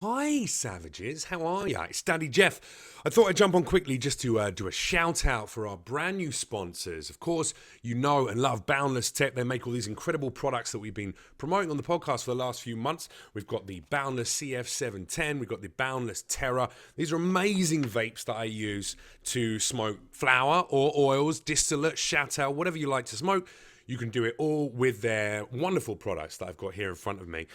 Hi, savages. How are ya? It's Daddy Jeff. I thought I'd jump on quickly just to do a shout out for our brand new sponsors. Of course, you know and love Boundless Tech. They make all these incredible products that we've been promoting on the podcast for the last few months. We've got the Boundless CF710. We've got the Boundless Terra. These are amazing vapes that I use to smoke flower or oils, distillate, shatter, whatever you like to smoke. You can do it all with their wonderful products that I've got here in front of me.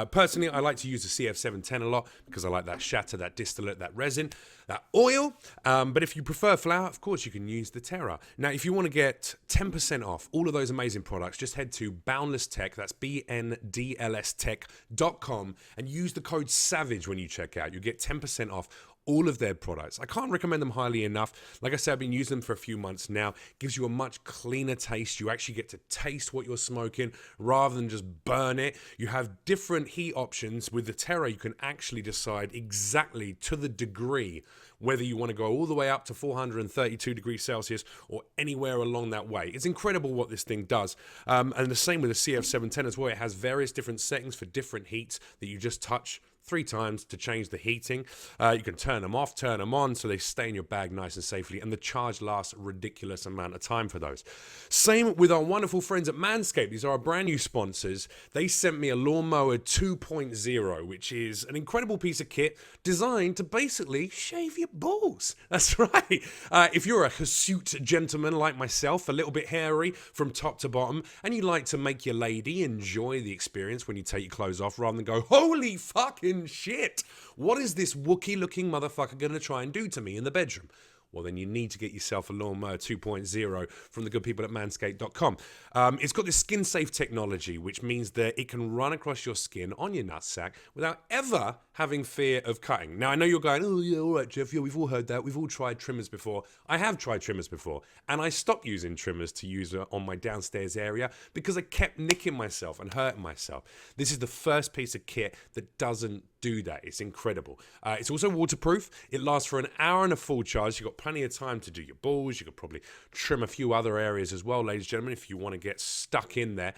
Personally, I like to use the CF710 a lot because I like that shatter, that distillate, that resin, that oil. But if you prefer flower, of course, you can use the Terra. Now, if you want to get 10% off all of those amazing products, just head to Boundless Tech, that's BNDLStech.com, and use the code SAVAGE when you check out. You'll get 10% off all of their products. I can't recommend them highly enough. Like I said, I've been using them for a few months now. Gives you a much cleaner taste. You actually get to taste what you're smoking rather than just burn it. You have different heat options. With the Terra, you can actually decide exactly to the degree whether you want to go all the way up to 432 degrees Celsius or anywhere along that way. It's incredible what this thing does. And the same with the CF710 as well. It has various different settings for different heats that you just touch 3 times to change the heating. You can turn them off, turn them on, so they stay in your bag nice and safely, and the charge lasts a ridiculous amount of time for those. Same with our wonderful friends at Manscaped. These are our brand new sponsors. They sent me a Lawnmower 2.0, which is an incredible piece of kit designed to basically shave your balls. That's right. If you're a hirsute gentleman like myself, a little bit hairy from top to bottom, and you like to make your lady enjoy the experience when you take your clothes off rather than go, holy fucking shit, what is this Wookiee looking motherfucker going to try and do to me in the bedroom? Well, then you need to get yourself a Lawnmower 2.0 from the good people at manscaped.com. It's got this SkinSafe technology, which means that it can run across your skin on your nutsack without ever having fear of cutting. Now, I know you're going, oh, yeah, all right, Jeff, yeah, we've all heard that. We've all tried trimmers before. I have tried trimmers before, and I stopped using trimmers to use on my downstairs area because I kept nicking myself and hurting myself. This is the first piece of kit that doesn't do that. It's incredible. It's also waterproof. It lasts for an hour and a full charge. You've got plenty of time to do your balls. You could probably trim a few other areas as well, ladies and gentlemen, if you want to get stuck in there.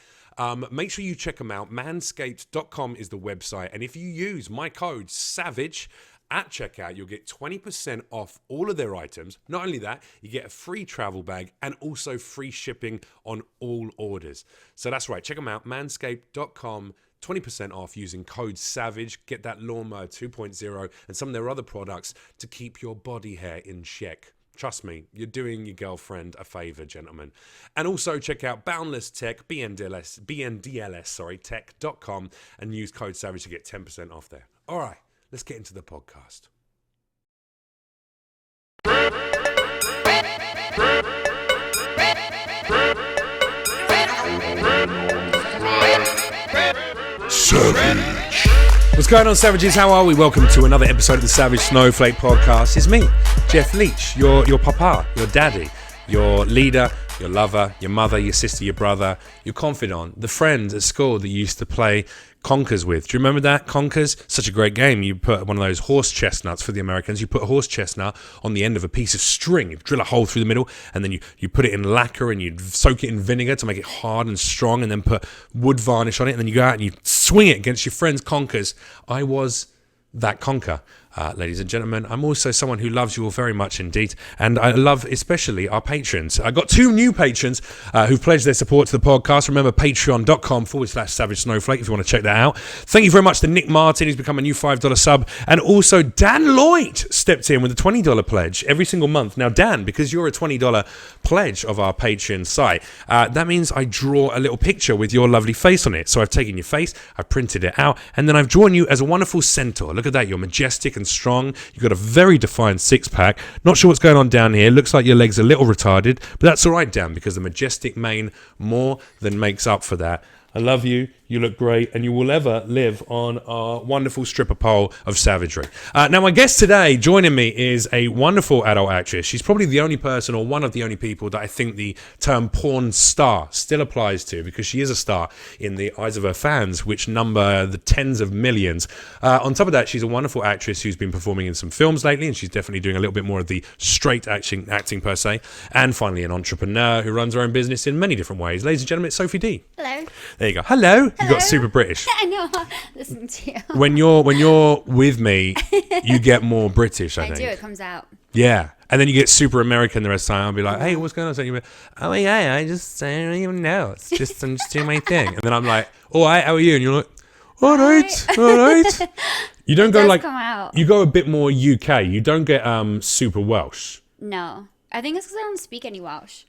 Make sure you check them out. Manscaped.com is the website. And if you use my code SAVAGE at checkout, you'll get 20% off all of their items. Not only that, you get a free travel bag and also free shipping on all orders. So that's right. Check them out. Manscaped.com. 20% off using code SAVAGE. Get that Lawnmower 2.0 and some of their other products to keep your body hair in check. Trust me, you're doing your girlfriend a favor, gentlemen. And also check out Boundless Tech, BNDLS, tech.com, and use code SAVAGE to get 10% off there. All right, let's get into the podcast. Savage. What's going on, savages? How are we? Welcome to another episode of the Savage Snowflake podcast. It's me, Jeff Leach, your papa, your daddy, your leader, your lover, your mother, your sister, your brother, your confidant, the friend at school that you used to play conkers with. Do you remember that? Conkers? Such a great game. You put one of those horse chestnuts for the Americans. You put a horse chestnut on the end of a piece of string. You drill a hole through the middle, and then you put it in lacquer and you soak it in vinegar to make it hard and strong, and then put wood varnish on it, and then you go out and you swing it against your friend's conkers. I was that conker. Ladies and gentlemen, I'm also someone who loves you all very much indeed, and I love especially our patrons. I got 2 new patrons who've pledged their support to the podcast. Remember, patreon.com/Savage Snowflake if you want to check that out. Thank you very much to Nick Martin, who's become a new $5 sub, and also Dan Lloyd stepped in with a $20 pledge every single month. Now, Dan, because you're a $20 pledge of our Patreon site, that means I draw a little picture with your lovely face on it. So I've taken your face, I've printed it out, and then I've drawn you as a wonderful centaur. Look at that, you're majestic and strong. You've got a very defined six-pack. Not sure what's going on down here. Looks like your legs are a little retarded, but that's all right, Dan, because the majestic mane more than makes up for that. I love you. You look great, and you will ever live on our wonderful stripper pole of savagery. Now, my guest today, joining me, is a wonderful adult actress. She's probably the only person, or one of the only people, that I think the term porn star still applies to, because she is a star in the eyes of her fans, which number the tens of millions. On top of that, she's a wonderful actress who's been performing in some films lately, and she's definitely doing a little bit more of the straight acting per se. And finally, an entrepreneur who runs her own business in many different ways. Ladies and gentlemen, it's Sophie Dee. Hello. There you go. Hello. You got super British. I know. Listen to you. When you're with me, you get more British, I think. do. It comes out. Yeah. And then you get super American the rest of the time. I'll be like, hey, what's going on? So you'll be like, oh, yeah, I don't even know. I'm just doing my thing. And then I'm like, all right, how are you? And you're like, all right. You don't go like, come out. you go a bit more UK. You don't get super Welsh. No. I think it's because I don't speak any Welsh.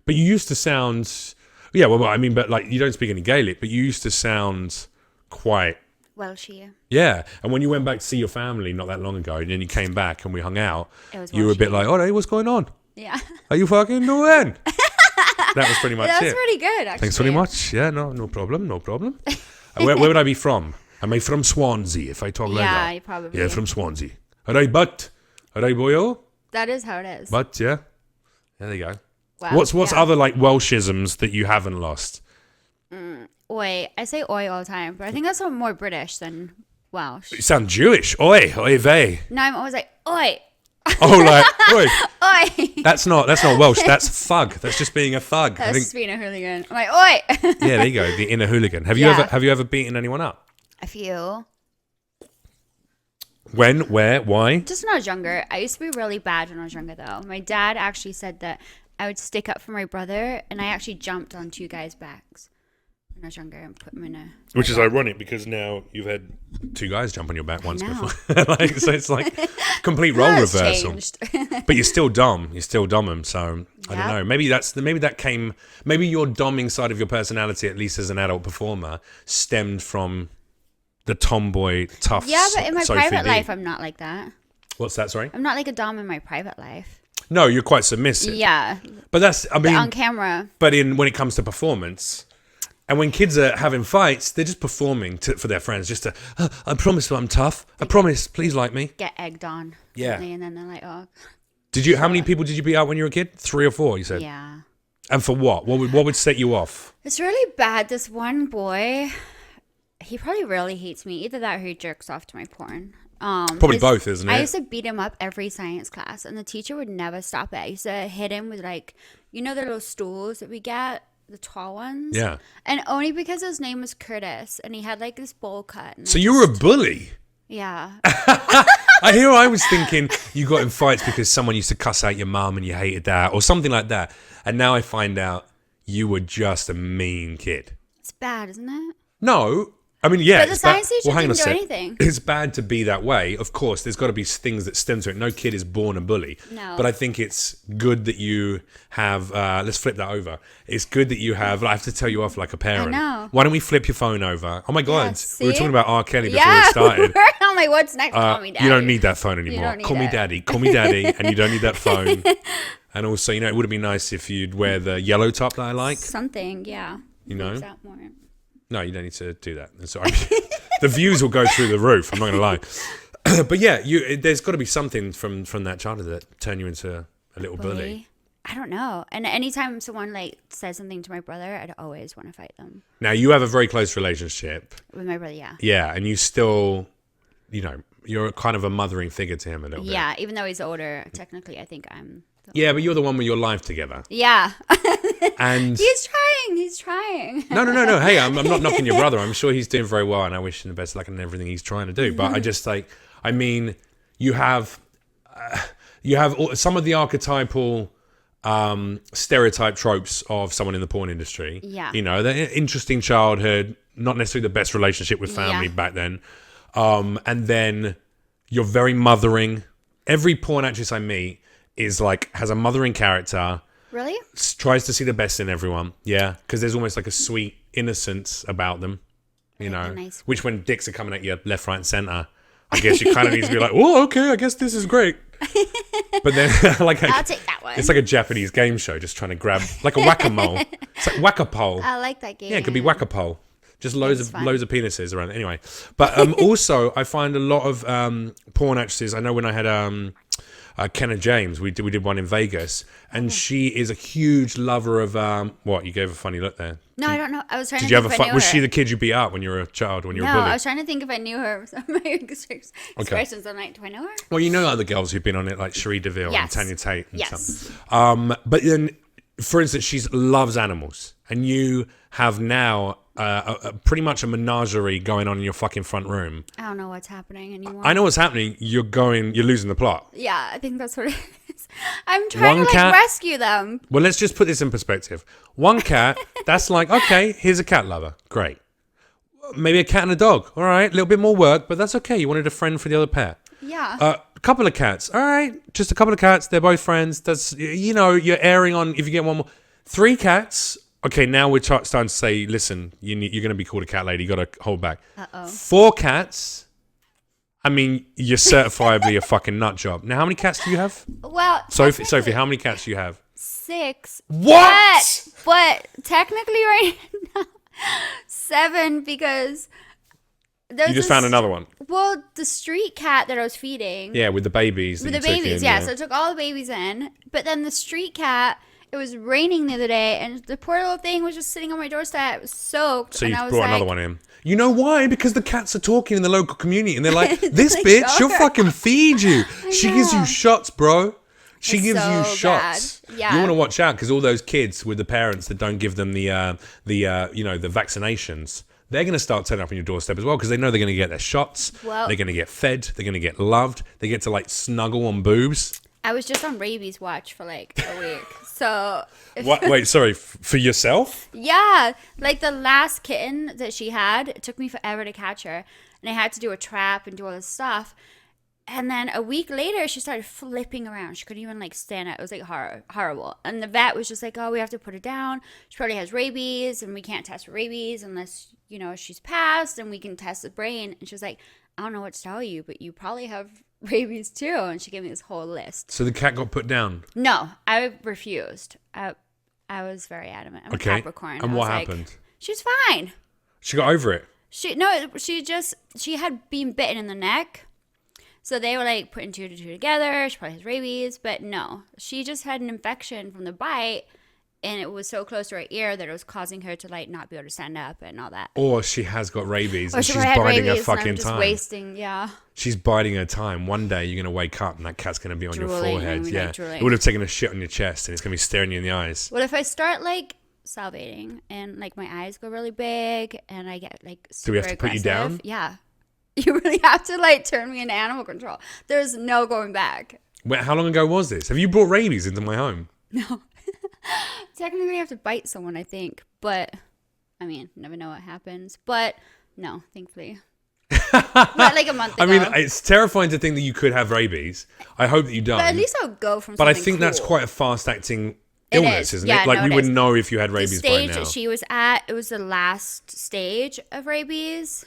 But you used to sound, yeah, well, I mean, but like you don't speak any Gaelic, but you used to sound quite Welshy. Yeah, and when you went back to see your family not that long ago, and then you came back and we hung out, you were a Welshy. bit like, "Oh, hey, what's going on? Yeah. Are you fucking doing?" That was pretty much That it. was pretty good, actually. Thanks very much. Yeah, no problem. Where would I be from? Am I from Swansea? If I talk like that, Yeah, probably. Yeah, from Swansea. All right, boyo. That is how it is. But yeah, there you go. Wow. What's other like Welshisms that you haven't lost? Oi. I say oi all the time, but I think that's more British than Welsh. You sound Jewish. Oi vey. No, I'm always like, oi. Oh, like oi. Oi. That's not Welsh. That's thug. That's just being a thug. That's just being a hooligan. I'm like, oi. Yeah, there you go. The inner hooligan. Have you ever beaten anyone up? A few. When? Where? Why? Just when I was younger. I used to be really bad when I was younger, though. My dad actually said that I would stick up for my brother, and I actually jumped on two guys' backs when I was younger and put them in a... Which is ironic because now you've had two guys jump on your back once before. So it's like complete role reversal. But you're still dumb. You're still dumb. So I don't know. Maybe maybe your domming side of your personality, at least as an adult performer, stemmed from the tomboy tough. Yeah, but in my Sophie private Dee. life, I'm not like that. What's that? Sorry. I'm not like a dom in my private life. No, you're quite submissive. Yeah. But that's, I mean, on camera. But when it comes to performance, and when kids are having fights, they're just performing for their friends, just to, I promise I'm tough. I promise, please like me. Get egged on. Yeah. And then they're like, oh. How many people did you beat out when you were a kid? 3 or 4, you said? Yeah. And for what? What would set you off? It's really bad. This one boy, he probably really hates me. Either that or he jerks off to my porn. Probably both, isn't it? I used to beat him up every science class, and the teacher would never stop it. I used to hit him with, like, you know the little stools that we get? The tall ones? Yeah. And only because his name was Curtis, and he had, like, this bowl cut. And So you were a bully? Yeah. I was thinking you got in fights because someone used to cuss out your mum and you hated that, or something like that. And now I find out you were just a mean kid. It's bad, isn't it? No. I mean, yeah. But the science teacher didn't do anything. It's bad to be that way. Of course, there's got to be things that stem to it. No kid is born a bully. No. But I think it's good that you have, let's flip that over. It's good that you have, I have to tell you off like a parent. I know. Why don't we flip your phone over? Oh my God. See? We were talking about R. Kelly before we started. I'm like, what's next? Call me daddy. You don't need that phone anymore. Call me it. daddy. Call me daddy. And you don't need that phone. And also, it would have been nice if you'd wear the yellow top that I like. Something, yeah. You know? That more. No, you don't need to do that. Sorry. The views will go through the roof. I'm not going to lie. But yeah, there's got to be something from that childhood that turn you into a little bully. I don't know. And anytime someone like says something to my brother, I'd always want to fight them. Now, you have a very close relationship. With my brother, yeah. Yeah, and you still, you're kind of a mothering figure to him a little bit. Yeah, even though he's older, technically I think I'm... Yeah, but you're the one with your life together. Yeah. And he's trying. No. Hey, I'm not knocking your brother. I'm sure he's doing very well, and I wish him the best luck in everything he's trying to do. But I just you have some of the archetypal stereotype tropes of someone in the porn industry. Yeah. The interesting childhood, not necessarily the best relationship with family back then. And then you're very mothering. Every porn actress I meet has a mothering character. Really? Tries to see the best in everyone. Yeah, because there's almost like a sweet innocence about them. Nice. Which when dicks are coming at you left, right, and center, I guess you kind of need to be like, oh, okay, I guess this is great. But then, I'll take that one. It's like a Japanese game show, just trying to grab like a whack-a-mole. It's like whack-a-pole. I like that game. Yeah, it could be whack-a-pole. Just loads of penises around. Anyway, but also I find a lot of porn actresses. I know when I had Kenna James, we did one in Vegas, and she is a huge lover of what? You gave a funny look there. No, I don't know. I was trying Did to you think have if a I fun? knew Was her. she the kid you beat up when you were a child? When you were No, bullied? I was trying to think if I knew her. My expressions. I'm like, do I know her? Well, you know other girls who've been on it, like Cherie DeVille and Yes. Tanya Tate. And Yes. stuff. But then, for instance, she loves animals, and you have now pretty much a menagerie going on in your fucking front room. I don't know what's happening anymore. I know what's happening. You're losing the plot. Yeah, I think that's what it is. I'm trying to rescue them. Well, let's just put this in perspective. One cat, that's like, okay, here's a cat lover. Great. Maybe a cat and a dog. All right, a little bit more work, but that's okay. You wanted a friend for the other pet. Yeah. A couple of cats. All right, just a couple of cats. They're both friends. That's, you're erring on if you get one more. 3 cats. Okay, now we're starting to say, listen, you're going to be called a cat lady. You got to hold back. 4 cats. I mean, you're certifiably a fucking nut job. Now, how many cats do you have? Well, Sophie, how many cats do you have? 6. What? But technically right now, 7 because... You just found another one. Well, the street cat that I was feeding. Yeah, with the babies. With the babies, yeah. So I took all the babies in. But then the street cat... It was raining the other day, and the poor little thing was just sitting on my doorstep. It was soaked. So you brought another one in. You know why? Because the cats are talking in the local community, and they're like, "This bitch, she'll fucking feed you. She gives you shots, bro. She gives you shots. Bad. Yeah. You want to watch out because all those kids with the parents that don't give them the vaccinations, they're going to start turning up on your doorstep as well because they know they're going to get their shots. Well, they're going to get fed. They're going to get loved. They get to like snuggle on boobs. I was just on Rabies watch for like a week. So what? Wait, sorry, for yourself? Yeah, like the last kitten that she had, it took me forever to catch her, and I had to do a trap and do all this stuff. And then a week later, she started flipping around. She couldn't even like stand it. It was like horrible. And the vet was just like, "Oh, we have to put her down. She probably has rabies, and we can't test for rabies unless she's passed, and we can test the brain." And she was like, "I don't know what to tell you, but you probably have rabies too." And she gave me this whole list. So the cat got put down? No, I refused. I was very adamant. I'm a Capricorn. And what happened? She was fine. She got over it? She had been bitten in the neck. So they were like putting 2 to 2 together. She probably has rabies. But no, she just had an infection from the bite. And it was so close to her ear that it was causing her to like not be able to stand up and all that. Or she has got rabies and she's biding her fucking time. Wasting, yeah. She's biding her time. One day you're going to wake up and that cat's going to be on your forehead. Yeah. Like, it would have taken a shit on your chest and it's going to be staring you in the eyes. Well, if I start like salivating and like my eyes go really big and I get like super do we have to put you down? Yeah. You really have to like turn me into animal control. There's no going back. Wait, how long ago was this? Have you brought rabies into my home? No. Technically, I have to bite someone, I think. But, I mean, never know what happens. But, no, thankfully. Not like a month ago. I mean, it's terrifying to think that you could have rabies. I hope that you don't. But at least I'll go from something But I think cool. That's quite a fast-acting illness, isn't it? Like, no, we would know if you had rabies by now. The stage that she was at, it was the last stage of rabies.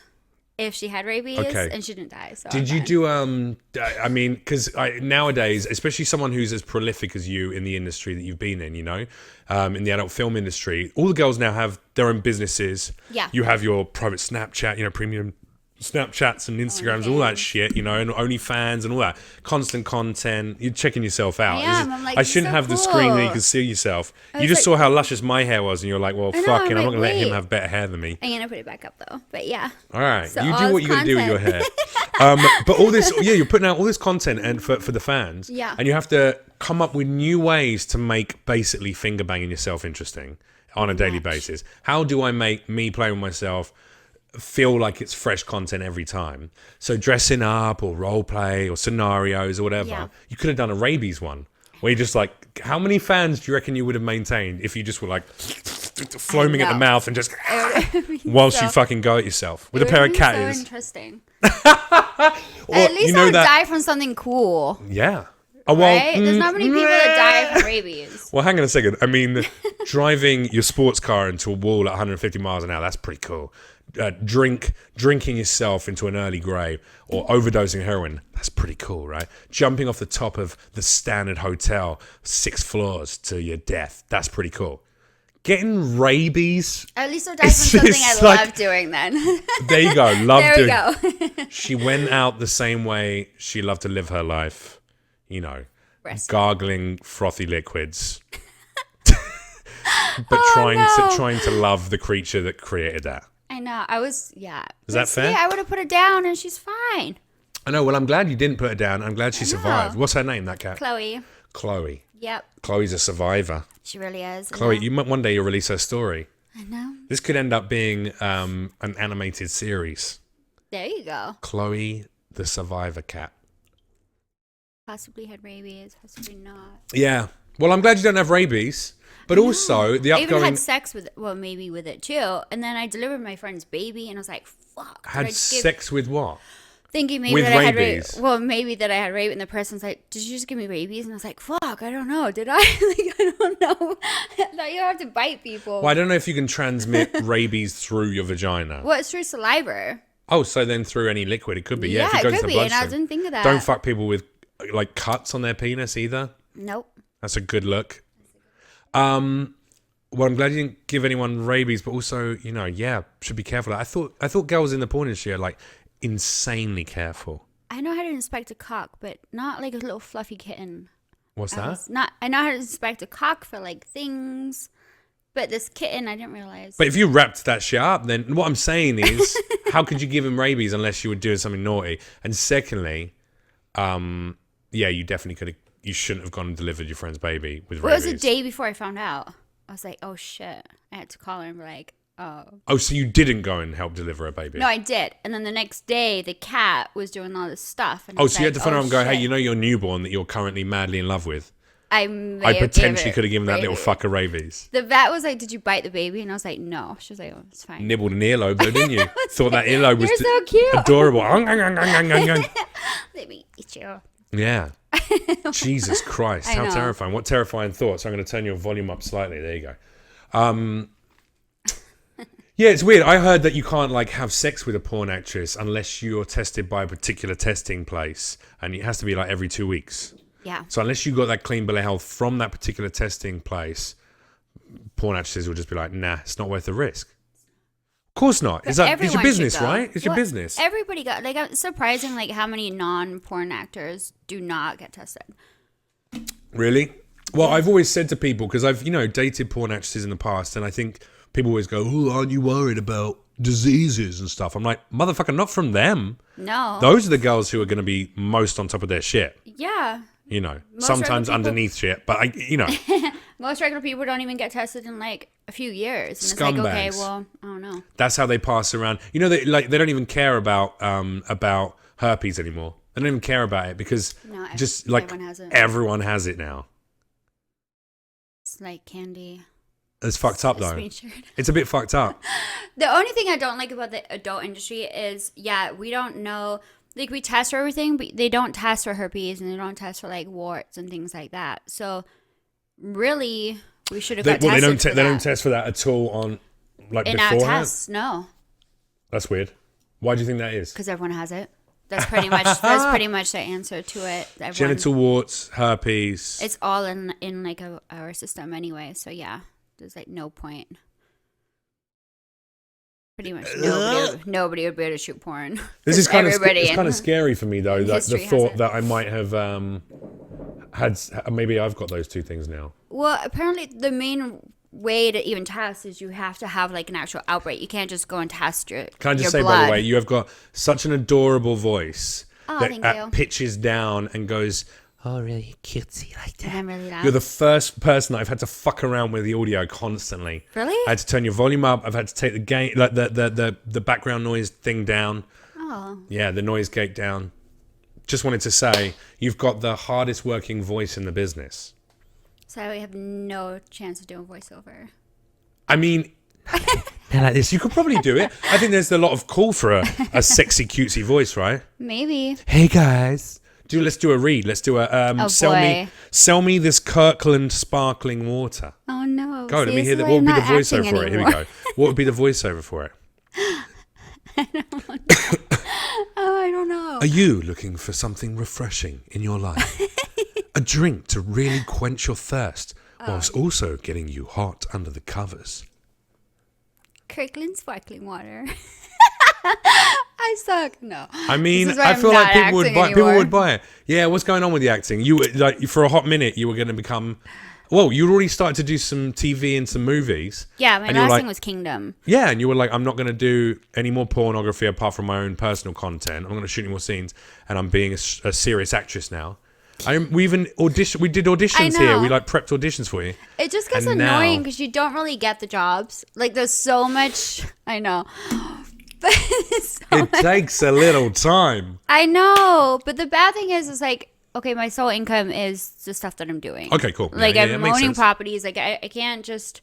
If she had rabies, and she didn't die. So did you do, I mean, because nowadays, especially someone who's as prolific as you in the industry that you've been in, in the adult film industry, all the girls now have their own businesses. Yeah. You have your private Snapchat, premium Snapchats and Instagrams, all that shit, and OnlyFans and all that. Constant content. You're checking yourself out. I'm like, I shouldn't have the screen where you can see yourself. You just saw how luscious my hair was and you're like, well, fucking, I'm not going to let him have better hair than me. I'm going to put it back up though. But yeah. All right. So you do what you're going to do with your hair. But all this, you're putting out all this content and for the fans. Yeah. And you have to come up with new ways to make basically finger banging yourself interesting on a daily basis. How do I make me playing with myself feel like it's fresh content every time? So dressing up or role play or scenarios or whatever. Yeah. You could have done a rabies one where you're just like, how many fans do you reckon you would have maintained if you just were like foaming at the mouth and just whilst you fucking go at yourself with a pair of cat ears? So interesting. At least I would die from something cool. Yeah. Right? There's not many people that die from rabies. Well, hang on a second. I mean, driving your sports car into a wall at 150 miles an hour, that's pretty cool. Drinking yourself into an early grave or overdosing heroin, that's pretty cool, right? Jumping off the top of the Standard Hotel, 6 floors to your death, that's pretty cool. Getting rabies. At least I'll die from something I love doing then. There you go. There we go. She went out the same way she loved to live her life. Gargling frothy liquids. But trying to love the creature that created that. I know. Is that fair? I would have put her down and she's fine. I know. Well, I'm glad you didn't put her down. I'm glad she survived. What's her name, that cat? Chloe. Chloe. Yep. Chloe's a survivor. She really is. Chloe, one day you'll release her story. I know. This could end up being an animated series. There you go. Chloe the Survivor Cat. Possibly had rabies, possibly not. Yeah. Well, I'm glad you don't have rabies. But also, the I even upcoming... had sex with, maybe with it too. And then I delivered my friend's baby, and I was like, fuck. Had sex with what? Thinking maybe with that rabies. I had rabies. Well, maybe that I had rabies, and the person's like, did you just give me rabies? And I was like, fuck, I don't know. Did I? I don't know. Like, you don't have to bite people. Well, I don't know if you can transmit rabies through your vagina. Well, it's through saliva. Oh, so then through any liquid, it could be. Yeah, if it it goes could to the be, bloodstream. and I didn't think of that. Don't fuck people with, like, cuts on their penis either. Nope. That's a good look. Well, I'm glad you didn't give anyone rabies, but also, should be careful. I thought girls in the porn industry are, like, insanely careful. I know how to inspect a cock, but not like a little fluffy kitten. What's that? I know how to inspect a cock for like things, but this kitten I didn't realize. But if you wrapped that shit up, then what I'm saying is, how could you give him rabies unless you were doing something naughty? And secondly, you definitely could have. You shouldn't have gone and delivered your friend's baby with rabies. It was a day before I found out. I was like, oh shit. I had to call her and be like, oh. Oh, so you didn't go and help deliver a baby? No, I did. And then the next day, the cat was doing all this stuff. And so you had to phone her and go, hey, your newborn that you're currently madly in love with? I potentially could have given that little fucker rabies. The vet was like, did you bite the baby? And I was like, no. She was like, oh, it's fine. Nibbled an earlobe though, didn't you? Thought that earlobe was so cute. Adorable. Let me eat you. Yeah. Jesus Christ. How terrifying. What terrifying thoughts. I'm going to turn your volume up slightly. There you go. Yeah, it's weird. I heard that you can't like have sex with a porn actress unless you're tested by a particular testing place, and it has to be like every 2 weeks. Yeah. So unless you got that clean bill of health from that particular testing place, porn actresses will just be like, nah, it's not worth the risk. Of course not. It's your business, right? It's your business. Everybody got like it's surprising like how many non-porn actors do not get tested. Really? Well, I've always said to people, because I've, dated porn actresses in the past, and I think people always go, oh, aren't you worried about diseases and stuff? I'm like, motherfucker, not from them. No. Those are the girls who are going to be most on top of their shit. Yeah. Sometimes underneath shit, but most regular people don't even get tested in like a few years. And Scumbags. It's like, okay, well, I don't know. That's how they pass around. They don't even care about herpes anymore. They don't even care about it because everyone has it now. It's like candy. It's fucked up though. It's a bit fucked up. The only thing I don't like about the adult industry is, we don't know. Like, we test for everything, but they don't test for herpes and they don't test for like warts and things like that. So, really, we should have got tested. They don't test for that at all on like in beforehand. our tests. No. That's weird. Why do you think that is? Because everyone has it. That's pretty much the answer to it. Everyone, genital warts, herpes. It's all in like our system anyway. So yeah, there's like no point. Pretty much nobody would be able to shoot porn. This is kind of scary for me though. That the thought that I might have had. Maybe I've got those two things now. Well, apparently the main way to even test is you have to have like an actual outbreak. You can't just go and test your Can I just say, blood. by the way, you have got such an adorable voice thank you. Pitches down and goes, oh, really cutesy like that. I'm really loud. You're the first person that I've had to fuck around with the audio constantly. Really? I had to turn your volume up. I've had to take the gain, like the background noise thing down. Oh. Yeah, the noise gate down. Just wanted to say, you've got the hardest working voice in the business. So I have no chance of doing voiceover. I mean, like this, you could probably do it. I think there's a lot of call for a sexy, cutesy voice, right? Maybe. Hey guys, let's do a read. Let's do a sell me this Kirkland sparkling water. Oh no! Go, let me hear that. What would be the voiceover for it? Here we go. What would be the voiceover for it? I don't know. Are you looking for something refreshing in your life? A drink to really quench your thirst, whilst also getting you hot under the covers. Kirkland sparkling water. I suck. No. I mean, I feel like people would buy it. Yeah, what's going on with the acting? You like for a hot minute you were going to become. Well, you already started to do some TV and some movies. Yeah, my last thing was Kingdom. Yeah, and you were like, I'm not going to do any more pornography apart from my own personal content. I'm going to shoot any more scenes, and I'm being a serious actress now. We did auditions here. We like prepped auditions for you. It just gets And annoying now- because you don't really get the jobs. Like there's so much. I know. But It takes a little time. I know, but the bad thing is like, okay, my sole income is the stuff that I'm doing. Okay, cool. Like Yeah, I'm makes owning sense. properties. Like I can't just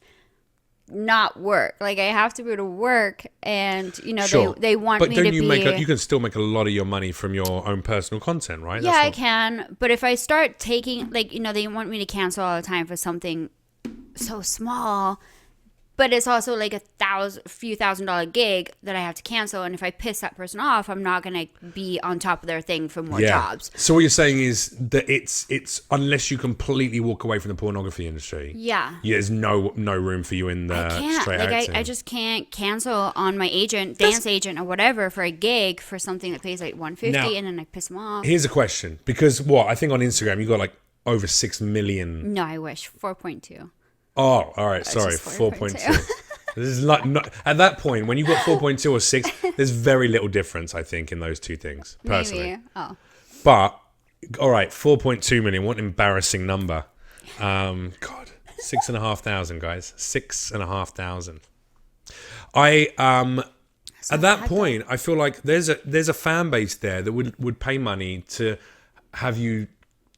not work. Like I have to be able to work, and Sure. they want But me don't to you be. you can still make a lot of your money from your own personal content, right? Yeah, I can. But if I start taking, like, they want me to cancel all the time for something so small, but it's also like a few $1,000 gig that I have to cancel. And if I piss that person off, I'm not going to be on top of their thing for more jobs. So what you're saying is that it's unless you completely walk away from the pornography industry. Yeah. There's no room for you in the I can't. straight Like, acting. I just can't cancel on my agent, dance agent, or whatever for a gig for something that pays like $150, Now, and then I piss them off. Here's a question. Because I think on Instagram you got like over 6 million. No, I wish. 4.2. Oh, all right. Sorry. just 4.2. This is not at that point when you got 4.2 or 6, there's very little difference, I think, in those two things, personally. Maybe. Oh. But, all right, 4.2 million. What an embarrassing number. God, 6,500, guys. 6,500. At that point, I feel like there's a fan base there that would pay money to have you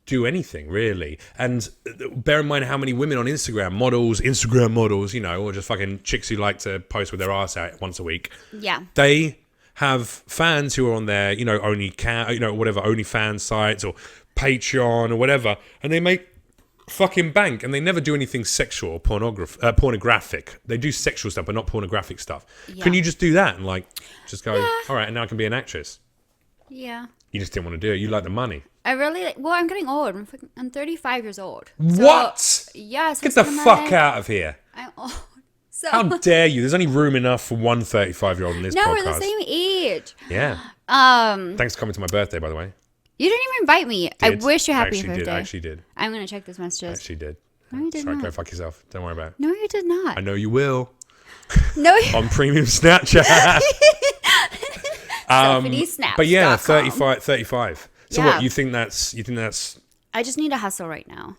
do anything, really. And bear in mind how many women on Instagram models, or just fucking chicks who like to post with their ass out once a week. Yeah. They have fans who are on their, whatever, OnlyFans sites or Patreon or whatever, and they make fucking bank, and they never do anything sexual or pornographic. They do sexual stuff, but not pornographic stuff. Yeah. Can you just do that and just go, all right, and now I can be an actress? Yeah. You just didn't want to do it. You like the money. I really I'm getting old. I'm 35 years old. What? So, yeah. So Get the fuck out of here. I'm old. So How dare you? There's only room enough for one 35-year-old in this no, podcast. we're the same age. Yeah. Thanks for coming to my birthday, by the way. You didn't even invite me. I wish you happy birthday. I actually did. I'm gonna check this messages. I actually did. No, you did Sorry, not. go fuck yourself. Don't worry about it. No, you did not. I know you will. No. On premium Snapchat. Sophie Dee snaps. But yeah, 35. So Yeah. what, you think that's I just need to hustle right now.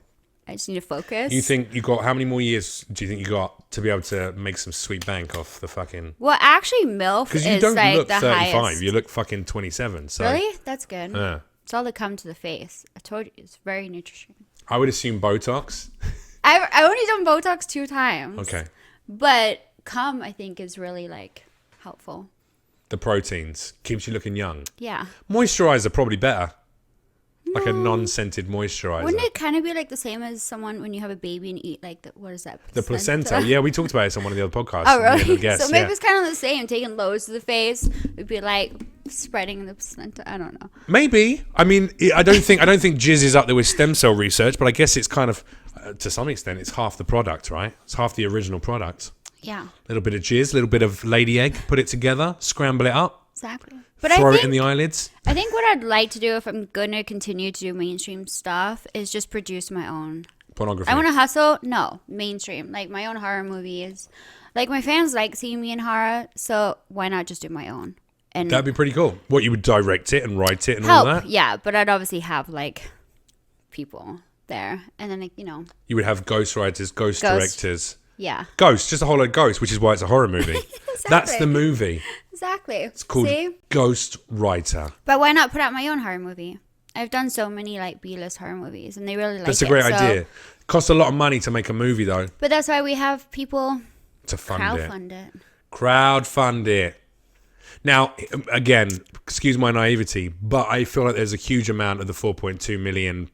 I just need to focus. you think you got how many more years do you think you got to be able to make some sweet bank off the fucking Well, actually, MILF because is you don't like look the 35, highest. you look fucking 27. So Really? That's good. Yeah. It's all the cum to the face. I told you, it's very nutrition. I would assume Botox. I only done Botox 2 times. Okay. But cum, I think, is really like helpful. The proteins keeps you looking young. Yeah. Moisturizer probably better. Like a non-scented moisturizer. Wouldn't it kind of be like the same as someone when you have a baby and eat like what is that? The placenta. Yeah, we talked about it on one of the other podcasts. Oh, The really? guests, So maybe yeah. it's kind of the same. Taking loads to the face would be like spreading the placenta. I don't know. Maybe. I mean, I don't think jizz is up there with stem cell research, but I guess it's kind of to some extent it's half the product, right? It's half the original product. Yeah. A little bit of jizz, a little bit of lady egg, put it together, scramble it up, Exactly. But throw I think, it in the eyelids. I think what I'd like to do if I'm gonna continue to do mainstream stuff is just produce my own. Pornography. I want to hustle. No, mainstream, like my own horror movies. Like my fans like seeing me in horror, so why not just do my own? And That'd be pretty cool. What, you would direct it and write it and all help, that? yeah. But I'd obviously have like people there, and then like You would have ghostwriters, ghost directors. yeah, Ghost, just a whole load of ghosts, which is why it's a horror movie. That's the movie. exactly. It's called See? Ghost Writer. But why not put out my own horror movie? I've done so many like B-list horror movies, and they really like That's a it, great so- idea. Costs a lot of money to make a movie, though, But that's why we have people to fund it. crowdfund it. Crowdfund it. Now, again, excuse my naivety, but I feel like there's a huge amount of the 4.2 million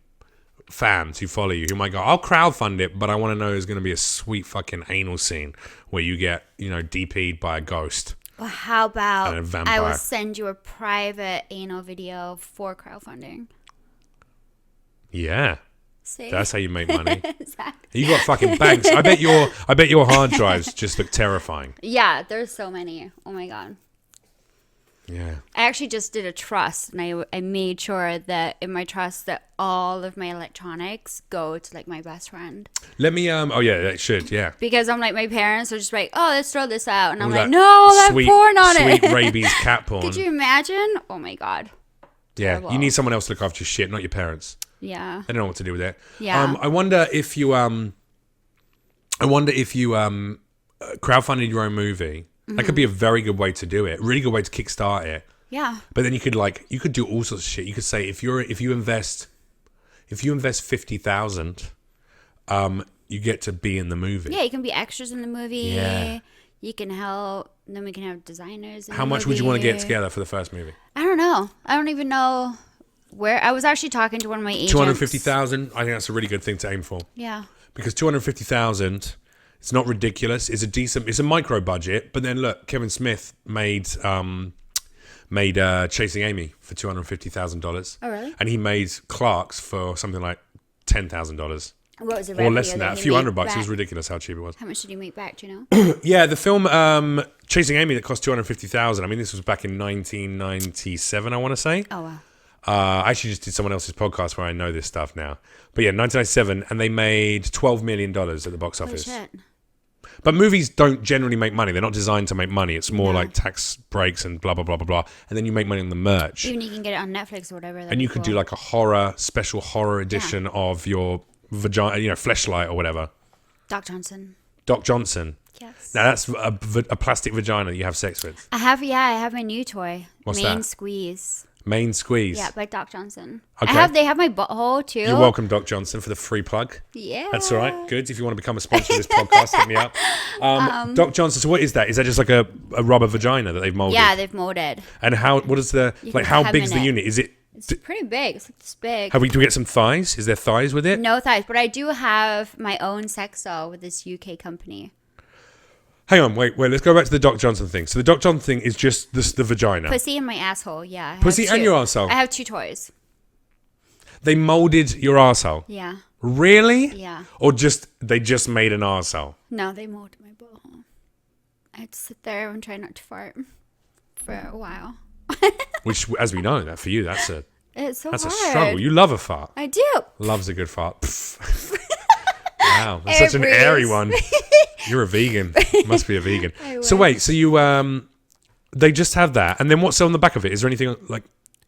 fans who follow you who might go, I'll crowdfund it, but I want to know there's going to be a sweet fucking anal scene where you get, DP'd by a ghost. Well, how about And a I vampire. will send you a private anal video for crowdfunding. Yeah. See? That's how you make money. Exactly. You got fucking banks. I bet your hard drives just look terrifying. Yeah, there's so many. Oh my god. Yeah. I actually just did a trust, and I made sure that in my trust that all of my electronics go to like my best friend. Let me oh yeah, it should, yeah. Because I'm like, my parents are just like, oh, let's throw this out, and I'm All like, that no, that sweet, porn on sweet it. rabies cat porn. Could you imagine? Oh my god. Yeah, Terrible. you need someone else to look after your shit, not your parents. Yeah. They don't know what to do with it. Yeah. I wonder if you crowdfunded your own movie. That could be a very good way to do it. Really good way to kickstart it. Yeah. But then you could do all sorts of shit. You could say if you invest 50,000, you get to be in the movie. Yeah, you can be extras in the movie. Yeah. You can help. Then we can have designers. How much would you want to get together for the first movie? I don't know. I don't even know where. I was actually talking to one of my agents. 250,000. I think that's a really good thing to aim for. Yeah. Because 250,000, it's not ridiculous. It's a micro budget. But then look, Kevin Smith made Chasing Amy for $250,000. Oh, really? And he made Clark's for something like $10,000. What was it? Or less than that. A few $100. It was ridiculous how cheap it was. How much did he make back? Do you know? Yeah, the film Chasing Amy that cost $250,000. I mean, this was back in 1997, I want to say. Oh, wow. I actually just did someone else's podcast where I know this stuff now. But yeah, 1997, and they made $12 million at the box office. Holy shit. But movies don't generally make money. They're not designed to make money. It's more like tax breaks and blah, blah, blah, blah, blah. And then you make money on the merch. Even you can get it on Netflix or whatever. And you could do like a special horror edition of your vagina, Fleshlight or whatever. Doc Johnson. Doc Johnson. Yes. Now that's a plastic vagina that you have sex with. I have my new toy. What's Main that? Squeeze. Main Squeeze. Yeah, by Doc Johnson. Okay. They have my butthole too. You're welcome, Doc Johnson, for the free plug. Yeah. That's all right. Good. If you want to become a sponsor of this podcast, hit me up. Doc Johnson. So what is that? Is that just like a rubber vagina that they've molded? Yeah, they've molded. And how big's the unit? Is it? It's pretty big. It's like this big. Do we get some thighs? Is there thighs with it? No thighs, but I do have my own sex doll with this UK company. Hang on, wait. Let's go back to the Doc Johnson thing. So the Doc Johnson thing is just the vagina. Pussy and my asshole, yeah. Pussy and your asshole? I have 2 toys. They molded your asshole? Yeah. Really? Yeah. Or they just made an asshole? No, they molded my butthole. I had to sit there and try not to fart for a while. Which, as we know, that for you, that's a hard. struggle. You love a fart. I do. Loves a good fart. Wow, that's such an airy one. You're a vegan. Must be a vegan. So wait, so you they just have that, and then what's on the back of it? Is there anything like?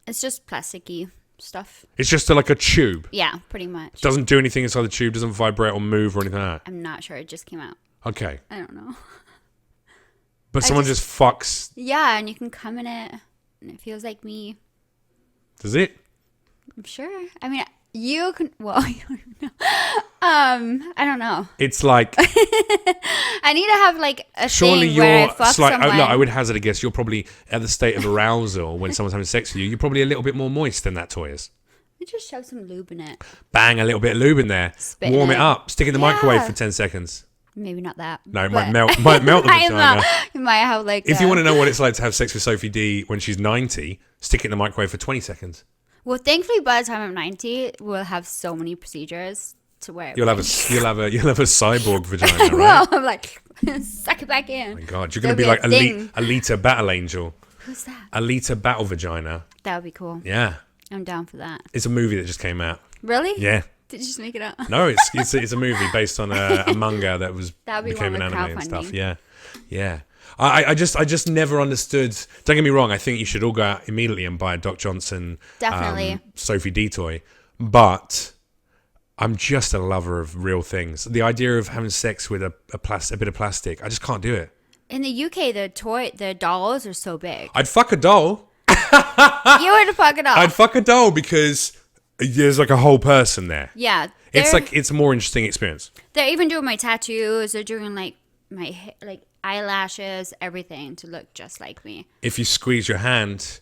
It's just plasticky stuff. It's just like a tube. Yeah, pretty much. Doesn't do anything inside the tube. Doesn't vibrate or move or anything like that. I'm not sure. It just came out. Okay. I don't know. But someone just fucks. Yeah, and you can come in it, and it feels like me. Does it? I'm sure. I mean, you can. Well, you don't know. I don't know. It's like I need to have like a surely thing where I fuck someone. someone. I would hazard a guess. You're probably at the state of arousal when someone's having sex with you. You're probably a little bit more moist than that toy is. You just shove some lube in it. Bang, a little bit of lube in there. Spit Warm in it up. Stick it in the microwave for 10 seconds. Maybe not that. No, it might melt the vagina. You might have like. If you want to know what it's like to have sex with Sophie Dee when she's 90, stick it in the microwave for 20 seconds. Well, thankfully, by the time I'm 90, we'll have so many procedures to where you'll have a cyborg vagina, right? Well, I'm like, suck it back in. Oh my God, you're going to be like Alita Battle Angel. Who's that? Alita Battle Vagina. That would be cool. Yeah. I'm down for that. It's a movie that just came out. Really? Yeah. Did you just make it up? No, it's a movie based on a manga that became an anime and stuff. Yeah. Yeah. I just never understood. Don't get me wrong. I think you should all go out immediately and buy a Doc Johnson, definitely Sophie Dee toy. But I'm just a lover of real things. The idea of having sex with a bit of plastic, I just can't do it. In the UK, the dolls are so big. I'd fuck a doll. You would fuck a doll. I'd fuck a doll because there's like a whole person there. Yeah. It's a more interesting experience. They're even doing my tattoos. They're doing like my eyelashes, everything to look just like me. If you squeeze your hand,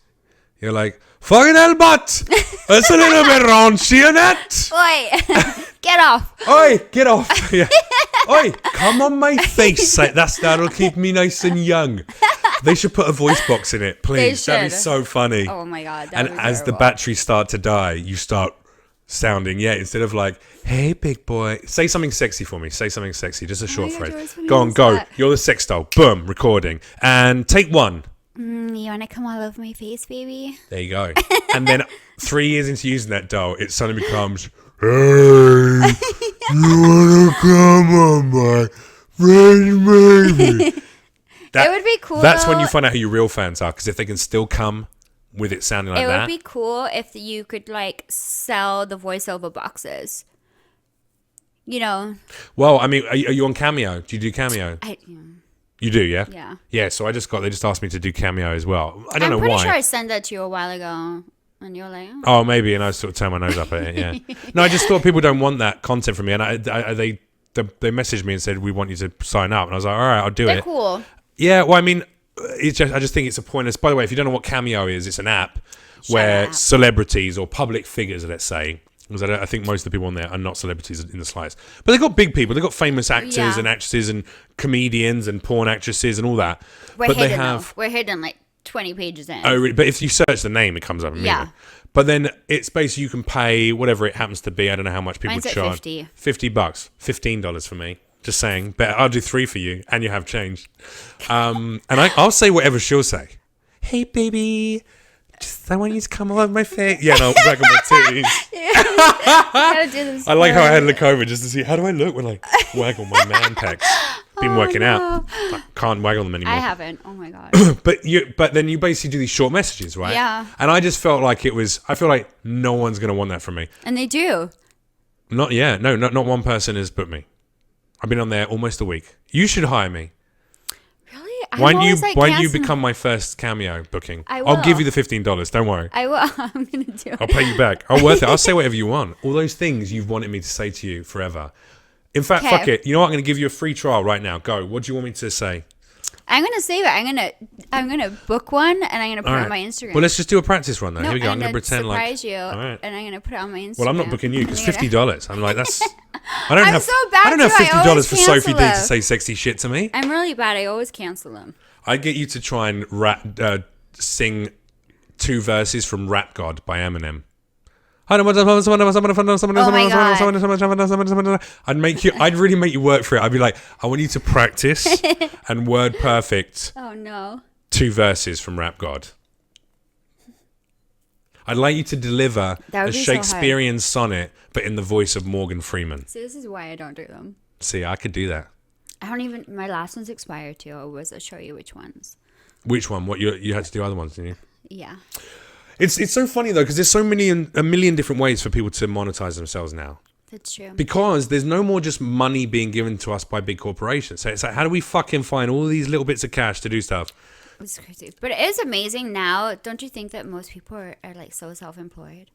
you're like, fucking hell, butt! That's a little bit raunchy, isn't it? Oi, get off. Oi, get off. Yeah. Oi, come on my face. That'll keep me nice and young. They should put a voice box in it, please. That'd be so funny. Oh my God. And as the batteries start to die, you start sounding, instead of like, hey, big boy, say something sexy for me. Say something sexy, just a short phrase. Go on, go. You're the sex doll. Boom, recording. And take one. You want to come all over my face, baby? There you go. And then 3 years into using that doll, it suddenly becomes, hey, you want to come on my face, baby? It would be cool. That's when you find out who your real fans are, because if they can still come with it sounding like It that. would be cool if you could like sell the voiceover boxes. You know. Well, I mean, are you on Cameo? Do you do Cameo? You do, yeah? Yeah. Yeah, so they just asked me to do Cameo as well. I don't know why. I'm pretty sure I sent that to you a while ago. And you're like, oh, maybe, and I sort of turn my nose up at it, yeah. No, I just thought people don't want that content from me, and they messaged me and said, we want you to sign up. And I was like, all right, I'll do they're it. cool. Yeah, well, I mean, I just think it's a pointless. By the way, if you don't know what Cameo is, it's an app where celebrities or public figures, let's say, because I think most of the people on there are not celebrities in the slightest, but they've got big people. They've got famous actors and actresses and comedians and porn actresses and all that. We're but hidden, though. We're hidden like 20 pages in. Oh, really? But if you search the name, it comes up immediately. Yeah. But then it's basically you can pay whatever it happens to be. I don't know how much people charge. $50. $50, $15 for me. Just saying. But I'll do 3 for you, and you have change. And I'll say whatever she'll say. Hey, baby. I want you to come all over my face. Yeah, no, wag on my titties. I like how I had to look over just to see how do I look when I waggle my man pecs. Been working out. I can't waggle them anymore. I haven't. Oh my god. But then you basically do these short messages, right? Yeah. And I just felt like I feel like no one's gonna want that from me. And they do. Not one person has booked me. I've been on there almost a week. You should hire me. Why don't you become my first Cameo booking? I will. I'll give you the $15. Don't worry. I will. I'm gonna do it. I'll pay you back. I'll worth it. I'll say whatever you want. All those things you've wanted me to say to you forever. In fact, fuck it. You know what? I'm gonna give you a free trial right now. Go. What do you want me to say? I'm gonna save it. I'm gonna book one and I'm gonna put it on my Instagram. Well, let's just do a practice run though. No, Here we go. I'm gonna pretend surprise like you, and I'm gonna put it on my Instagram. Well, I'm not booking you because $50. I'm like that's. I I'm so bad. I don't have $50 for Sophie Dee to them. say sexy shit to me. I'm really bad. I always cancel them. I'd get you to try and sing 2 verses from Rap God by Eminem. I'd really make you work for it. I'd be like, I want you to practice and word perfect. Oh no. 2 verses from Rap God. I'd like you to deliver a Shakespearean sonnet, but in the voice of Morgan Freeman. See, this is why I don't do them. See, I could do that. I don't even. My last one's expired too. I was. I'll show you which ones. Which one? What you had to do other ones, didn't you? Yeah. It's so funny though because there's a million different ways for people to monetize themselves now. That's true. Because there's no more just money being given to us by big corporations. So it's like, how do we fucking find all these little bits of cash to do stuff? It's crazy, but it is amazing now. Don't you think that most people are like so self-employed?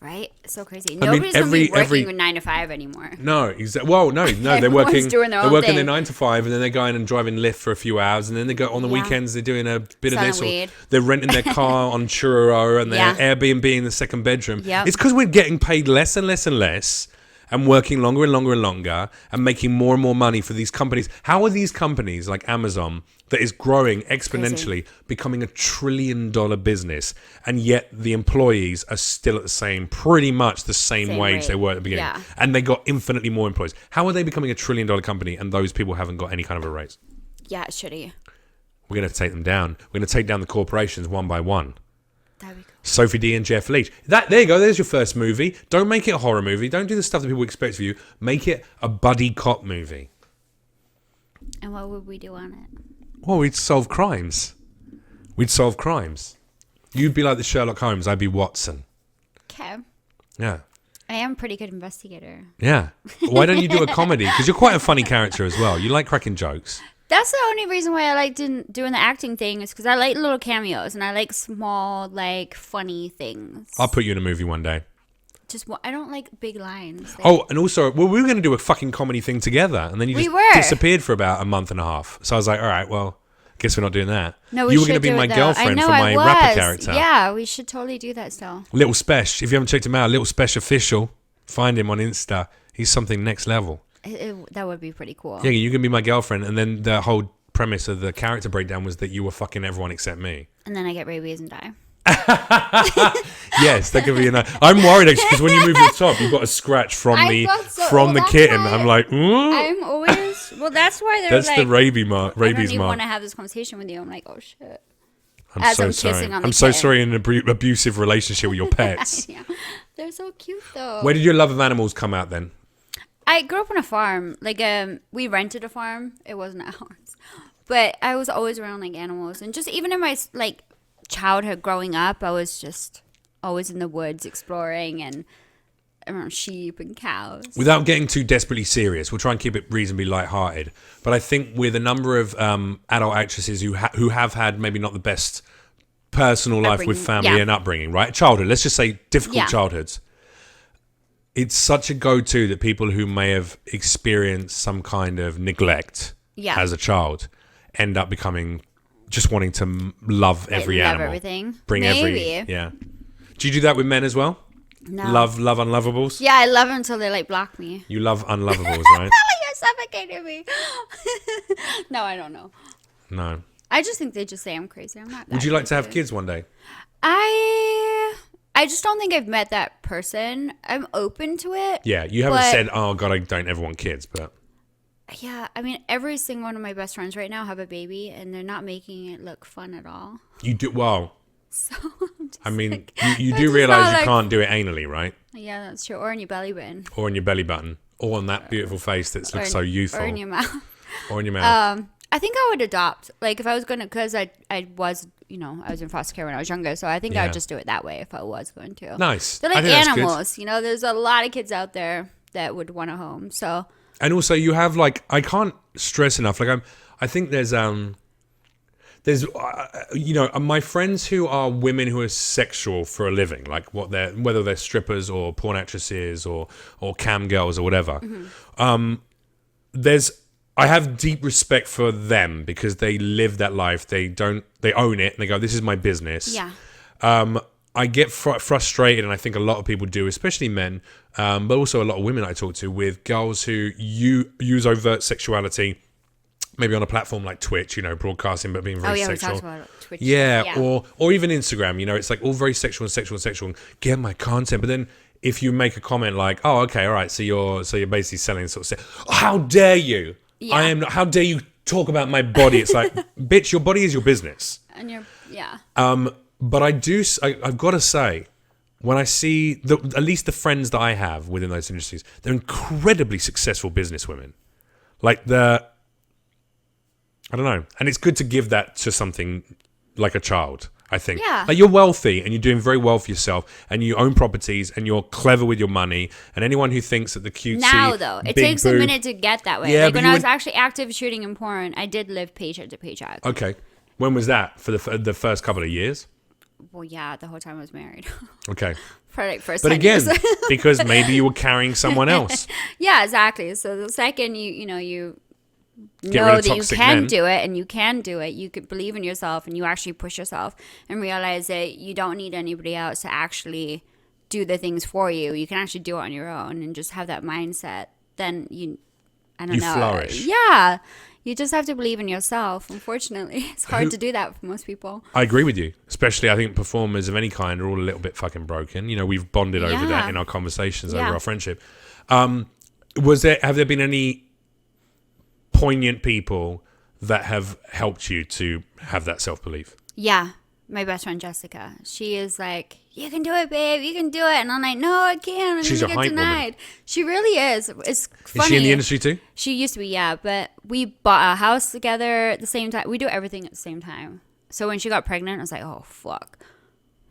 Right? It's so crazy. Nobody's gonna be working with 9 to 5 anymore. No, exactly. Well, no, they're working. They're working their 9 to 5, and then they're going and driving Lyft for a few hours, and then they go on the weekends. They're doing a bit of this, or they're renting their car on Churro, and they're Airbnb in the second bedroom. Yep. It's because we're getting paid less and less and less, and working longer and longer and longer, and making more and more money for these companies. How are these companies like Amazon, that is growing exponentially, becoming $1 trillion business, and yet the employees are still at pretty much the same wage they were at the beginning, and they got infinitely more employees? How are they becoming $1 trillion company, and those people haven't got any kind of a raise? Yeah, it's shitty. We're going to take them down. We're going to take down the corporations one by one. That'd be cool. Sophie Dee and Jeff Leach. There you go. There's your first movie. Don't make it a horror movie. Don't do the stuff that people expect of you. Make it a buddy cop movie. And what would we do on it? Well, we'd solve crimes. You'd be like the Sherlock Holmes. I'd be Watson. Okay. Yeah. I am a pretty good investigator. Yeah. Why don't you do a comedy? Because you're quite a funny character as well. You like cracking jokes. That's the only reason why I like doing the acting thing is because I like little cameos and I like small, like, funny things. I'll put you in a movie one day. I don't like big lines. And also, we were going to do a fucking comedy thing together, and then you just disappeared for about a month and a half. So I was like, all right, well, guess we're not doing that. No, you were going to be my girlfriend for my rapper character. Yeah, we should totally do that still. Little Spesh. If you haven't checked him out, Little Spesh Official. Find him on Insta. He's something next level. That would be pretty cool. Yeah, you can be my girlfriend, and then the whole premise of the character breakdown was that you were fucking everyone except me. And then I get rabies and die. Yes, that could be enough. I'm worried actually because when you move your top, you've got a scratch from the kitten. I'm like, I'm always. Well, that's why they're that's the rabies mark. I don't even want to have this conversation with you. I'm like, oh shit. I'm so sorry. I'm so sorry in an abusive relationship with your pets. Yeah. They're so cute though. Where did your love of animals come out then? I grew up on a farm. Like, we rented a farm. It wasn't ours, but I was always around like animals, and just even in my like childhood growing up, I was just always in the woods exploring and around sheep and cows. Without getting too desperately serious, we'll try and keep it reasonably lighthearted. But I think with a number of adult actresses who have had maybe not the best personal life with family and upbringing, right? Childhood, let's just say difficult childhoods. It's such a go-to that people who may have experienced some kind of neglect as a child end up becoming just wanting to love every animal. Everything. Bring Maybe. Do you do that with men as well? No. Love unlovables? Yeah, I love them until they like block me. You love unlovables, right? You're suffocating me. No, I don't know. No. I just think they just say I'm crazy. I'm not. Would you like to have kids one day? I just don't think I've met that person. I'm open to it. Yeah, you haven't said, oh God, I don't ever want kids, but... Yeah, I mean, every single one of my best friends right now have a baby, and they're not making it look fun at all. You do, well... So, I mean, you do realize you can't do it anally, right? Yeah, that's true. Or in your belly button. Or in your belly button. Or on that beautiful face that looks so youthful. Or in your mouth. Or in your mouth. I think I would adopt. Like, if I was going to, because I was, I was in foster care when I was younger, so I think I would just do it that way if I was going to. Nice. They're like animals, there's a lot of kids out there that would want a home, so. And also you have like, I can't stress enough, like I think there's my friends who are women who are sexual for a living, like whether they're strippers or porn actresses or cam girls or whatever. Mm-hmm. I have deep respect for them because they live that life. They own it and they go, this is my business. Yeah. I get frustrated, and I think a lot of people do, especially men, but also a lot of women I talk to, with girls who use overt sexuality, maybe on a platform like Twitch, broadcasting, but being very sexual. We talked about Twitch. Yeah. Or even Instagram, it's like all very sexual and get my content. But then if you make a comment like, oh, okay, all right, so you're basically selling sort of how dare you? Yeah. How dare you talk about my body? It's like, bitch, your body is your business. And But I've got to say, when I see at least the friends that I have within those industries, they're incredibly successful businesswomen. Like I don't know. And it's good to give that to something like a child, I think. Yeah. Like, you're wealthy and you're doing very well for yourself and you own properties and you're clever with your money, and anyone who thinks that the cutesy... Now, though, it takes a minute to get that way. Yeah, like, when I was actually active shooting in porn, I did live paycheck to paycheck. Okay. When was that? For the first couple of years? Well, yeah, the whole time I was married. Okay. For like first But 10 again, years. because maybe you were carrying someone else. Yeah, exactly. So the second you know that you can do it, and you can do it, you could believe in yourself and you actually push yourself and realize that you don't need anybody else to actually do the things for you. You can actually do it on your own and just have that mindset. Then you flourish. Yeah. You just have to believe in yourself. Unfortunately, it's hard to do that for most people. I agree with you. Especially, I think performers of any kind are all a little bit fucking broken. We've bonded over that in our conversations over our friendship. Have there been any poignant people that have helped you to have that self-belief? Yeah. My best friend Jessica. She is like, you can do it, babe. You can do it. And I'm like, no, I can't. She's a hype woman. She really is. It's funny. Is she in the industry too? She used to be, yeah. But we bought a house together at the same time. We do everything at the same time. So when she got pregnant, I was like, oh, fuck.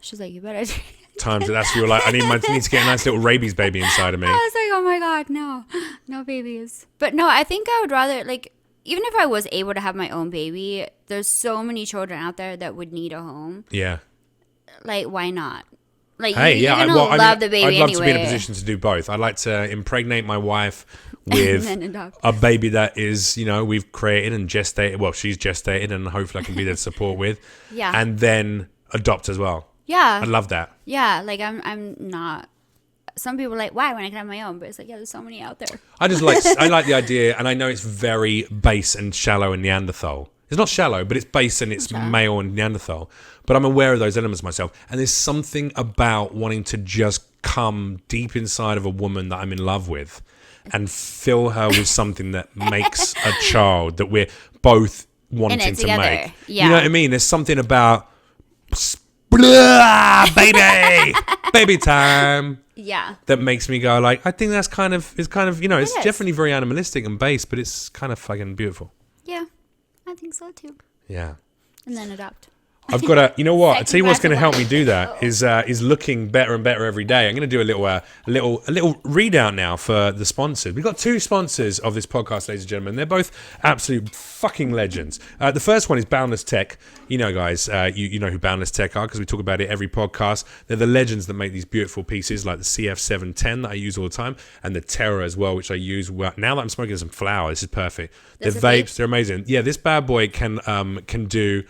She's like, you better do it. Times that's you were like, I need to get a nice little rabies baby inside of me. I was like, oh my God, no babies. But no, I think I would rather, like, even if I was able to have my own baby, there's so many children out there that would need a home. Yeah. Like, why not? Like, hey, you're going to love the baby anyway. I'd love to be in a position to do both. I'd like to impregnate my wife with a baby that is, we've created and gestated. Well, she's gestated, and hopefully I can be there to support with. Yeah. And then adopt as well. Yeah. I love that. Yeah. Like, I'm not... Some people are like, why, when I can have my own? But it's like, yeah, there's so many out there. I like the idea, and I know it's very base and shallow and Neanderthal. It's not shallow, but it's base and it's male and Neanderthal. But I'm aware of those elements myself. And there's something about wanting to just come deep inside of a woman that I'm in love with and fill her with something that makes a child that we're both wanting to make. Yeah. You know what I mean? There's something about baby time. Yeah. That makes me go like, I think it's definitely very animalistic and base, but it's kind of fucking beautiful. Yeah, I think so too. Yeah. And then adopt. I've got a, you know what? I'll tell you what's going to help me do that is looking better and better every day. I'm going to do a little readout now for the sponsors. We've got 2 sponsors of this podcast, ladies and gentlemen. They're both absolute fucking legends. The first one is Boundless Tech. You know, guys, you know who Boundless Tech are because we talk about it every podcast. They're the legends that make these beautiful pieces like the CF710 that I use all the time and the Terra as well, which I use now that I'm smoking some flower. This is perfect. They're vapes. They're amazing. Yeah, this bad boy can do...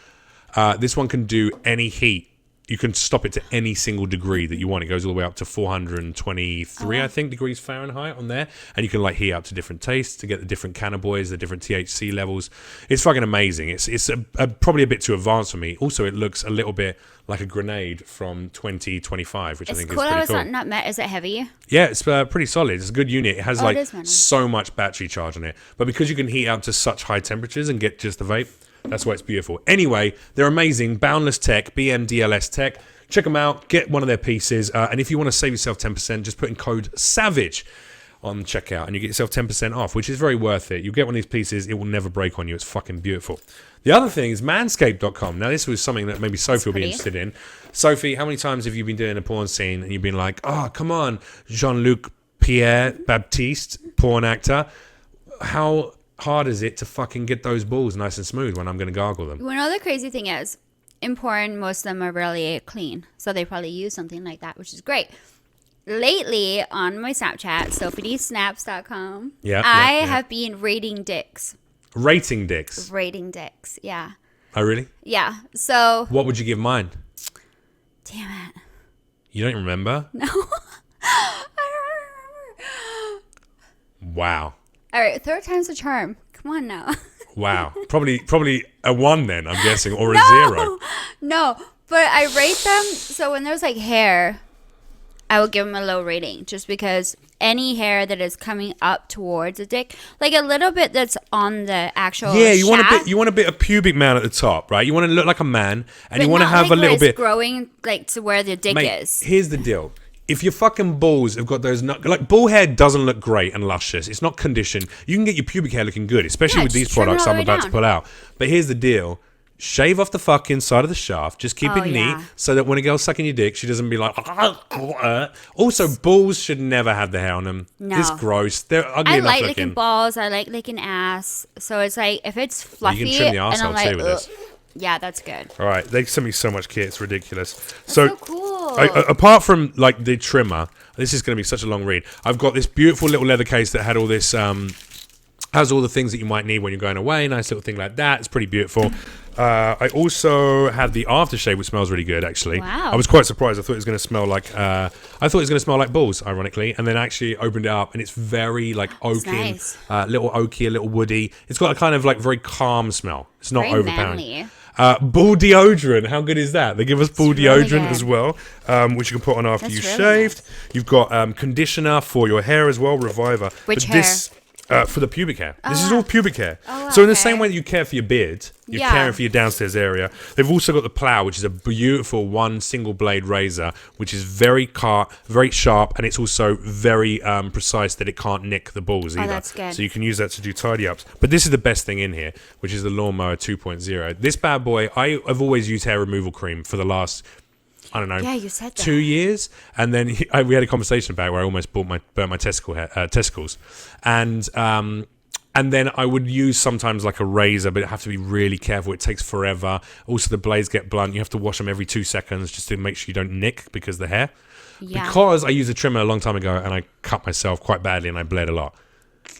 this one can do any heat. You can stop it to any single degree that you want. It goes all the way up to 423, I think, degrees Fahrenheit on there. And you can like heat up to different tastes to get the different cannabinoids, the different THC levels. It's fucking amazing. It's probably a bit too advanced for me. Also, it looks a little bit like a grenade from 2025, which I think is pretty cool. It's not met. Is it heavy? Yeah, it's pretty solid. It's a good unit. It has so much battery charge on it. But because you can heat up to such high temperatures and get just the vape, that's why it's beautiful. Anyway, they're amazing. Boundless Tech, BMDLS Tech. Check them out. Get one of their pieces. And if you want to save yourself 10%, just put in code SAVAGE on checkout and you get yourself 10% off, which is very worth it. You get one of these pieces, it will never break on you. It's fucking beautiful. The other thing is manscaped.com. Now, this was something that maybe Sophie will be interested in. Sophie, how many times have you been doing a porn scene and you've been like, oh, come on, Jean-Luc Pierre Baptiste, porn actor. How hard is it to fucking get those balls nice and smooth when I'm going to gargle them? You know, the crazy thing is, in porn, most of them are really clean. So they probably use something like that, which is great. Lately, on my Snapchat, SophieDeeSnaps.com, I have been rating dicks. Rating dicks? Rating dicks, yeah. Oh, really? Yeah, so... What would you give mine? Damn it. You don't remember? No. I don't remember. Wow. All right, 3rd time's the charm. Come on now. Wow. Probably a 1 then, I'm guessing, or a 0. No, but I rate them. So when there's like hair, I will give them a low rating just because any hair that is coming up towards a dick, like a little bit that's on the actual you want a bit of pubic mound at the top, right? You want to look like a man and you want to have a little bit growing like to where the dick is. Here's the deal. If your fucking balls have got those, like ball hair doesn't look great and luscious. It's not conditioned. You can get your pubic hair looking good, especially with these products I'm about to pull out. But here's the deal. Shave off the fucking side of the shaft. Just keep it neat so that when a girl's sucking your dick, she doesn't be like... Also, balls should never have the hair on them. No. It's gross. They're ugly enough looking. I like licking balls. I like licking ass. So it's like, if it's fluffy... You can trim the arsehole too with this. Yeah, that's good. All right. They sent me so much kit. It's ridiculous. So cool. Apart from like the trimmer, this is going to be such a long read. I've got this beautiful little leather case that had all this... has all the things that you might need when you're going away. Nice little thing like that. It's pretty beautiful. I also had the aftershave, which smells really good, actually. Wow. I was quite surprised. I thought it was going to smell like balls, ironically, and then actually opened it up, and it's very like oaky, nice. Little oaky, a little woody. It's got a kind of like very calm smell. It's not very overpowering. Manly. Ball deodorant. How good is that? They give us ball deodorant really as well, which you can put on after you shaved. Nice. You've got conditioner for your hair as well, Reviver. Which hair? For the pubic hair. This is all pubic hair. So in the same way that you care for your beard, you're caring for your downstairs area. They've also got the plow, which is a beautiful one single blade razor, which is very sharp, and it's also very precise that it can't nick the balls either. That's good. So you can use that to do tidy ups. But this is the best thing in here, which is the Lawnmower 2.0. This bad boy, I've always used hair removal cream for the last... I don't know. Yeah, you said that. 2 years, and then we had a conversation about it where I almost burnt my testicles, and then I would use sometimes like a razor, but I have to be really careful. It takes forever. Also, the blades get blunt. You have to wash them every 2 seconds just to make sure you don't nick because of the hair. Yeah. Because I used a trimmer a long time ago and I cut myself quite badly and I bled a lot.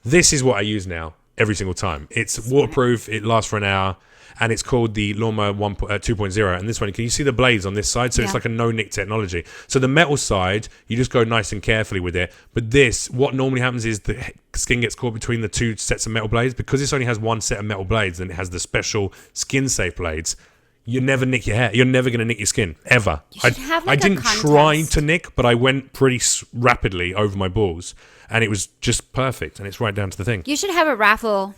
This is what I use now every single time. It's waterproof. It lasts for an hour. And it's called the Lawnmower 2.0. And this one, can you see the blades on this side? So it's like a no-nick technology. So the metal side, you just go nice and carefully with it. But this, what normally happens is the skin gets caught between the 2 sets of metal blades. Because this only has 1 set of metal blades and it has the special SkinSafe blades, you never nick your hair. You're never going to nick your skin, ever. I didn't try to nick, but I went pretty rapidly over my balls. And it was just perfect. And it's right down to the thing. You should have a raffle.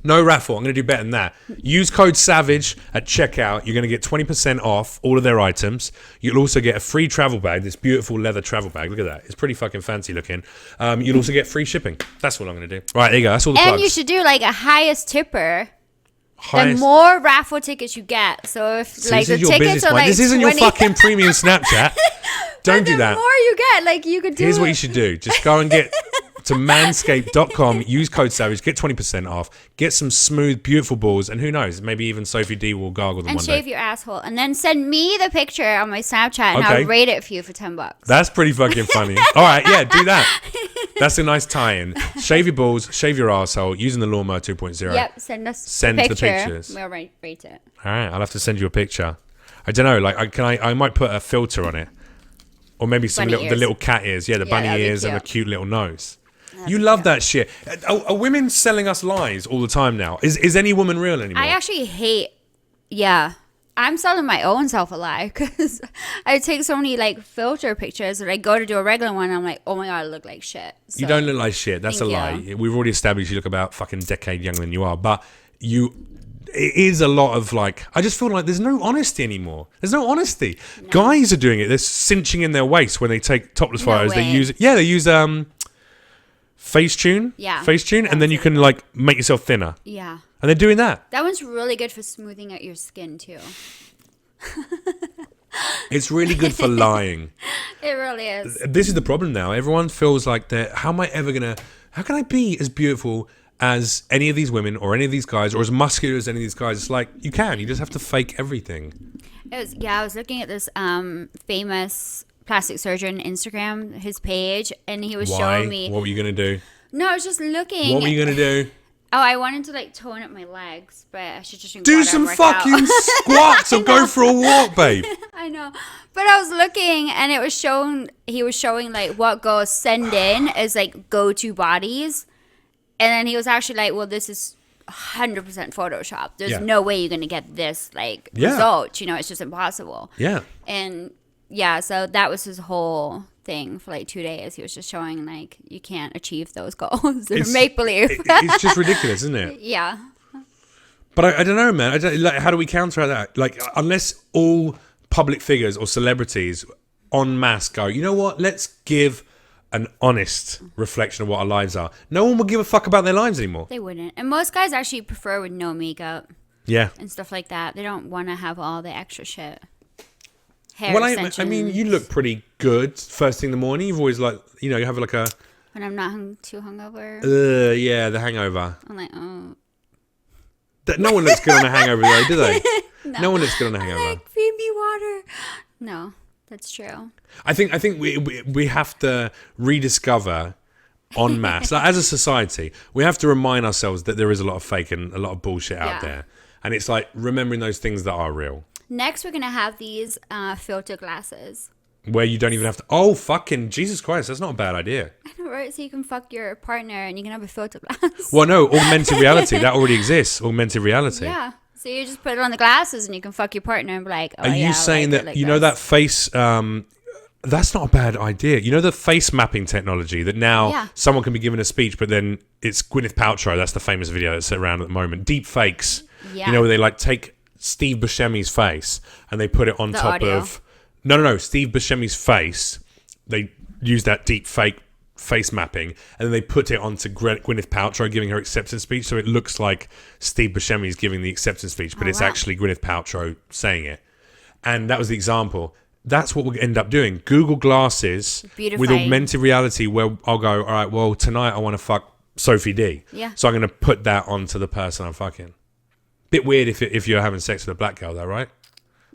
No raffle. I'm going to do better than that. Use code SAVAGE at checkout. You're going to get 20% off all of their items. You'll also get a free travel bag, this beautiful leather travel bag. Look at that. It's pretty fucking fancy looking. You'll also get free shipping. That's what I'm going to do. Right, there you go. That's all the plugs. And you should do like a highest tipper the more raffle tickets you get. So if So like this the is your tickets business are plan. like This isn't 20, your fucking premium Snapchat. Don't do the that. more you get, like you could do. Here's what you should do. Just go and get to manscaped.com, use code SAVAGE, get 20% off, get some smooth, beautiful balls, and who knows, maybe even Sophie Dee will gargle them and one shave day. your asshole, and then send me the picture on my Snapchat, and Okay. I'll rate it for you for $10. That's pretty fucking funny. All right, yeah, do that. That's a nice tie-in. Shave your balls, shave your asshole, using the lawnmower 2.0. Yep, send us Send the the picture. pictures. We'll rate it. All right, I'll have to send you a picture. I don't know, like, I might put a filter on it, or maybe some Bunny the ears. little cat ears, yeah, the bunny that'd be ears and a cute. cute little nose. You love that shit. Are women selling us lies all the time now? Is any woman real anymore? I actually hate. Yeah, I'm selling my own self a lie because I take so many like filter pictures and I go to do a regular one. And I'm like, oh my god, I look like shit. So, You don't look like shit. That's a Thank lie. you. We've already established you look about fucking decade younger than you are. But it is a lot of like, I just feel like there's no honesty anymore. There's no honesty. No. Guys are doing it. They're cinching in their waist when they take topless photos. way. They use Facetune. Yeah. Facetune. And then you can like make yourself thinner. Yeah. And they're doing that. That one's really good for smoothing out your skin too. It's really good for lying. It really is. This is the problem now. Everyone feels like how can I be as beautiful as any of these women or any of these guys or as muscular as any of these guys? It's like, you just have to fake everything. I was looking at this famous plastic surgeon Instagram, his page, and he was showing me. What were you going to do? No, I was just looking. What were you going to do? Oh, I wanted to like tone up my legs, but I should just drink Do water some and work out. fucking squats or go for a walk, babe. I know, but I was looking, and it was he was showing like what girls send in as like go-to bodies, and then he was actually like, well, this is 100% Photoshop. There's no way you're gonna get this like result. It's just impossible. Yeah. And yeah, so that was his whole thing for like 2 days. He was just showing like you can't achieve those goals. They're make believe. It's just ridiculous, isn't it? Yeah. But I don't know, man. How do we counter that? Like, unless all public figures or celebrities en masse go, you know what? Let's give an honest reflection of what our lives are. No one will give a fuck about their lives anymore. They wouldn't. And most guys actually prefer with no makeup. Yeah. And stuff like that. They don't want to have all the extra shit. Hair Well, extensions. I mean, you look pretty good first thing in the morning. You've always you have like a... When I'm not too hungover. Yeah, the hangover. I'm like, oh. No one looks good on a hangover, though, do they? No one looks good on a hangover. Like, feed me water. No, that's true. I think we have to rediscover en masse. Like, as a society, we have to remind ourselves that there is a lot of fake and a lot of bullshit out there. And it's like remembering those things that are real. Next, we're going to have these filter glasses. Where you don't even have to... Oh, fucking Jesus Christ. That's not a bad idea. I know, right? So you can fuck your partner and you can have a filter glass. Well, no. Augmented reality. That already exists. Augmented reality. Yeah. So you just put it on the glasses and you can fuck your partner and be like, oh, Are you saying that, that face... that's not a bad idea. You know the face mapping technology that now someone can be given a speech, but then it's Gwyneth Paltrow. That's the famous video that's around at the moment. Deep fakes. Yeah. Where they like take Steve Buscemi's face and they put it on top audio. of... No. Steve Buscemi's face. They use that deep fake face mapping and then they put it onto Gwyneth Paltrow giving her acceptance speech. So it looks like Steve Buscemi's giving the acceptance speech, but it's actually Gwyneth Paltrow saying it. And that was the example. That's what we'll end up doing. Google Glasses with augmented reality where I'll go, all right, well, tonight I want to fuck Sophie Dee. Yeah. So I'm going to put that onto the person I'm fucking. Bit weird if you're having sex with a black girl though, right?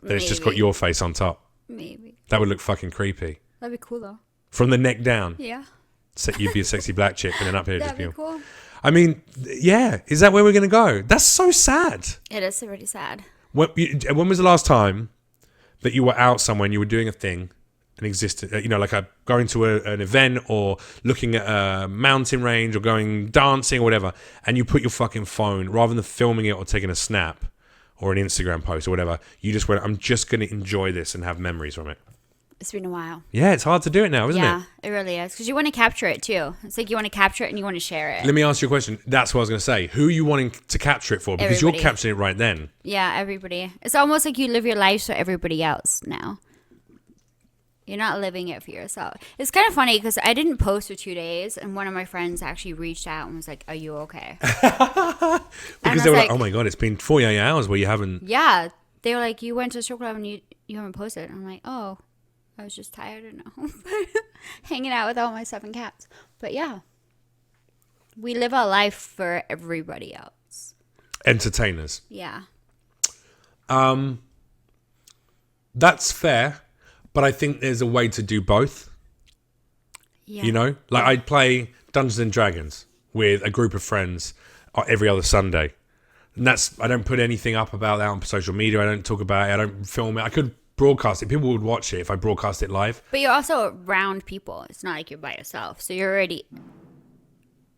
Then it's just got your face on top. Maybe. That would look fucking creepy. That'd be cool though. From the neck down. Yeah. You'd be a sexy black chick and then up here That'd just be cool. I mean, yeah. Is that where we're going to go? That's so sad. It is really sad. When was the last time that you were out somewhere and you were doing a thing and existed, like going to an event or looking at a mountain range or going dancing or whatever, and you put your fucking phone, rather than filming it or taking a snap or an Instagram post or whatever, you just went, I'm just going to enjoy this and have memories from it. It's been a while. Yeah, it's hard to do it now, isn't it? Yeah, it really is. Because you want to capture it too. It's like you want to capture it and you want to share it. Let me ask you a question. That's what I was going to say. Who are you wanting to capture it for? Because Everybody. you're capturing it right then. Yeah, everybody. It's almost like you live your life for everybody else now. You're not living it for yourself. It's kind of funny because I didn't post for 2 days, and one of my friends actually reached out and was like, "Are you okay?" Because they were like, "Oh my god, it's been 48 hours where you haven't." Yeah, they were like, "You went to the strip club and you haven't posted." I'm like, "Oh, I was just tired and home, hanging out with all my 7 cats." But yeah, we live our life for everybody else. Entertainers. Yeah. That's fair. But I think there's a way to do both. Yeah. You know? Like, I'd play Dungeons and Dragons with a group of friends every other Sunday. And I don't put anything up about that on social media. I don't talk about it. I don't film it. I could broadcast it. People would watch it if I broadcast it live. But you're also around people. It's not like you're by yourself. So you're already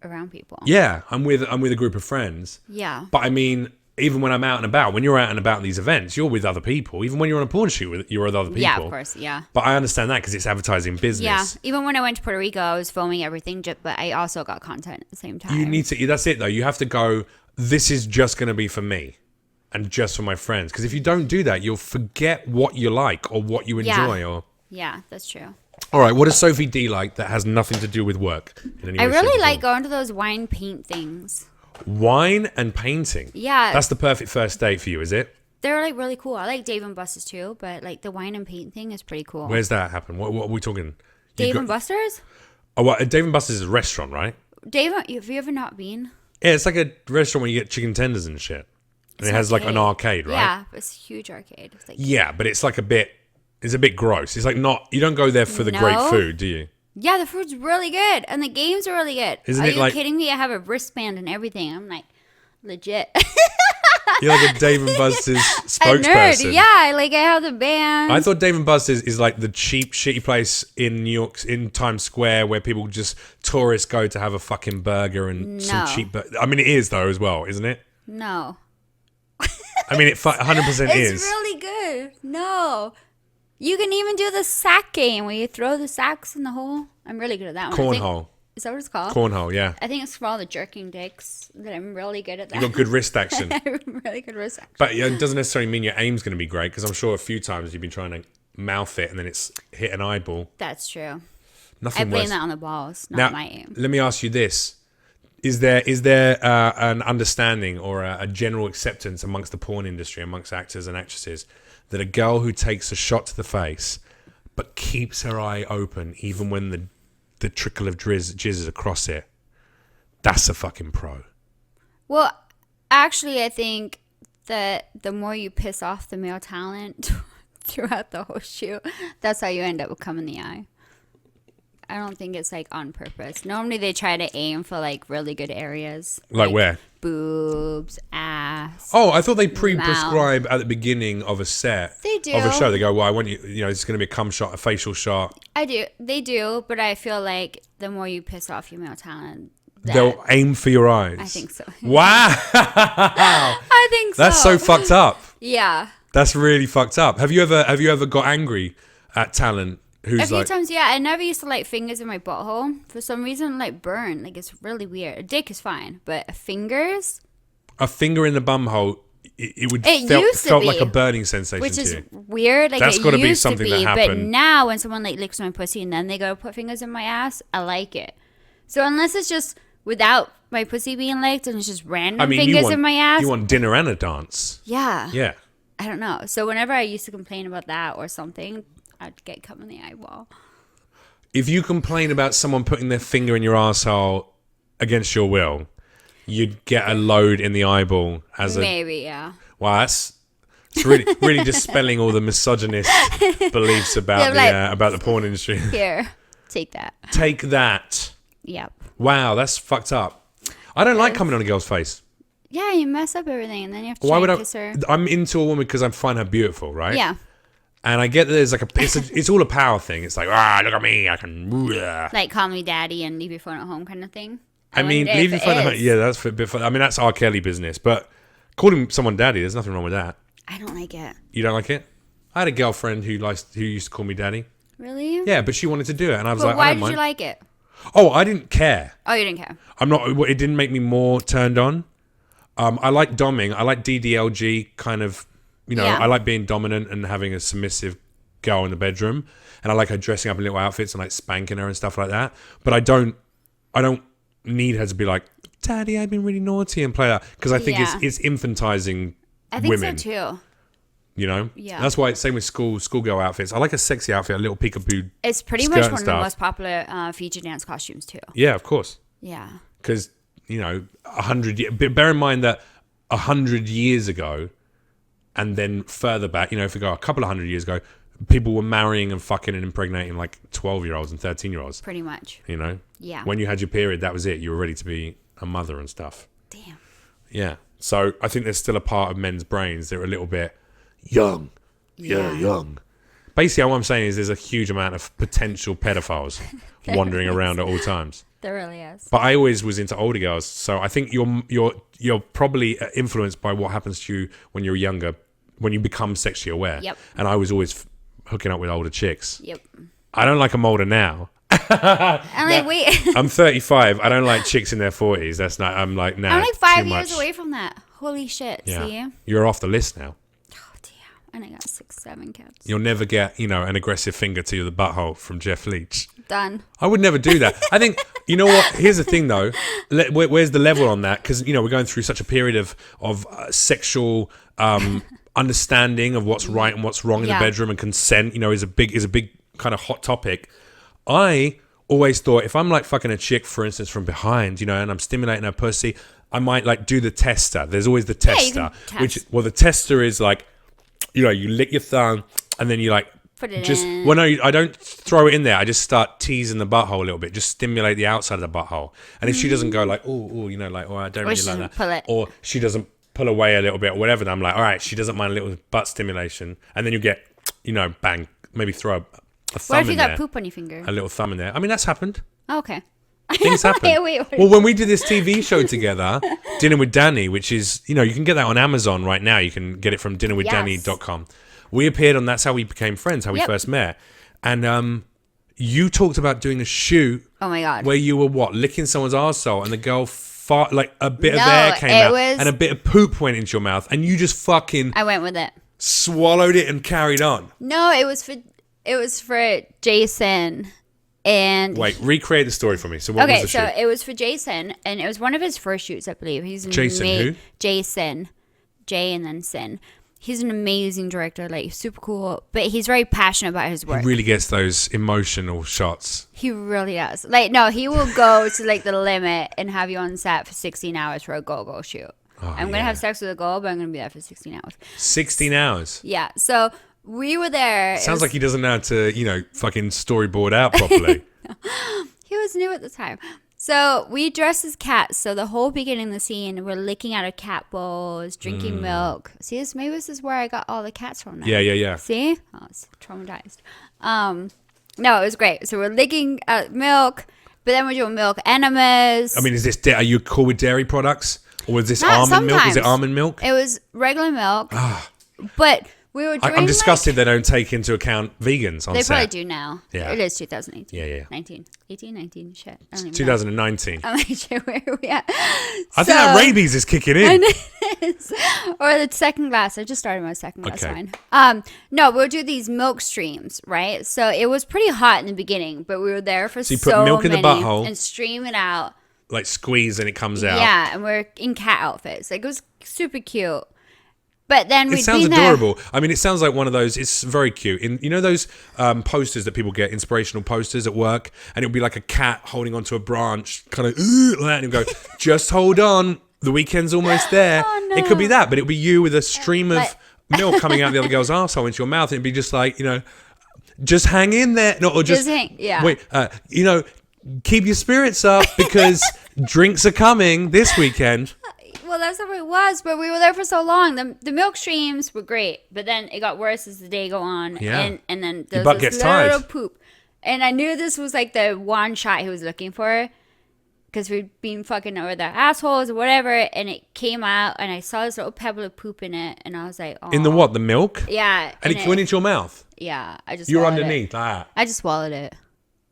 around people. Yeah, I'm with a group of friends. Yeah. But I mean, even when I'm out and about, when you're out and about in these events, you're with other people. Even when you're on a porn shoot, you're with other people. Yeah, of course, yeah. But I understand that because it's advertising business. Yeah, even when I went to Puerto Rico, I was filming everything, but I also got content at the same time. You need to, that's it though. You have to go, this is just going to be for me and just for my friends. Because if you don't do that, you'll forget what you like or what you enjoy. Yeah, that's true. All right, what does Sophie Dee like that has nothing to do with work? In any I way, shape, really or like form? going to those wine paint things. Wine and painting. Yeah. That's the perfect first date for you, is it? They're like really cool. I like Dave and Buster's too, but like the wine and paint thing is pretty cool. Where's that happen? What are we talking? Dave and Buster's? Oh, what, Dave and Buster's is a restaurant, right? Have you ever not been? Yeah, it's like a restaurant where you get chicken tenders and shit. And it has like an arcade, right? Yeah, it's a huge arcade. It's like, yeah, but it's like it's a bit gross. It's like you don't go there for the great food, do you? Yeah, the food's really good. And the games are really good. Isn't are it you like, kidding me? I have a wristband and everything. I'm like, legit. You're like a Dave and Buster's spokesperson. A nerd, yeah. I have the band. I thought Dave and Buster's is like the cheap, shitty place in New York, in Times Square, where tourists go to have a fucking burger and some cheap. I mean, it is though as well, isn't it? No. I mean, it 100% is. It's really good. No. You can even do the sack game where you throw the sacks in the hole. I'm really good at that one. Cornhole. Is that what it's called? Cornhole, yeah. I think it's for all the jerking dicks that I'm really good at that. You got good wrist action. I'm really good wrist action. But it doesn't necessarily mean your aim's going to be great, because I'm sure a few times you've been trying to mouth it and then it's hit an eyeball. That's true. Nothing I blame worse. that on the balls, not Now, my aim. let me ask you this. Is there an understanding or a general acceptance amongst the porn industry, amongst actors and actresses, that a girl who takes a shot to the face but keeps her eye open even when the trickle of jizz is across it, that's a fucking pro? Well, actually, I think that the more you piss off the male talent throughout the whole shoot, that's how you end up with cum in the eye. I don't think it's like on purpose. Normally they try to aim for like really good areas. Like where? Boobs, ass. Oh, I thought they pre-prescribe at the beginning of a set. They do. Of a show. They go, well, I want it's going to be a cum shot, a facial shot. I do. They do, but I feel like the more you piss off your male talent, they'll aim for your eyes. I think so. Wow. I think so. That's so fucked up. Yeah. That's really fucked up. Have you ever got angry at talent who's a few times, yeah. I never used to like fingers in my butthole. For some reason, like burn. Like it's really weird. A dick is fine, but fingers? A finger in the bum hole, it felt like a burning sensation which to is you. weird. Like That's it gotta be used something to be, that but happened. now when someone like licks my pussy and then they go to put fingers in my ass, I like it. So unless it's just without my pussy being licked and it's just random fingers in my ass. You want dinner and a dance. Yeah. Yeah. I don't know. So whenever I used to complain about that or something, I'd get cum in the eyeball. If you complain about someone putting their finger in your asshole against your will, you'd get a load in the eyeball as Maybe, yeah. Wow, it's really really dispelling all the misogynist beliefs about the porn industry. Here, take that. Take that. Yep. Wow, that's fucked up. I don't like coming on a girl's face. Yeah, you mess up everything, and then you have to try and kiss her. I'm into a woman because I find her beautiful, right? Yeah. And I get that there's like it's all a power thing. It's like, look at me, I can. Like call me daddy and leave your phone at home kind of thing. I mean, leave your phone at home. Yeah, that's a bit. I mean, that's R. Kelly business. But calling someone daddy, there's nothing wrong with that. I don't like it. You don't like it? I had a girlfriend who used to call me daddy. Really? Yeah, but she wanted to do it, and I was but like, why I don't mind. Did you like it? Oh, I didn't care. Oh, you didn't care. I'm not. It didn't make me more turned on. I like doming. I like DDLG kind of. You know, Yeah. I like being dominant and having a submissive girl in the bedroom, and I like her dressing up in little outfits and like spanking her and stuff like that. But I don't need her to be like, Daddy, I've been really naughty and play that, because I think it's infantizing I think women. so too. You know? Yeah. That's why it's same with schoolgirl outfits. I like a sexy outfit, a little peekaboo. It's pretty much one of the most popular feature dance costumes too. Yeah, of course. Yeah. Because, you know, 100 bear in mind that 100 years ago, and then further back, you know, if we go a couple of 100 years ago, people were marrying and fucking and impregnating like 12-year-olds and 13-year-olds. Pretty much. You know? Yeah. When you had your period, that was it. You were ready to be a mother and stuff. Damn. Yeah. So I think there's still a part of men's brains that are a little bit young. Yeah, young. Basically, what I'm saying is there's a huge amount of potential pedophiles wandering around at all times. There really is. But I always was into older girls, so I think you're probably influenced by what happens to you when you're younger, when you become sexually aware. Yep. And I was always hooking up with older chicks. Yep. I don't like them older now. I'm like, wait. I'm 35. I don't like chicks in their 40s. That's not. I'm like, nah. I'm like 5 too years much. away from that. Holy shit. Yeah. See? You're off the list now. Oh, damn. And I got 6, 7 cats. You'll never get, you know, an aggressive finger to the butthole from Jeff Leach. Done. I would never do that. I think, you know what? Here's the thing, though. Where's the level on that? Because, you know, we're going through such a period of sexual understanding of what's right and what's wrong in the bedroom, and consent, you know, is a big kind of hot topic. I always thought if I'm like fucking a chick, for instance, from behind, you know, and I'm stimulating her pussy, I might like do the tester. There's always the tester, the tester is like, you know, you lick your thumb and then you like put it just in. Well, no, I don't throw it in there. I just start teasing the butthole a little bit, just stimulate the outside of the butthole. And if she doesn't go like, oh, you know, like, oh, I don't really like that, pull it. or she doesn't pull away a little bit or whatever, then I'm like, all right, she doesn't mind a little butt stimulation, and then you get, you know, bang, maybe throw a thumb What if you in got there, poop on your finger? a little thumb in there. I mean, that's happened. Oh, okay. Things happen. Wait, well, when we did this TV show together, Dinner with Danny, which is, you know, you can get that on Amazon right now. You can get it from dinnerwithdanny.com. We appeared on That's How We Became Friends, how we first met. And you talked about doing a shoot. Oh, my God. Where you were, licking someone's arsehole, and the girl like a bit of air came out and a bit of poop went into your mouth, and you just fucking I went with it. Swallowed it and carried on. No, it was for Jason. And wait, recreate the story for me. So what was the shoot? Okay, so it was for Jason, and it was one of his first shoots, I believe. He's Jason who? Jason. J and then Sin. He's an amazing director, like super cool, but he's very passionate about his work. He really gets those emotional shots. He really does. Like, no, he will go to like the limit and have you on set for 16 hours for a go shoot. Oh, I'm gonna have sex with a girl, but I'm gonna be there for 16 hours. 16 hours? Yeah. So we were there. Sounds like he doesn't know how to, you know, fucking storyboard out properly. He was new at the time. So we dressed as cats. So the whole beginning of the scene, we're licking out of cat bowls, drinking milk. See, maybe this is where I got all the cats from now. Yeah. See? Oh, it's traumatized. No, it was great. So we're licking milk, but then we're doing milk enemas. I mean, are you cool with dairy products? Or was this Not almond milk? Was sometimes. it almond milk? It was regular milk. But we were doing I'm disgusted they don't take into account vegans on They set. probably do now. Yeah. It is 2018. Yeah. 19. 18, 19, shit. I don't even know. 2019. I'm like, shit, where are we at? I think that rabies is kicking in. Or the second glass. I just started my second glass wine. No, we'll do these milk streams, right? So it was pretty hot in the beginning, but we were there for So you put milk in the butthole and stream it out. Like squeeze and it comes out. Yeah, and we're in cat outfits. Like, it was super cute. But then it sounds adorable. I mean, it sounds like one of those. It's very cute. You know those posters that people get, inspirational posters at work, and it'll be like a cat holding onto a branch, kind of like that, and it'll go, "Just hold on, the weekend's almost there." Oh, no. It could be that, but it'll be you with a stream of milk coming out the other girl's arsehole into your mouth, and it'd be just like, you know, just hang in there, no, or just hang. Yeah. Wait, you know, keep your spirits up because drinks are coming this weekend. Well, that's how it was, but we were there for so long. The milk streams were great, but then it got worse as the day go on. Yeah. And then there Your was butt this gets little tired. poop. And I knew this was like the one shot he was looking for because we'd been fucking over their assholes or whatever, and it came out, and I saw this little pebble of poop in it, and I was like, oh. In the what? The milk? Yeah. And it went into your mouth? Yeah. I just You're swallowed underneath it. that. I just swallowed it.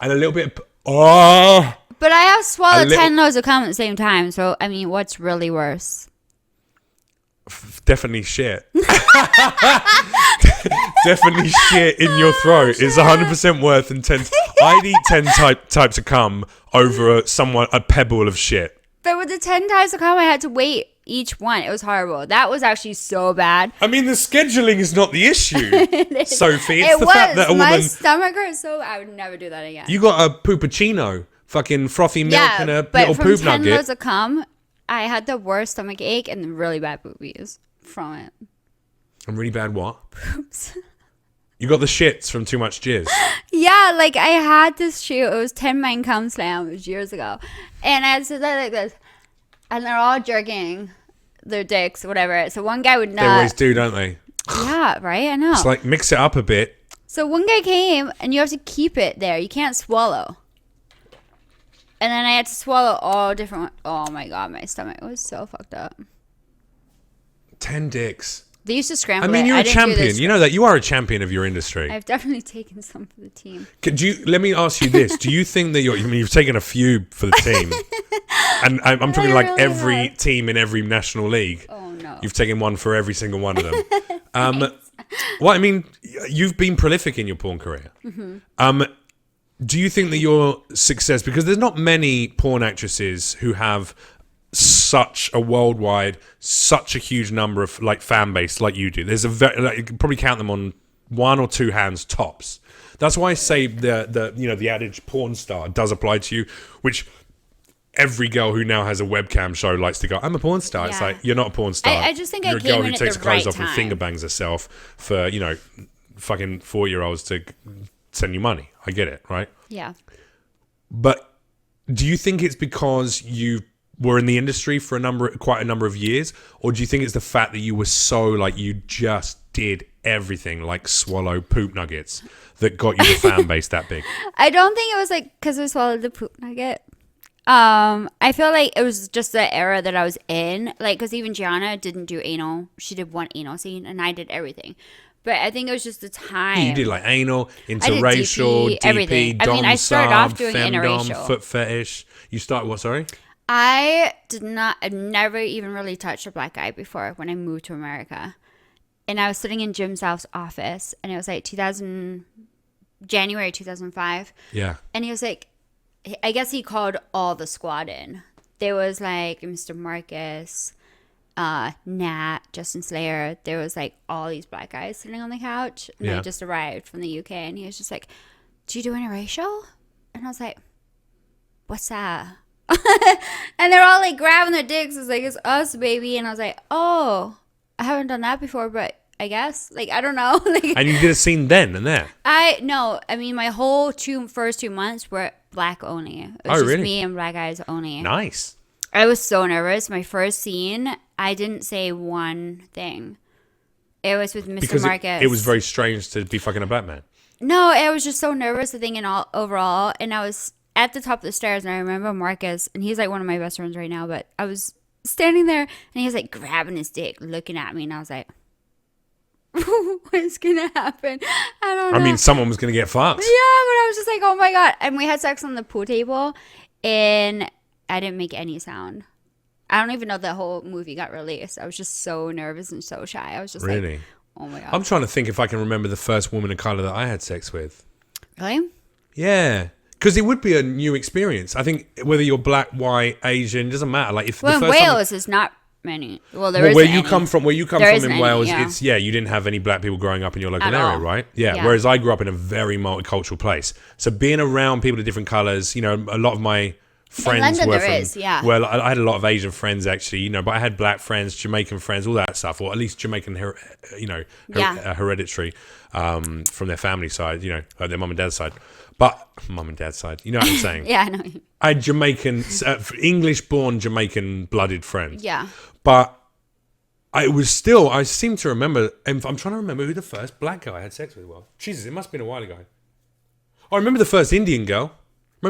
And a little bit of... But I have swallowed little- 10 loads of cum at the same time, so, I mean, what's really worse? Definitely shit. definitely shit in your throat is 100% worth than 10. I'd eat 10 types of cum over a pebble of shit. But with the 10 types of cum, I had to wait each one. It was horrible. That was actually so bad. I mean, the scheduling is not the issue, Sophie. It's the fact that my stomach hurts so I would never do that again. You got a pooppuccino, fucking frothy milk and a little poop nugget. But from 10 loads of cum, I had the worst stomach ache and really bad boobies from it. And really bad what? Poops. You got the shits from too much jizz. Yeah, like I had this shoot. It was 10 Man Cum Slam. It was years ago. And I said that like this. And they're all jerking their dicks, whatever. So one guy would not. They always do, don't they? Yeah, right? I know. It's like mix it up a bit. So one guy came and you have to keep it there. You can't swallow. And then I had to swallow all different. Oh my God, my stomach was so fucked up. 10 dicks. They used to scramble. I mean, you're a champion. You know that you are a champion of your industry. I've definitely taken some for the team. Let me ask you this: do you think that you've taken a few for the team, and I'm talking like really every team in every national league? Oh no! You've taken one for every single one of them. Well, I mean, you've been prolific in your porn career. Mm-hmm. Do you think that your success, because there's not many porn actresses who have such a worldwide, such a huge number of like fan base like you do. There's you can probably count them on one or two hands tops. That's why I say the adage porn star does apply to you, which every girl who now has a webcam show likes to go, I'm a porn star. Yeah. It's like, you're not a porn star. I just think you're I came in at the right time. You're a girl who takes her clothes off and finger bangs herself for, fucking 4-year-olds to send you money. I get it, right? Yeah. But do you think it's because you were in the industry for quite a number of years, or do you think it's the fact that you were so like you just did everything like swallow poop nuggets that got you the fan base that big? I don't think it was like because I swallowed the poop nugget. I feel like it was just the era that I was in, like because even Gianna didn't do anal. She did one anal scene and I did everything. But I think it was just the time. You did like anal, interracial, DP, everything. dom, I mean, I started off doing femdom, interracial. Foot fetish. You started what, sorry? I've never even really touched a black guy before when I moved to America. And I was sitting in Jim South's office and it was like January 2005. Yeah. And he was like, I guess he called all the squad in. There was like Mr. Marcus, Nat, Justin Slayer. There was like all these black guys sitting on the couch. And they just arrived from the UK. And he was just like, do you do interracial? And I was like, what's that? And they're all like grabbing their dicks. It's like, it's us, baby. And I was like, oh, I haven't done that before, but I guess, like, I don't know. Like, and you did a scene then and there? I mean, my whole first 2 months were black only. It was just me and black guys only. Nice. I was so nervous. My first scene, I didn't say one thing. It was with Mr. Marcus. It was very strange to be fucking a black man. No, I was just so nervous, the thing overall. And I was at the top of the stairs, and I remember Marcus, and he's like one of my best friends right now, but I was standing there, and he was like grabbing his dick, looking at me, and I was like, what's gonna happen? I don't know. I mean, someone was gonna get fucked. Yeah, but I was just like, oh my God. And we had sex on the pool table, and I didn't make any sound. I don't even know the whole movie got released. I was just so nervous and so shy. I was just like, oh my God. I'm trying to think if I can remember the first woman of color that I had sex with. Really? Yeah. Because it would be a new experience. I think whether you're black, white, Asian, it doesn't matter. Like if well, the in first Wales, there's not many. Well, there is. Where you come from in Wales, yeah. It's you didn't have any black people growing up in your local At area, all. right? Yeah. Whereas I grew up in a very multicultural place, so being around people of different colors, a lot of my friends in London were there from. is, yeah. Well, I had a lot of Asian friends actually, but I had black friends, Jamaican friends, all that stuff, or at least Jamaican, hereditary from their family side, their mum and dad's side. But mum and dad's side, you know what I'm saying? Yeah, I know. I had Jamaican, English-born Jamaican-blooded friends. Yeah. But I seem to remember, and I'm trying to remember who the first black guy I had sex with was. Jesus, it must have been a while ago. I remember the first Indian girl. I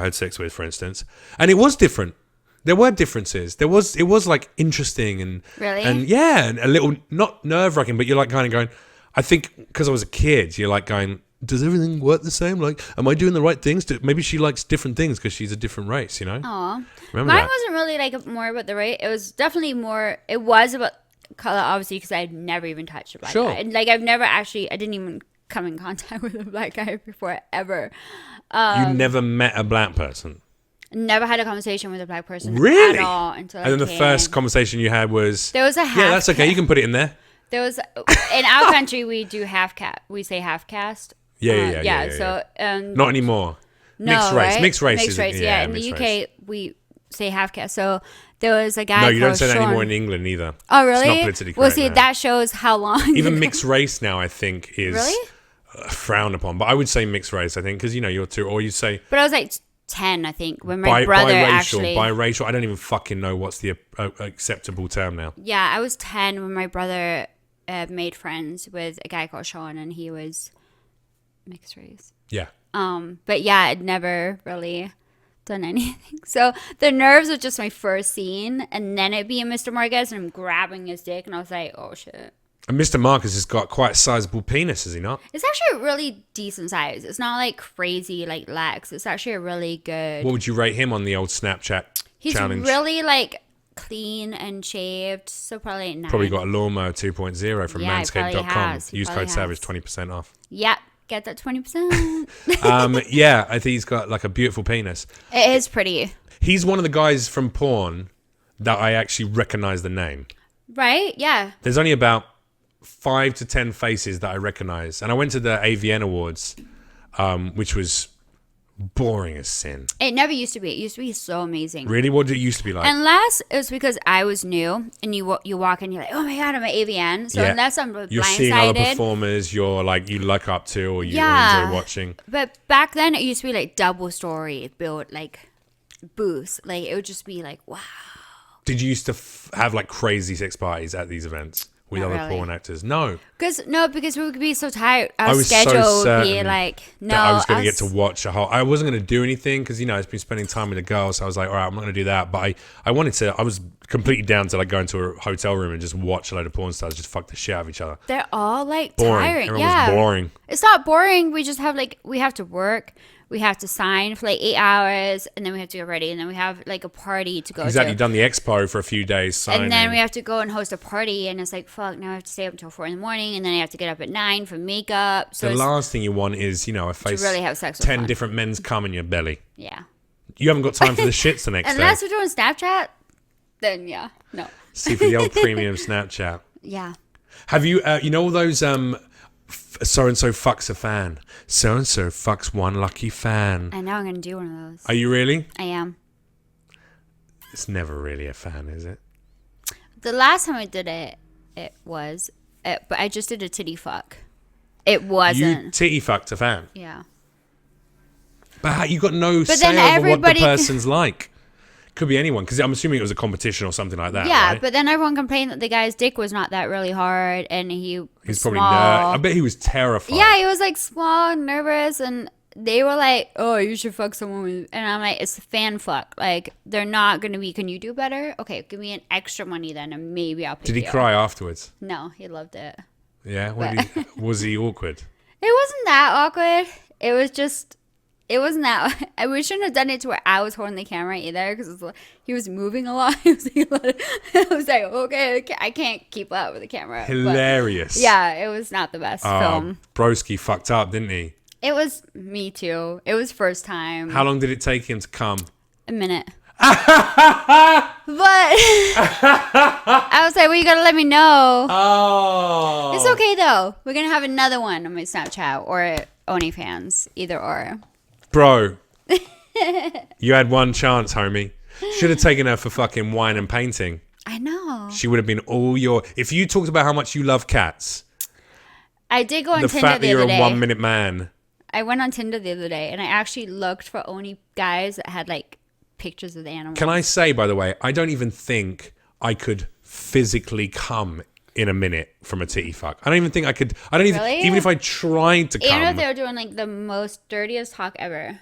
had sex with, for instance. And it was different. There were differences. It was like interesting and... Really? And yeah, and a little, not nerve-wracking, but you're like kind of going, I think because I was a kid, you're like going... Does everything work the same? Like, am I doing the right things? Maybe she likes different things because she's a different race, Aw. Remember Mine that? wasn't really like more about the race. It was definitely more, it was about color, obviously, because I'd never even touched a black Sure. guy. And, like, I didn't even come in contact with a black guy before, ever. You never met a black person? Never had a conversation with a black person Really? at all until And then the first conversation you had was... There was a half... Yeah, that's okay. You can put it in there. There was... In our country, we do we say half caste. Yeah. So... Not anymore. No, mixed race. right? Mixed race. Mixed race, yeah. In the UK, we say half caste. So there was a guy No, you don't called say that Sean. anymore in England either. Oh, really? It's not politically correct Well, see, now. that shows how long... Even mixed race now, I think, is Really? frowned upon. But I would say mixed race, I think, because, you're two... Or you say... But I was like 10, I think, when my brother actually... Biracial. I don't even fucking know what's the acceptable term now. Yeah, I was 10 when my brother made friends with a guy called Sean, and he was mixed race. Yeah. But yeah, I'd never really done anything. So the nerves of just my first scene, and then it being Mr. Marquez, and I'm grabbing his dick, and I was like, oh shit. And Mr. Marcus has got quite a sizable penis, has he not? It's actually a really decent size. It's not like crazy like Lex. It's actually a really good... What would you rate him on the old Snapchat challenge? He's really like clean and shaved, so probably 9. Probably got a lawnmower 2.0 from Yeah, he probably manscaped.com. has. He Use probably code SAVAGE, has. 20% off. Yep, get that 20%. Yeah, I think he's got like a beautiful penis. It is pretty. He's one of the guys from porn that I actually recognize the name. Right? Yeah. There's only about 5 to 10 faces that I recognize. And I went to the AVN Awards, which was boring as sin. It never used to be. It used to be so amazing. Really? What did it used to be like? Unless it was because I was new, and you walk in, you're like, oh my god, I'm an AVN. So unless I'm blindsided, you're seeing other performers you look up to or you enjoy watching. But back then it used to be like double story built like booths. Like it would just be like, wow. Did you used to have like crazy sex parties at these events with Not other really. porn actors? No. Because we would be so tired. I Our was so schedule would be certain like, no. that I was going to get to watch a whole... I wasn't going to do anything because, I've been spending time with the girls. So I was like, all right, I'm not going to do that. But I wanted to... I was completely down to like go into a hotel room and just watch a load of porn stars just fuck the shit out of each other. They're all like Boring. tiring. Everyone Yeah. was boring. It's not boring. We just have like, we have to work. We have to sign for like 8 hours, and then we have to get ready, and then we have like a party to go Exactly. to. You've done the expo for a few days. Signing. And then we have to go and host a party, and it's like, fuck, now I have to stay up until 4 a.m, and then I have to get up at 9 for makeup. So the last thing you want is, a face... really have sex with 10 fun. different men's cum in your belly. Yeah. You haven't got time for the shits the next Unless day. we're doing Snapchat, then yeah, no. See, for the old premium Snapchat. Yeah. Have you, all those... so-and-so fucks a fan. So-and-so fucks one lucky fan. I know I'm going to do one of those. Are you really? I am. It's never really a fan, is it? The last time I did it, but I just did a titty fuck. It wasn't. You titty fucked a fan. Yeah. But you got no But say then over what the everybody- person's like. Could be anyone, because I'm assuming it was a competition or something like that. Yeah, right? but then everyone complained that the guy's dick was not that really hard, and he was He's probably small. I bet he was terrified. Yeah, he was like small and nervous, and they were like, "Oh, you should fuck someone with," and I'm like, "It's a fan fuck. Like, they're not gonna be. Can you do better? Okay, give me an extra money then, and maybe I'll pay." Did he you." cry afterwards? No, he loved it. Yeah. But- Was he awkward? It wasn't that awkward. It was just. It wasn't that. We shouldn't have done it to where I was holding the camera either, because he was moving a lot. I was like, okay, I can't keep up with the camera. Hilarious. But yeah, it was not the best film. Broski fucked up, didn't he? It was me too. It was first time. How long did it take him to come? A minute. But I was like, well, you gotta let me know. Oh. It's okay though. We're gonna have another one on my Snapchat or OnlyFans, either or. Bro, you had one chance, homie. Should have taken her for fucking wine and painting. I know. She would have been all your... If you talked about how much you love cats, I did go on the Tinder fact that the you're other a day. 1 minute man. I went on Tinder the other day, and I actually looked for only guys that had like pictures of the animals. Can I say, by the way, I don't even think I could physically come in a minute from a titty fuck. I don't even think I could... I don't even... Really? Even if I tried to Even if come... they were doing like the most dirtiest talk ever.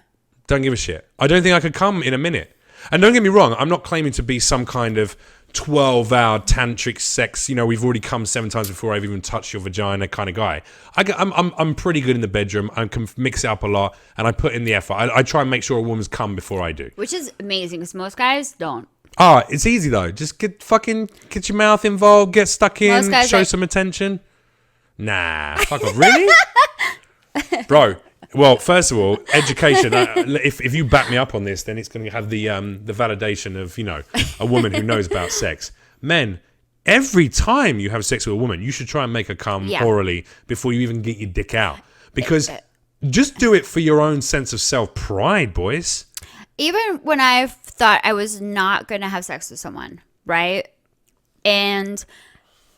Don't give a shit. I don't think I could come in a minute. And don't get me wrong, I'm not claiming to be some kind of 12-hour tantric sex, we've already come 7 times before I've even touched your vagina kind of guy. I'm pretty good in the bedroom. I can mix it up a lot, and I put in the effort. I try and make sure a woman's come before I do. Which is amazing, because most guys don't. It's easy though. Just get your mouth involved, get stuck in, show some attention. Nah, fuck off. Really? Bro, well, first of all, education. If you back me up on this, then it's going to have the validation of, a woman who knows about sex. Men, every time you have sex with a woman, you should try and make her come orally before you even get your dick out. Because just do it for your own sense of self-pride, boys. Even when I thought I was not going to have sex with someone, right? And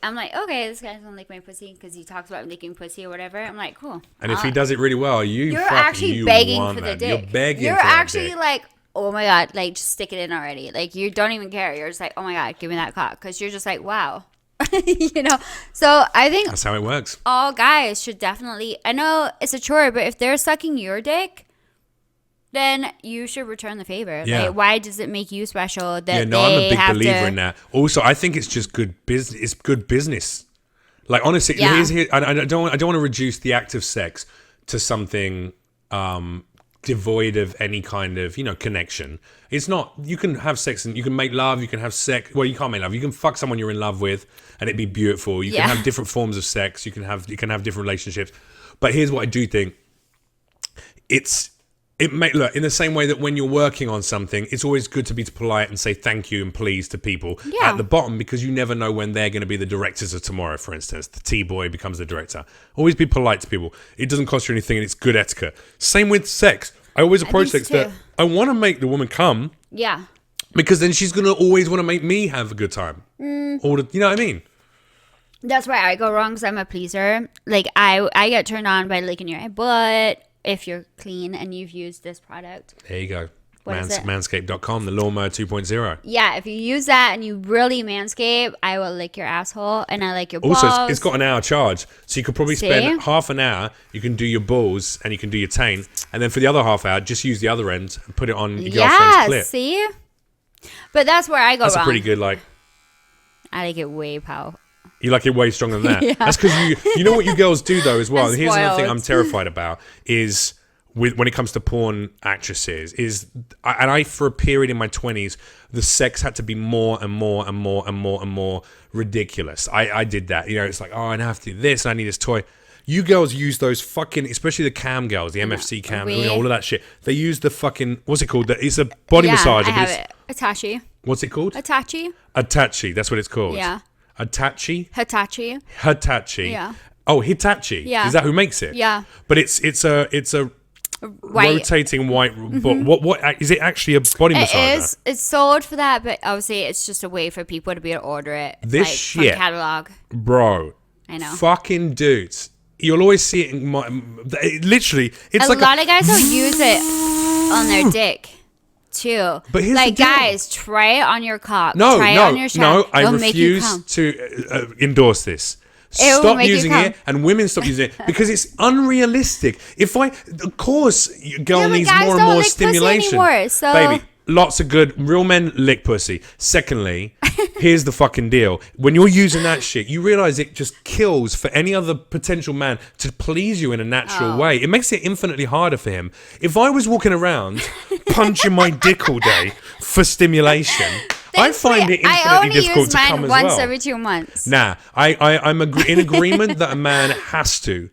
I'm like, okay, this guy's going to lick my pussy because he talks about licking pussy or whatever. I'm like, cool. And if he does it really well, you're actually begging for the dick. You're begging You're for actually dick. like, oh my God, like, just stick it in already. Like, you don't even care. You're just like, oh my God, give me that cock. Because you're just like, wow. So I think that's how it works. All guys should definitely, I know it's a chore, but if they're sucking your dick, then you should return the favor. Yeah. Like, why does it make you special that I'm a big believer in that. Also, I think it's just good business. It's good business. Like, honestly, I don't want to reduce the act of sex to something devoid of any kind of, connection. It's not. You can have sex and you can make love. You can have sex. Well, you can't make love. You can fuck someone you're in love with, and it'd be beautiful. You can have different forms of sex. You can have different relationships. But here's what I do think. Look, in the same way that when you're working on something, it's always good to be polite and say thank you and please to people at the bottom, because you never know when they're going to be the directors of tomorrow. For instance, the T-boy becomes the director. Always be polite to people. It doesn't cost you anything and it's good etiquette. Same with sex. I always approach sex that I want to make the woman come. Yeah. Because then she's going to always want to make me have a good time. You know what I mean? That's where I go wrong, because I'm a pleaser. Like, I get turned on by licking your butt. If you're clean and you've used this product. There you go. What is it? Manscaped.com, the lawnmower 2.0. Yeah, if you use that and you really manscape, I will lick your asshole and I like your balls. Also, it's got an hour charge. So you could probably spend half an hour. You can do your balls and you can do your taint. And then for the other half hour, just use the other end and put it on your girlfriend's clip. See? But that's where I go wrong. That's a pretty good, I like it way powerful. You like it way stronger than that. That's because you know what you girls do though as well. And here's another thing I'm terrified about is when it comes to porn actresses I for a period in my 20s, the sex had to be more and more and more and more and more ridiculous. I did that. It's like, I have to do this and I need this toy. You girls use those fucking, especially the cam girls, the MFC cam, all of that shit. They use the fucking, what's it called? It's a body massager. I have it. Hitachi. What's it called? Hitachi, that's what it's called. Yeah. Hitachi. Yeah. Oh, Hitachi. Yeah. Is that who makes it? Yeah. But it's a rotating white. What is it actually a body massager? It is. It's sold for that, but obviously it's just a way for people to be able to order it. This shit, from catalog, bro. I know. Fucking dudes. You'll always see it in literally. It's a lot of guys will use it on their dick. Too. But here's like, the deal. Guys, try it on your cock. Try it on your shaft. I refuse to endorse this. Stop using it, and women stop using it because it's unrealistic. Of course, a girl needs more and more stimulation. Anymore, so. Baby, lots of good real men lick pussy. Secondly, here's the fucking deal. When you're using that shit, you realize it just kills for any other potential man to please you in a natural way. It makes it infinitely harder for him. If I was walking around punching my dick all day for stimulation, I find it infinitely difficult to come as well. Once every 2 months. Nah, I'm in agreement that a man has to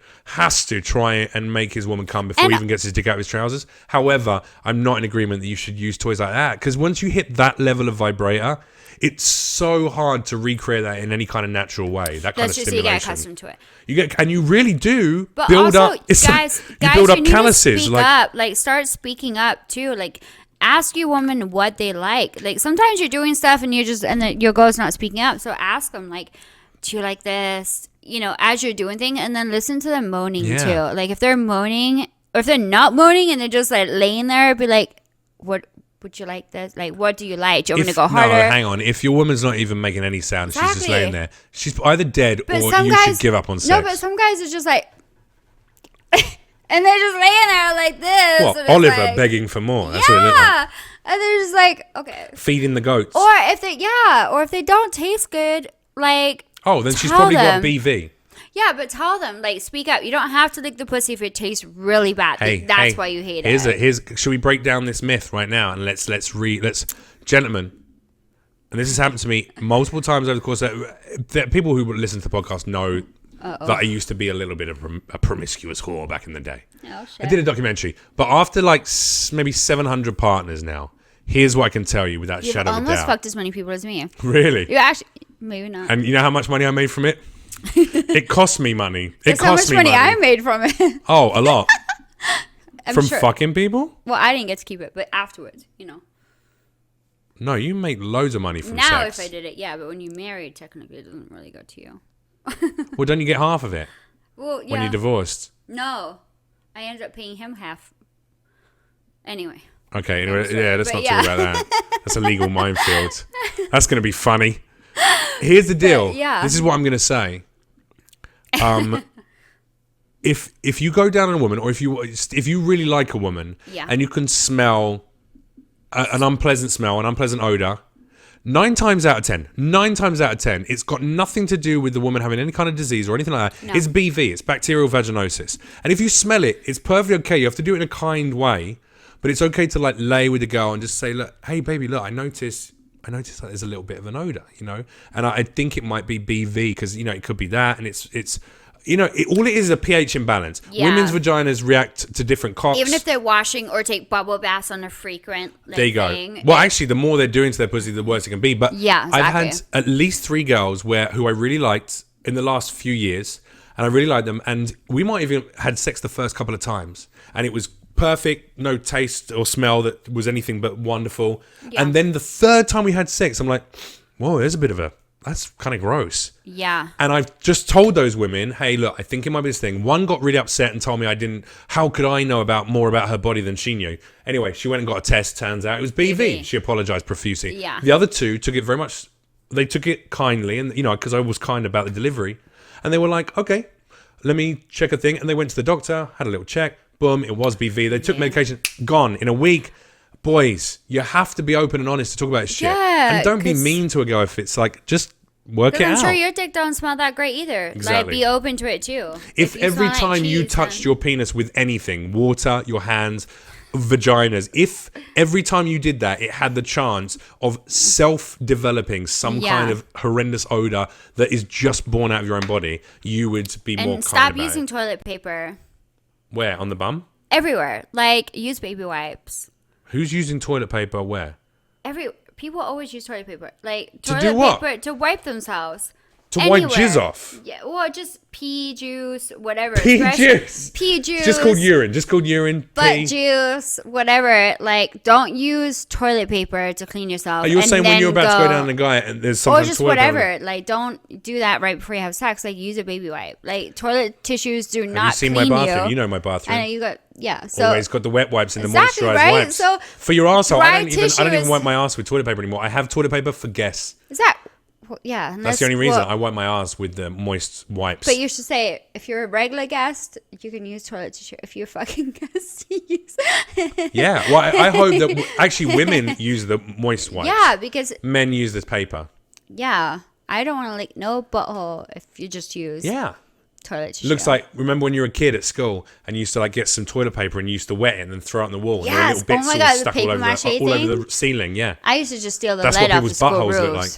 try and make his woman come before he even gets his dick out of his trousers. However, I'm not in agreement that you should use toys like that, because once you hit that level of vibrator, it's so hard to recreate that in any kind of natural way. That kind of stimulation. You get accustomed to it. And you really do but build also, up. Guys, you build up calluses. To speak up. Like, start speaking up too. Like, ask your woman what they like. Like, sometimes you're doing stuff and your girl's not speaking up. So ask them, like, do you like this? As you're doing things, and then listen to them moaning too. Like, if they're moaning, or if they're not moaning and they're just like laying there, be like, what would you like this? Like, what do you like? Do you want me to go harder? No, hang on. If your woman's not even making any sound, she's just laying there, she's either dead or you should give up on sex. No, but some guys are just like, and they're just laying there like this. What, Oliver begging for more? That's what it looks like. And they're just like, okay. Feeding the goats. Or if they don't taste good, like, then she's probably got BV. Yeah, but tell them, like, speak up. You don't have to lick the pussy if it tastes really bad. That's why you hate it. Should we break down this myth right now? And let's gentlemen, and this has happened to me multiple times over the course of people who listen to the podcast know that I used to be a little bit of a promiscuous whore back in the day. Oh, shit. I did a documentary, but after like maybe 700 partners now, here's what I can tell you without You've shadow of a almost doubt. fucked as many people as me. Really? You actually, maybe not. And you know how much money I made from it? It cost me money. Guess how much money I made from it. Oh, a lot. From sure. fucking people? Well, I didn't get to keep it, but afterwards, you know. No, you make loads of money from Now, sex. if I did it, yeah, but when you're married, technically, it doesn't really go to you. Well, don't you get half of it Well, yeah. when you're divorced? No, I ended up paying him half. Anyway. Okay, anyway, yeah, let's not yeah. talk about that. That's a legal minefield. That's going to be funny. Here's the deal. But, yeah. This is what I'm going to say. If you go down on a woman, or if you really like a woman, Yeah. and you can smell an unpleasant smell, an unpleasant odor, 9 times out of 10, it's got nothing to do with the woman having any kind of disease or anything like that. No. It's BV, it's bacterial vaginosis. And if you smell it, it's perfectly okay. You have to do it in a kind way, but it's okay to like lay with the girl and just say, look, hey baby, look, I noticed that there's a little bit of an odor, you know, and I think it might be BV because, you know, it could be that, and it's. You know, all it is a pH imbalance. Yeah. Women's vaginas react to different cocks. Even if they're washing or take bubble baths on a frequent there you thing, go. Well, actually, the more they're doing to their pussy, the worse it can be. But Yeah, I've exactly. had at least 3 girls who I really liked in the last few years, and I really liked them. And we might even had sex the first couple of times, and it was perfect, no taste or smell that was anything but wonderful. Yeah. And then the third time we had sex, I'm like, whoa, there's a bit of that's kind of gross. Yeah. And I've just told those women, hey, look, I think it might be this thing. One got really upset and told me how could I know more about her body than she knew? Anyway, she went and got a test. Turns out it was BV. BV. She apologized profusely. Yeah. The other 2 took it very much, they took it kindly, and, you know, because I was kind about the delivery. And they were like, okay, let me check a thing. And they went to the doctor, had a little check. Boom, it was BV. They took medication, gone in a week. Boys, you have to be open and honest to talk about this shit. Yeah, And don't be 'cause- mean to a girl if it's like, just work it I'm out. sure your dick don't smell that great either. Exactly. Like, be open to it too. If you every smell like time you cheese, touched then- your penis with anything, water, your hands, vaginas, if every time you did that, it had the chance of self-developing some Yeah. kind of horrendous odor that is just born out of your own body, you would be more And kind stop about using it. toilet paper Where? On the bum? everywhere. Like, use baby wipes. Who's using toilet paper where? People always use toilet paper. Like, To toilet do what? paper to wipe themselves. To wipe Anywhere. jizz off? Yeah, well, just pee juice, whatever. Pee juice? Pee juice. It's just called urine. Butt Pee. juice, whatever. Like, don't use toilet paper to clean yourself. Are you and saying when then you're about to go down a guy and there's some or kind of just toilet whatever. paper? Like, don't do that right before you have sex. Like, use a baby wipe. Like, toilet tissues do Have not you seen my clean bathroom? you. You know my bathroom. And you got, yeah. So, Always got the wet wipes and the Exactly, moisturized right? wipes. So, for your arsehole, dry I don't even tissue wipe is- my ass with toilet paper anymore. I have toilet paper for guests. is that, well, yeah. That's the only reason I wipe my ass with the moist wipes. But you should say, if you're a regular guest, you can use toilet tissue. If you're a fucking guest, you use. Yeah, well, I hope that actually women use the moist wipes. Yeah, because Men use this paper. yeah, I don't want to lick no butthole if you just use Yeah. toilet tissue. Looks like, remember when you were a kid at school and you used to like get some toilet paper and you used to wet it and then throw it on the wall? And there were Yes. little bits Oh my all God, the stuck all paper over, mache all over thing? the ceiling, yeah. I used to just steal the That's lead what off the people's school buttholes roofs. look like.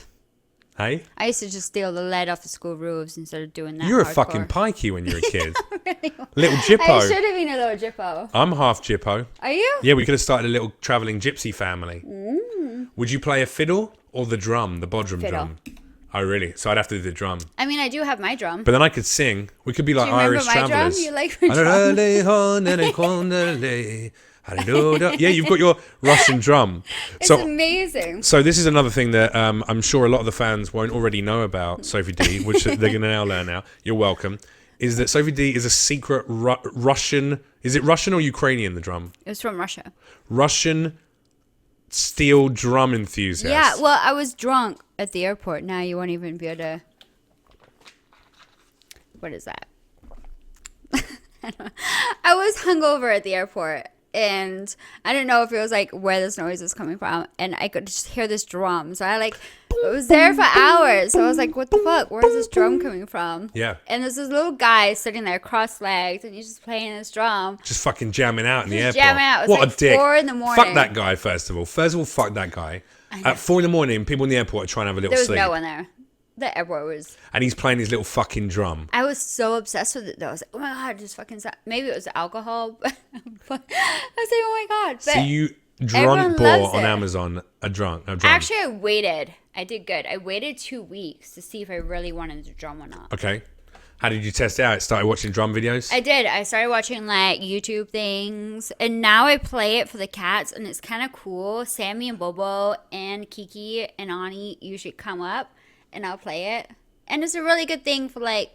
Hey? I used to just steal the lead off the school roofs instead of doing that. You were a hardcore. fucking pikey when you were a kid. Little I Jippo. should have been a little jippo. I'm half Jippo. Are you? Yeah, we could have started a little travelling gypsy family. Would you play a fiddle or the drum, the bodrum Fiddle. drum? Oh, really? So I'd have to do the drum. I mean, I do have my drum. But then I could sing. We could be like Do you remember Irish my travellers. drum? You like my drum? Yeah, you've got your Russian drum. It's So, amazing. so this is another thing that I'm sure a lot of the fans won't already know about Sophie Dee, which they're going to now learn now. You're welcome. Is that Sophie Dee is a secret Russian... Is it Russian or Ukrainian, the drum? It was from Russia. Russian steel drum enthusiast. Yeah, well, I was drunk at the airport. Now you won't even be able to... What is that? I was hungover at the airport. and I didn't know if it was like where this noise was coming from, and I could just hear this drum. So I like it was there for hours. So I was like, what the fuck? Where's this drum coming from? Yeah. And there's this little guy sitting there cross-legged, and he's just playing this drum. Just fucking jamming out in the airport. Jamming out. It was what like a dick. 4 in the morning. Fuck that guy, first of all. Fuck that guy. At 4 in the morning, people in the airport are trying to have a little There was sleep. no one there. The airport was. And he's playing his little fucking drum. I was so obsessed with it though. I was like, oh my god, just fucking stop. Maybe it was alcohol, but I was like, oh my god. But So you everyone drunk loves bought on it. Amazon a drum. Actually, I waited. I did good. I waited 2 weeks to see if I really wanted to drum or not. Okay. How did you test it out? Started watching drum videos? I did. I started watching like YouTube things, and now I play it for the cats, and it's kind of cool. Sammy and Bobo and Kiki and Ani usually come up, and I'll play it. And it's a really good thing for like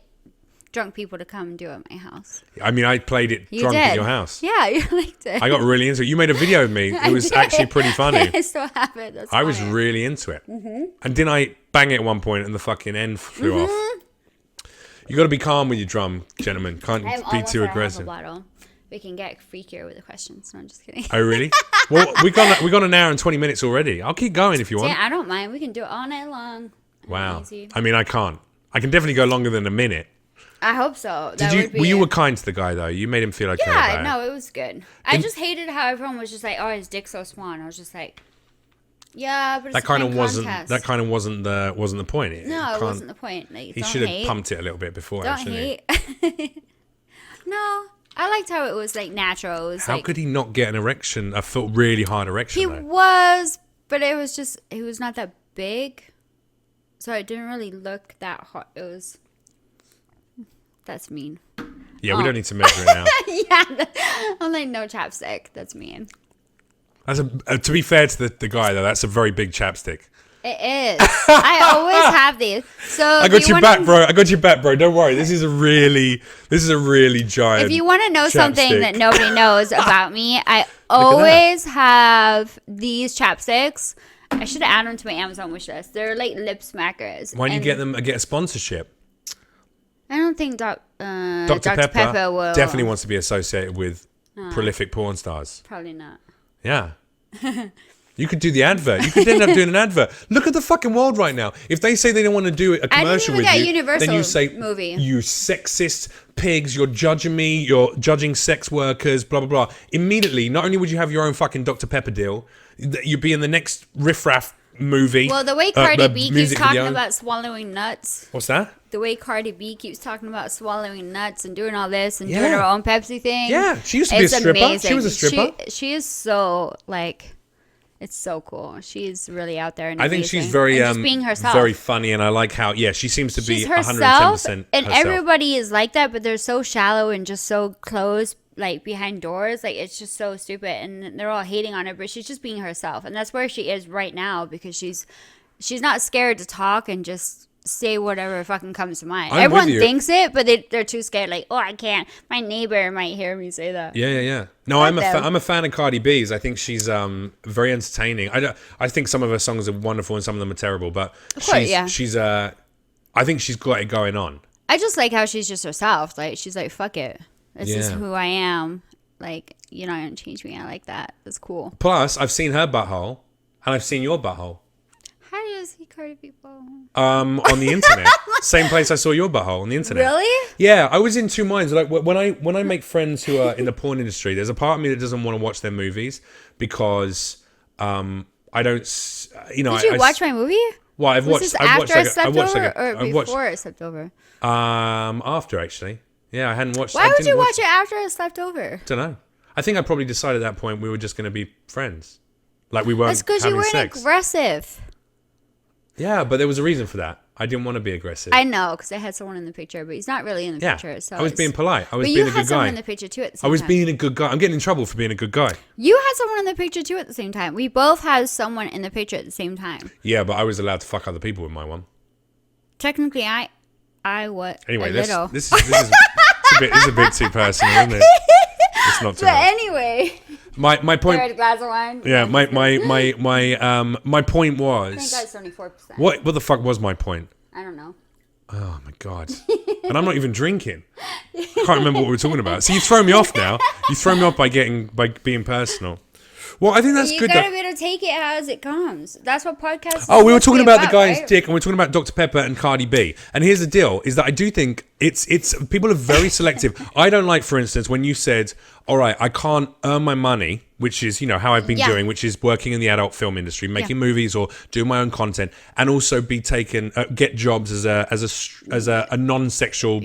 drunk people to come do at my house. I mean, I played it You drunk did. at your house. Yeah, you liked it. I got really into it. You made a video of me. It was actually pretty funny. I still have it. That's I was funny. really into it. Mm-hmm. And didn't I bang it at one point and the fucking end flew Mm-hmm. off? You got to be calm with your drum, gentlemen. Can't I'm be almost too at half a aggressive. bottle. We can get freakier with the questions. No, I'm just kidding. Oh, really? Well, we got an hour and 20 minutes already. I'll keep going if you want. Yeah, I don't mind. We can do it all night long. Wow. Easy. I mean, I can't. I can definitely go longer than a minute. I hope so. Did you? Well, you were kind to the guy though. You made him feel okay. Yeah, about no, it. it was good. I just hated how everyone was just like, "Oh, his dick's so small." And I was just like, "Yeah, but it's That kind of a wasn't. contest. That kind of wasn't the point. No, it wasn't the point. Like, He don't should have hate. pumped it a little bit before. Don't Actually. hate. No, I liked how it was like natural. It was How like, could he not get an erection? A really hard erection. he though? was, but it was just he was not that big, so it didn't really look that hot. It was. That's mean. Yeah, we don't need to measure it now. Yeah, I'm like no chapstick. That's mean. That's to be fair to the guy though, that's a very big chapstick. It is. I always have these. So I got your back, bro. I got your back, bro. Don't worry. This is a really giant. If you want to know something chapstick. that nobody knows about me, I always have these chapsticks. I should add them to my Amazon wish list. They're like lip smackers. Why don't you get a sponsorship? I don't think Dr. Dr. Pepper will. definitely wants to be associated with prolific porn stars. Probably not. Yeah. You could do the advert. You could end up doing an advert. Look at the fucking world right now. If they say they don't want to do a commercial with you, Universal then you say, movie. you sexist pigs, you're judging me, you're judging sex workers, blah, blah, blah. Immediately, not only would you have your own fucking Dr. Pepper deal, you'd be in the next riffraff movie. Well, the way Cardi B keeps music talking video. about swallowing nuts. What's that? The way Cardi B keeps talking about swallowing nuts and doing all this and Yeah. doing her own Pepsi thing. Yeah, she used to be a It's stripper. amazing. She was a stripper. She is so like, it's so cool. She's really out there. And I think amazing. she's very, and just being herself. very funny, and I like how, she seems to She's be herself, 110% and herself. everybody is like that, but they're so shallow and just so closed, like behind doors. Like it's just so stupid, and they're all hating on her, but she's just being herself, and that's where she is right now because she's not scared to talk and just say whatever fucking comes to mind. I'm Everyone with you. thinks it, but they're too scared. Like, oh, I can't. My neighbor might hear me say that. Yeah. No, I'm a fan of Cardi B's. I think she's very entertaining. I think some of her songs are wonderful and some of them are terrible, but she's I think she's got it going on. I just like how she's just herself. Like she's like, fuck it. This is who I am. Like, you're not gonna change me. I like that. That's cool. Plus, I've seen her butthole and I've seen your butthole. How do you see Cardi people? On the internet. Same place I saw your butthole on the internet. Really? Yeah, I was in two minds. Like when I make friends who are in the porn industry, there's a part of me that doesn't want to watch their movies because I don't. You know, Did you watch my movie? Well, I've Was watched. this I've watched. after I Like, slept I watched over like, or I've watched, before I slept over? After actually. Yeah, I hadn't watched. Why would you watch it after I slept over? Don't know. I think I probably decided at that point we were just going to be friends, like we weren't That's because you having weren't sex. aggressive. Yeah, but there was a reason for that. I didn't want to be aggressive. I know, because I had someone in the picture, but he's not really in the picture. So I was being polite. I was but being you a had good someone guy. in the picture too at the I same was time. being a good guy. I'm getting in trouble for being a good guy. You had someone in the picture too at the same time. We both had someone in the picture at the same time. Yeah, but I was allowed to fuck other people with my one. Technically, I what? Anyway, a this little. is it's a bit too personal, isn't it? It's not too But much. anyway, My pour point. a glass of wine. Yeah, my point I think was. that's 74%. What the fuck was my point? I don't know. Oh my God. And I'm not even drinking. I can't remember what we were talking about. So you throw me off now. You throw me off by being personal. Well, I think that's you good. You gotta be able to take it as it comes. That's what podcasts. Oh, we were talking about the guy's right? dick, and we're talking about Dr. Pepper and Cardi B. And here's the deal: is that I do think it's people are very selective. I don't like, for instance, when you said, "All right, I can't earn my money," which is how I've been doing, which is working in the adult film industry, making movies or doing my own content, and also be taken get jobs as a non-sexual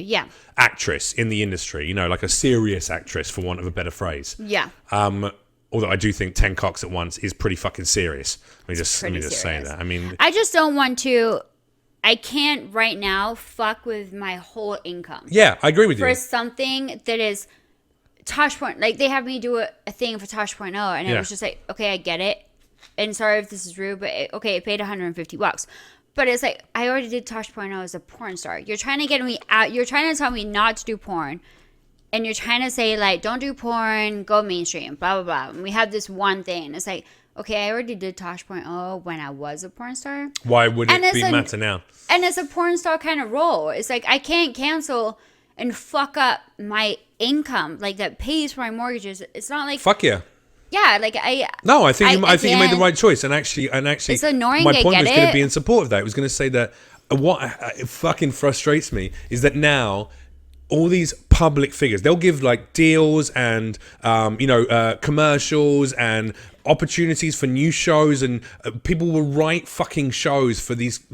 actress in the industry. Like a serious actress, for want of a better phrase. Yeah. Although I do think 10 cocks at once is pretty fucking serious. Let me just say that. I mean, I just don't want to. I can't right now fuck with my whole income. Yeah, I agree with you. For something that is Tosh.0, like they have me do a thing for Tosh.0, and it was just like, okay, I get it. And sorry if this is rude, but it paid $150. But it's like, I already did Tosh.0 as a porn star. You're trying to get me out. You're trying to tell me not to do porn. And you're trying to say, like, don't do porn, go mainstream, blah, blah, blah. And we have this one thing. It's like, okay, I already did Tosh.0 when I was a porn star. Why would it be matter now? And it's a porn star kind of role. It's like, I can't cancel and fuck up my income, like, that pays for my mortgages. It's not like... Fuck yeah. Yeah, like, No, I think you made the right choice. And actually, it's annoying. My point was going to be in support of that. It was going to say that what fucking frustrates me is that now... all these public figures, they'll give like deals and commercials and opportunities for new shows, and people will write fucking shows for these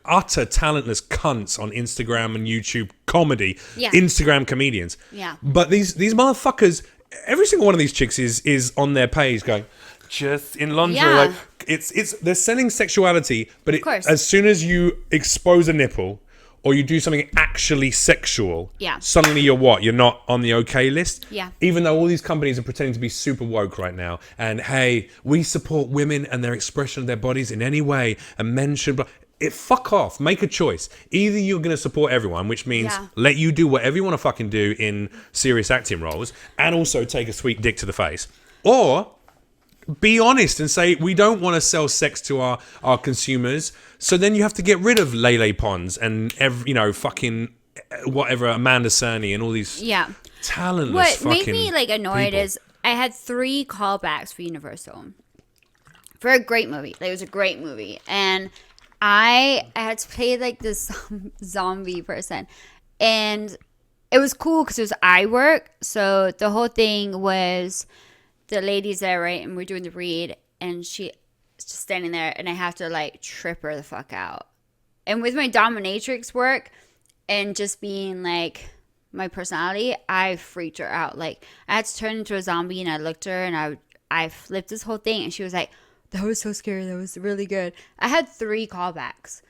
utter talentless cunts on Instagram and YouTube comedy, Instagram comedians. Yeah. But these motherfuckers, every single one of these chicks is on their page going, just in lingerie, like it's they're selling sexuality, but as soon as you expose a nipple or you do something actually sexual, suddenly you're not on the okay list. Yeah. Even though all these companies are pretending to be super woke right now, and hey, we support women and their expression of their bodies in any way, and men should... fuck off. Make a choice. Either you're going to support everyone, which means let you do whatever you want to fucking do in serious acting roles, and also take a sweet dick to the face, or... be honest and say, we don't want to sell sex to our consumers, so then you have to get rid of Lele Pons and fucking whatever, Amanda Cerny and all these talentless fucking What made me like annoyed is I had 3 callbacks for Universal for a great movie. Like, it was a great movie, and I had to play like this zombie person, and it was cool because it was eye work. So the whole thing was... the lady's there, right? And we're doing the read, and she's just standing there, and I have to like trip her the fuck out. And with my dominatrix work and just being like my personality, I freaked her out. Like, I had to turn into a zombie, and I looked at her, and I flipped this whole thing, and she was like, that was so scary. That was really good. I had 3 callbacks.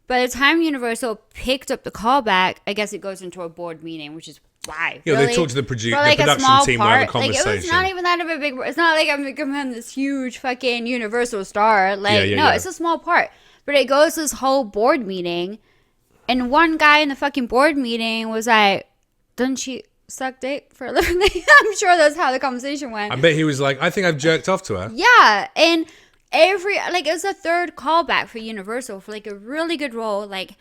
By the time Universal picked up the callback, I guess it goes into a board meeting, which is why. Yeah, really? They talked to the production team, we'll have a conversation. Like, it was not even that of a big... It's not like I'm becoming this huge fucking Universal star. Like, it's a small part. But it goes to this whole board meeting, and one guy in the fucking board meeting was like, doesn't she suck dick for a living? I'm sure that's how the conversation went. I bet he was like, I think I've jerked off to her. Yeah, and it was a 3rd callback for Universal for like a really good role, like...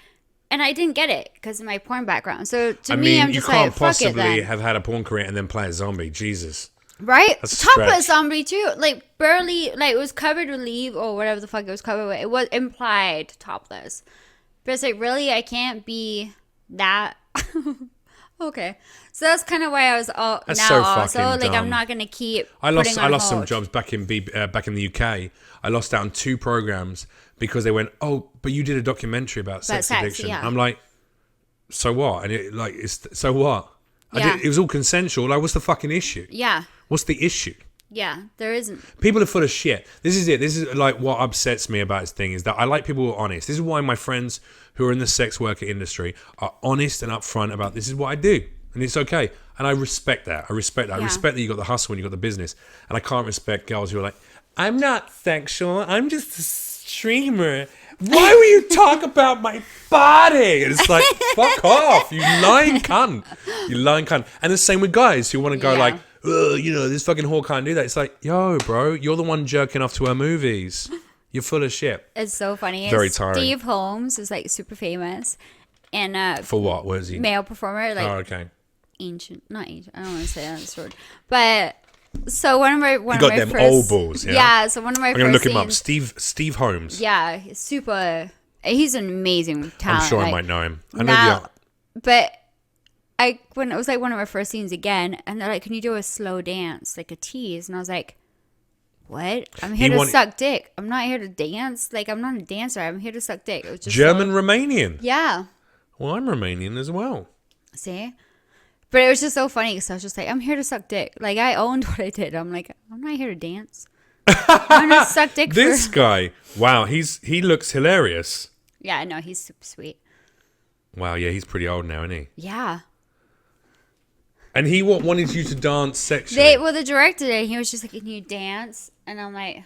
And I didn't get it because of my porn background. So to me, I'm just like, fuck it then. You can't possibly have had a porn career and then play a zombie. Jesus. Right? Topless zombie too. Like, barely, like, it was covered with leave or whatever the fuck it was covered with. It was implied topless. But it's like, really? I can't be that? Okay. So that's kind of why I was I'm not going to keep I lost some jobs back in the UK. I lost out on 2 programs because they went, oh, but you did a documentary about sex addiction. Yeah. I'm like, so what? And so what? Yeah. It was all consensual. Like, what's the fucking issue? Yeah. What's the issue? Yeah, there isn't. People are full of shit. This is it. This is like what upsets me about this thing is that I like people who are honest. This is why my friends who are in the sex worker industry are honest and upfront about this is what I do. And it's okay. And I respect that. I respect that. Yeah. I respect that you got the hustle and you got the business. And I can't respect girls who are like, I'm not sexual. I'm just a streamer. Why will you talk about my body? And it's like, fuck off, you lying cunt. You lying cunt. And the same with guys who want to go like, this fucking whore can't do that. It's like, yo, bro, you're the one jerking off to her movies. You're full of shit. It's so funny. Very tiring. Steve Holmes is like super famous. and For what? Where is he? male performer, like Oh, okay. not ancient. I don't want to say that word, but so one of my got them first, old balls. Yeah. So one of my I'm first gonna look him up. scenes- Steve Holmes. Yeah, he's super. He's an amazing talent. I'm sure I like, might know him. I know now, but when it was like one of my first scenes again, and they're like, "Can you do a slow dance, like a tease?" And I was like, "What? I'm here to suck dick. I'm not here to dance. Like I'm not a dancer. I'm here to suck dick." It was just German Romanian. Yeah. Well, I'm Romanian as well. See. But it was just so funny because I was just like, I'm here to suck dick. Like, I owned what I did. I'm like, I'm not here to dance. I'm going to suck dick This guy, wow, he looks hilarious. Yeah, I know. He's super sweet. Wow, yeah, he's pretty old now, isn't he? Yeah. And he wanted you to dance sexually? The director did. He was just like, can you dance? And I'm like,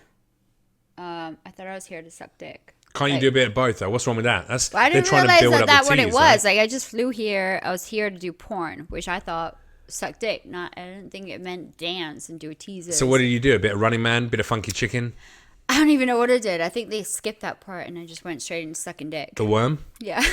I thought I was here to suck dick. Can't you do a bit of both, though? What's wrong with that? I didn't realize that's what it was. Like, I just flew here. I was here to do porn, which I thought suck dick. I didn't think it meant dance and do teases. So what did you do? A bit of Running Man? Bit of Funky Chicken? I don't even know what I did. I think they skipped that part and I just went straight into sucking dick. The worm? Yeah,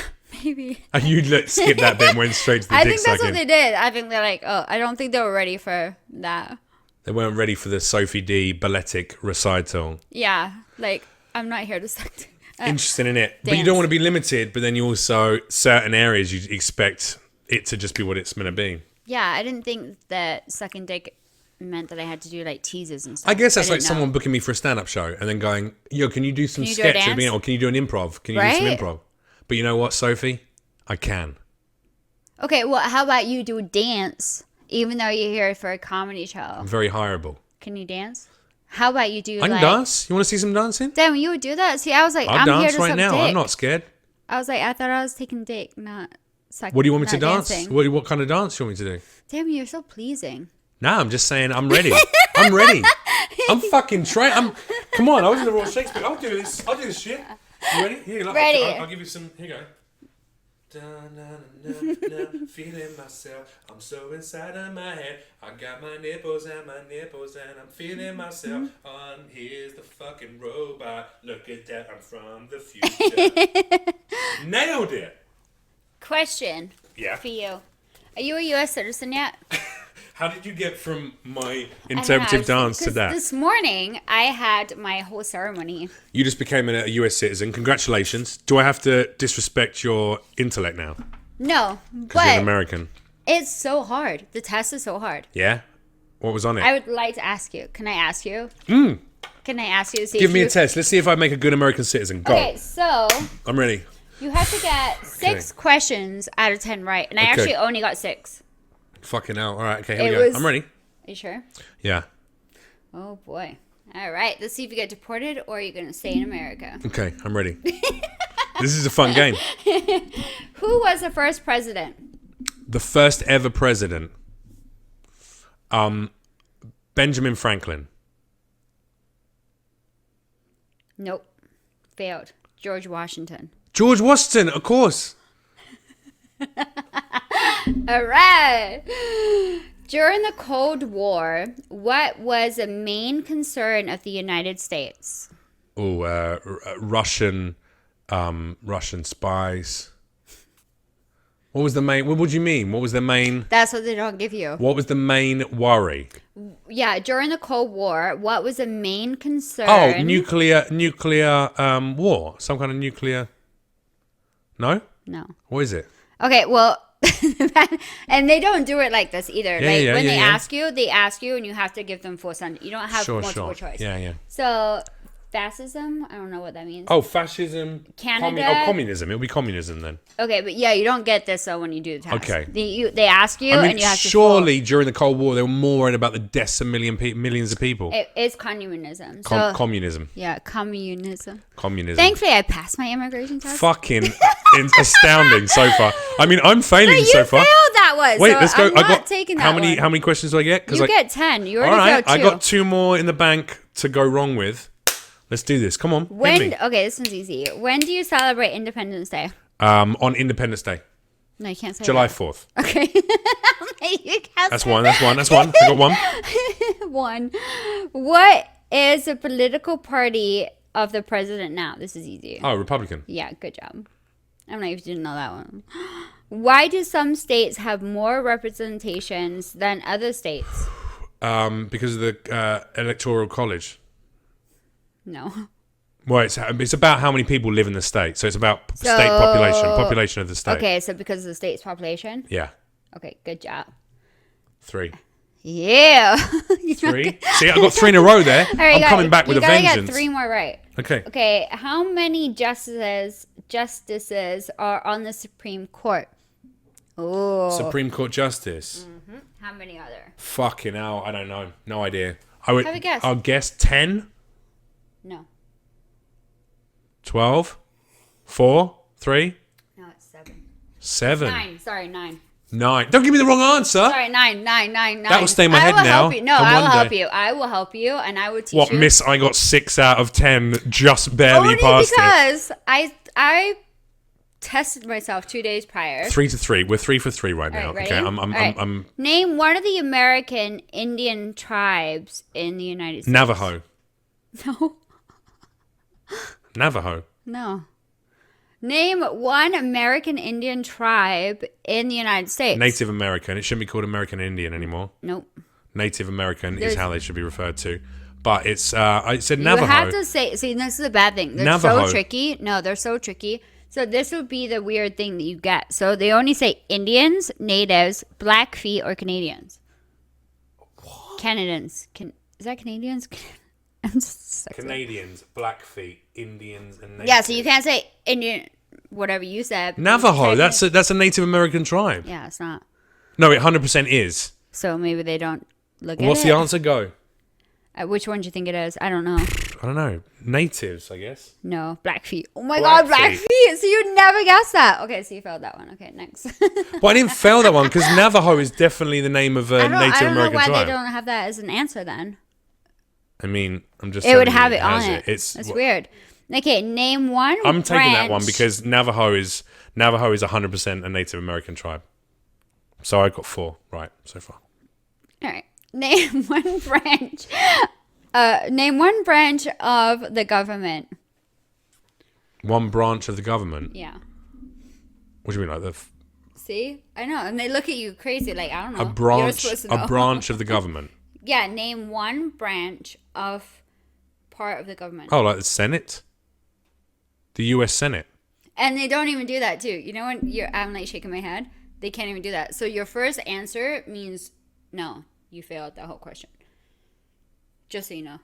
maybe. And you skipped that bit and went straight to the dick I think that's sucking. what they did. I think they're like, I don't think they were ready for that. They weren't ready for the Sophie Dee balletic recital. Yeah, like, I'm not here to suck dick. Interesting, innit? Dance. But you don't want to be limited, but then you also, certain areas you expect it to just be what it's meant to be. Yeah, I didn't think that sucking dick meant that I had to do like teases and stuff. I guess that's like know. someone booking me for a stand-up show and then going, yo, can you do some Can you do a sketch? dance? Or can you do an improv? Can you do some improv? But you know what, Sophie? I can. Okay, well, how about you do a dance, even though you're here for a comedy show? I'm very hireable. Can you dance? How about you do I can dance. You want to see some dancing? Damn, you would do that? See, I was like, I'll I'm here dance to right suck now. dick. I'm not scared. I was like, I thought I was taking dick, not sucking. What do you want me to dance? Dancing. What kind of dance do you want me to do? Damn, you're so pleasing. Nah, I'm just saying I'm ready. I'm ready. I'm fucking trained. Come on, I was in the Royal Shakespeare. I'll do this. I'll do this shit. You ready? Here, look. Ready. I'll give you some. Here you go. Feeling myself, I'm so inside of my head. I got my nipples and I'm feeling myself. On here's the fucking robot. Look at that, I'm from the future. Nailed it. Question. Yeah. For you, are you a U.S. citizen yet? How did you get from my interpretive dance to that? This morning, I had my whole ceremony. You just became a US citizen. Congratulations. Do I have to disrespect your intellect now? No, Because you're an but American. it's so hard. The test is so hard. Yeah? What was on it? I would like to ask you. Can I ask you? Can I ask you to see Give if me you... a test. Let's see if I make a good American citizen. Go. Okay, so I'm ready. you have to get 6 questions out of 10 right. And I actually only got 6. Fucking hell. All right, okay, here we go. I'm ready. Are you sure? Yeah. Oh, boy. All right, let's see if you get deported or you're going to stay in America. Okay, I'm ready. This is a fun game. Who was the first president? The first ever president. Benjamin Franklin. Nope. Failed. George Washington. George Washington, of course. All right. During the Cold War, what was the main concern of the United States? Oh, Russian spies. What was the main? What would you mean? What was the main? That's what they don't give you. What was the main worry? Yeah, during the Cold War, what was the main concern? Oh, nuclear war. Some kind of nuclear. No. No. What is it? Okay, well, and they don't do it like this either. Yeah, when they ask you, and you have to give them full sentence. You don't have multiple choice. Yeah. So, fascism, I don't know what that means. Oh, fascism. Canada. Communism. It'll be communism then. Okay, but yeah, you don't get this though when you do the test. Okay. They ask you, and you have to. Surely during the Cold War, they were more worried about the deaths of millions of people. It's communism. Communism. Yeah, communism. Communism. Thankfully, I passed my immigration test. Fucking astounding so far. I mean, I'm failing But so far. You failed that one. Wait, so let's go. I'm not taking that how many? one. How many questions do I get? You get 10. You already all right, failed 2. I got 2 more in the bank to go wrong with. Let's do this. Come on. hit me. Okay, this one's easy. When do you celebrate Independence Day? On Independence Day, No, you can't say July that. 4th. Okay. You can't That's say one. That's one. That's one. I got one. one. What is the political party of the president now? This is easy. Oh, Republican. Yeah, good job. I don't know if you didn't know that one. Why do some states have more representations than other states? Because of the electoral college. No. Well, it's about how many people live in the state. So it's about state population of the state. Okay, so because of the state's population? Yeah. Okay, good job. 3. Yeah. 3. See, I got 3 in a row there. Right, I'm coming back with a vengeance. You gotta get 3 more right. Okay. Okay, how many justices are on the Supreme Court? Oh. Supreme Court Justice. Mm-hmm. How many are there? Fucking hell, I don't know. No idea. Have a guess. I'll guess 10. No. 12. 4. 3. No, it's 7. 7. 9. Sorry, 9. 9. Don't give me the wrong answer. Sorry, 9. That will stay in my head now. Help you. No, I will help you. I will help you, and I will teach you. What, miss? I got 6 out of 10, just barely passed it. Only because I tested myself 2 days prior. 3 to 3. We're 3 for 3 right now. Right, okay, ready? I'm. Name one of the American Indian tribes in the United States. Navajo. No. Navajo. No. Name one American Indian tribe in the United States. Native American. It shouldn't be called American Indian anymore. Nope. Native American is how they should be referred to. But it's, I said Navajo. You have to say, see, this is a bad thing. They're Navajo. so tricky. No, they're so tricky. So this would be the weird thing that you get. So they only say Indians, natives, Blackfeet, or Canadians. What? Canadians. Is that Canadians? I'm just Canadians, Blackfeet, Indians, and natives. Yeah, so you can't say Indian, whatever you said. Navajo, that's a Native American tribe. Yeah, it's not. No, it 100% is. So maybe they don't look at it. What's the answer? Go. Which one do you think it is? I don't know. I don't know. Natives, I guess. No, Blackfeet. Oh my God, Blackfeet. So you never guessed that. Okay, so you failed that one. Okay, next. Well, I didn't fail that one because Navajo is definitely the name of a Native American tribe. I don't know why they don't have that as an answer then. I mean, I'm just. It would have it on it. It's weird. Okay, name one. I'm taking that one because Navajo is 100% a Native American tribe. So I got 4 right so far. All right. Name one branch. Name one branch of the government. One branch of the government. Yeah. What do you mean, like See, I know, and they look at you crazy, like I don't know. A branch of the government. Yeah, name one branch of part of the government. Oh, like the Senate? The U.S. Senate. And they don't even do that, too. You know when I'm like shaking my head? They can't even do that. So your first answer means no, you failed that whole question. Just so you know.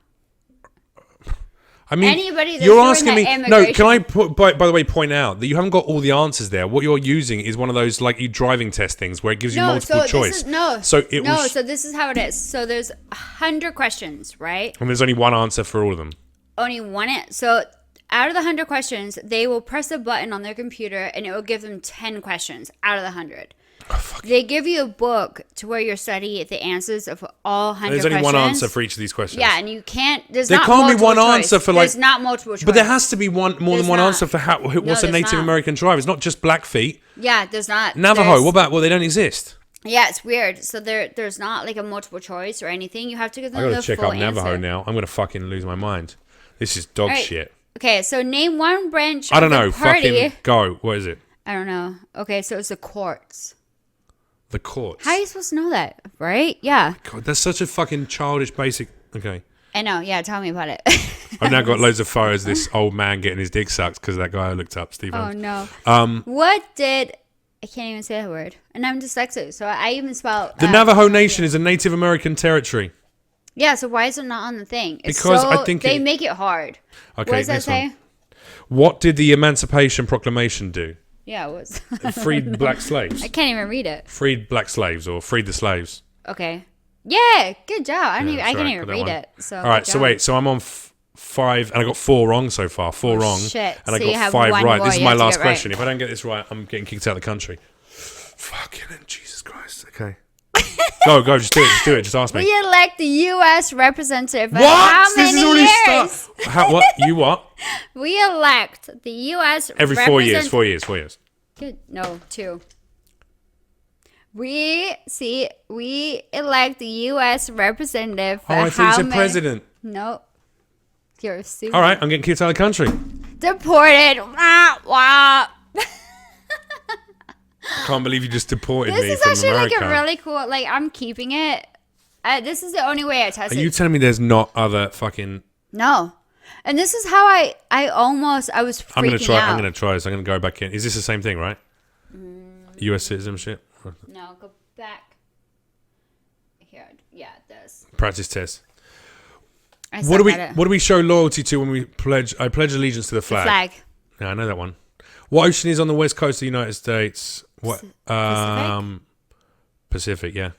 I mean, anybody that's you're doing asking me. immigration. No, can I by the way point out that you haven't got all the answers there? What you're using is one of those like you driving test things where it gives you multiple choice. So this is how it is. So there's 100 questions, right? And there's only one answer for all of them. Only one. So out of the 100 questions, they will press a button on their computer and it will give them 10 questions out of the 100. Oh, they give you a book to where you study the answers of all 100 questions. There's only one answer for each of these questions. Yeah, and you can't. There can't be one answer for like. There's not multiple choice. But there has to be more than one answer for what's a Native American tribe. It's not just Blackfeet. Yeah, there's not. Navajo. What about? Well, they don't exist. Yeah, it's weird. So there's not like a multiple choice or anything. You have to give them the full answer. I gotta check out Navajo now. I'm gonna fucking lose my mind. This is dog shit. Okay, so name one branch. I don't know. Party. Fucking go. What is it? I don't know. Okay, so it's the courts. The courts. How are you supposed to know that, right? Yeah. God, that's such a fucking childish basic. Okay. I know. Yeah, tell me about it. I've now got loads of photos of this old man getting his dick sucked because that guy I looked up, Steve. Oh, no. I can't even say that word. And I'm dyslexic, so I even spelled... The Navajo Nation is a Native American territory. Yeah, so why is it not on the thing? Because I think... They make it hard. Okay, what does that say? What did the Emancipation Proclamation do? Yeah, it was. Freed black slaves. I can't even read it. Freed black slaves or freed the slaves. Okay. Yeah, good job. I can't even read it. So all right, so wait. So I'm on 5 and I got 4 wrong so far. 4 wrong. Shit. And so I got 5 right. This is my last question. Right. If I don't get this right, I'm getting kicked out of the country. Fucking Jesus Christ. Okay. Go. Just do it. Just ask me. We elect the U.S. representative. What? How many years? What? You what? We elect the U.S. every 4 years. 4 years. 4 years. Good. No, 2. We elect the U.S. representative. I think it's a president. No. You're stupid. All right, I'm getting kicked out of the country. Deported. Wah, wah. can't believe you just deported me This is from actually America. like a really cool. Like I'm keeping it. This is the only way I test Are it. you telling me there's not other fucking... No. And this is how I was freaking I'm gonna try. out. I'm gonna try this. I'm gonna go back in. Is this the same thing, right? U.S. citizenship. No, go back. Here, yeah, this. Practice test. I What do suck at it. we show loyalty to when we pledge? I pledge allegiance to the flag. Flag. Yeah, I know that one. What ocean is on the west coast of the United States? What? Pacific. Yeah.